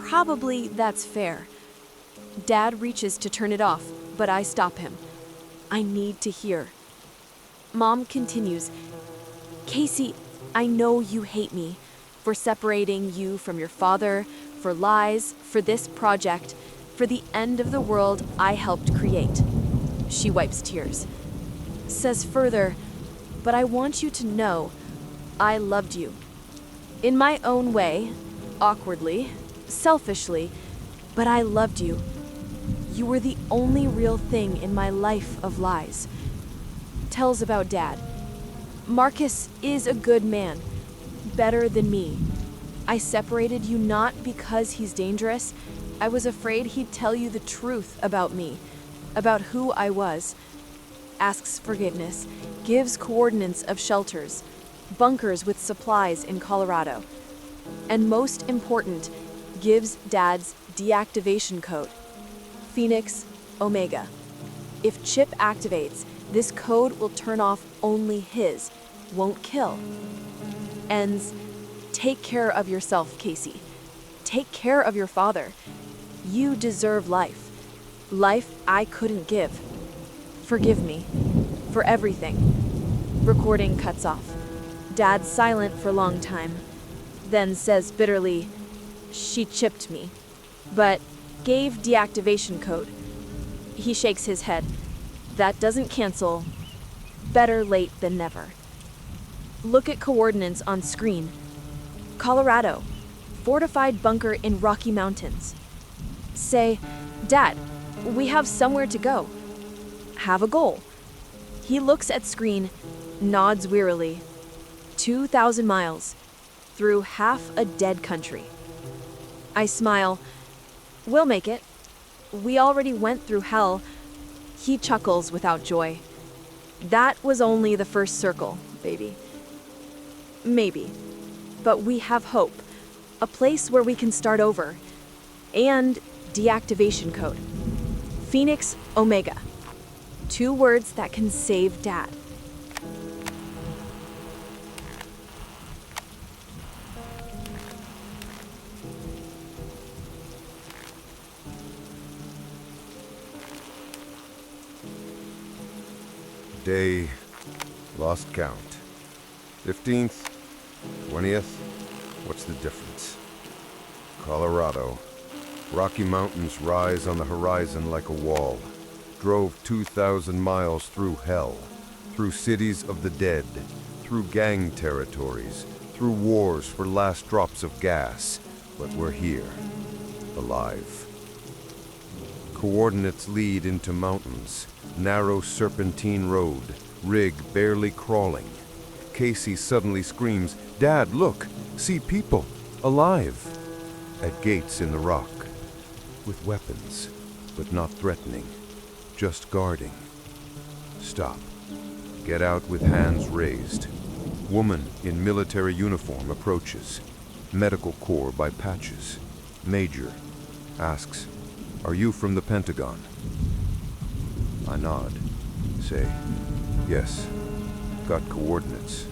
Probably that's fair. Dad reaches to turn it off, but I stop him. I need to hear. Mom continues, Casey, I know you hate me for separating you from your father, for lies, for this project, for the end of the world I helped create. She wipes tears. Says further, but I want you to know I loved you. In my own way, awkwardly, selfishly, but I loved you. You were the only real thing in my life of lies. Tells about Dad. Marcus is a good man, better than me. I separated you not because he's dangerous. I was afraid he'd tell you the truth about me, about who I was. Asks forgiveness, gives coordinates of shelters, bunkers with supplies in Colorado. And most important, gives Dad's deactivation code. Phoenix Omega. If Chip activates, this code will turn off only his, won't kill. Ends, take care of yourself, Casey. Take care of your father. You deserve life. Life I couldn't give. Forgive me. For everything. Recording cuts off. Dad's silent for a long time. Then says bitterly, she chipped me, but gave deactivation code. He shakes his head. That doesn't cancel. Better late than never. Look at coordinates on screen. Colorado. Fortified bunker in Rocky Mountains. Say, Dad, we have somewhere to go. Have a goal. He looks at screen, nods wearily. 2,000 miles. Through half a dead country. I smile. We'll make it. We already went through hell. He chuckles without joy. That was only the first circle, baby. Maybe. But we have hope. A place where we can start over. And deactivation code. Phoenix Omega. 2 words that can save Dad. Day, lost count. 15th, 20th, what's the difference? Colorado. Rocky Mountains rise on the horizon like a wall. Drove 2,000 miles through hell, through cities of the dead, through gang territories, through wars for last drops of gas, but we're here, alive. Coordinates lead into mountains, narrow serpentine road, rig barely crawling. Casey suddenly screams, "Dad, look! See people! Alive!" At gates in the rock, with weapons, but not threatening, just guarding. Stop. Get out with hands raised. Woman in military uniform approaches. Medical Corps by patches. Major asks, "Are you from the Pentagon?" I nod. Say, "Yes. Got coordinates."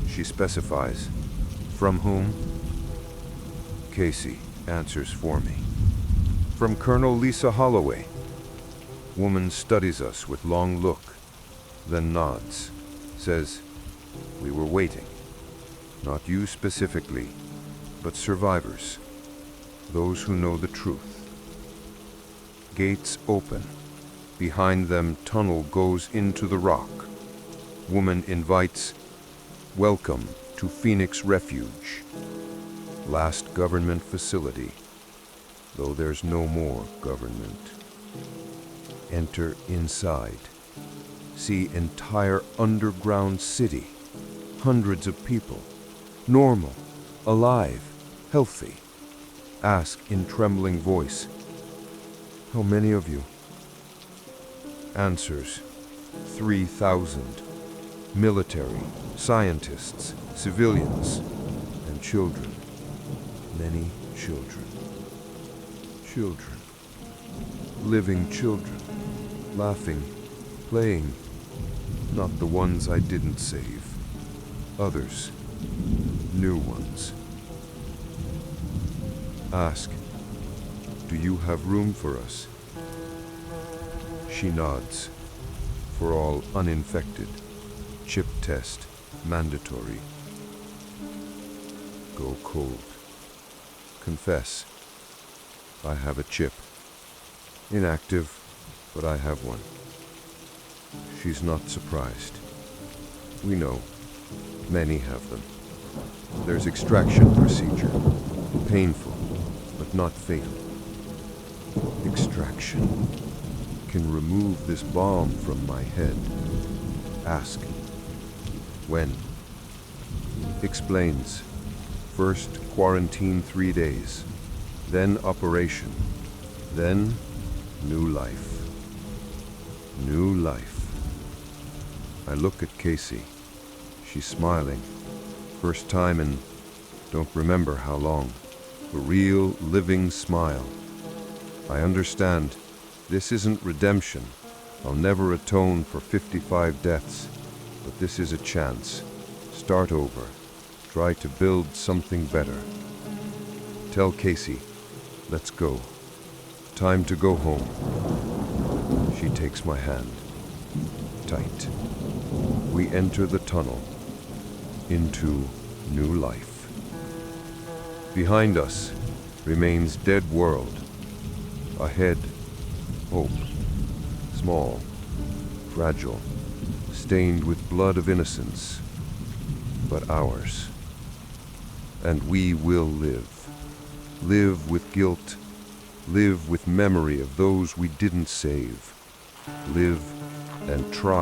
She specifies, "From whom?" Casey answers for me. "From Colonel Lisa Holloway." Woman studies us with long look, then nods, says, "We were waiting. Not you specifically, but survivors. Those who know the truth." Gates open. Behind them, tunnel goes into the rock. Woman invites, "Welcome to Phoenix Refuge. Last government facility, though there's no more government." Enter inside. See entire underground city. Hundreds of people. Normal, alive, healthy. Ask in trembling voice, "How many of you?" Answers, 3,000. Military, scientists, civilians, and children. Many children. Children. Living children. Laughing, playing. Not the ones I didn't save. Others. New ones. Ask, "Do you have room for us?" She nods. For all uninfected. Chip test mandatory. Go cold. Confess. I have a chip. Inactive, but I have one. She's not surprised. We know. Many have them. There's extraction procedure. Painful, but not fatal. Extraction. Can remove this bomb from my head. Ask. When? Explains. First quarantine 3 days. Then operation. Then new life. New life. I look at Casey. She's smiling. First time in don't remember how long. A real living smile. I understand. This isn't redemption. I'll never atone for 55 deaths. But this is a chance. Start over. Try to build something better. Tell Casey, let's go. Time to go home. She takes my hand. Tight. We enter the tunnel. Into new life. Behind us remains dead world. Ahead, hope. Small, fragile, stained with blood of innocence, but ours. And we will live. Live with guilt. Live with memory of those we didn't save. Live and try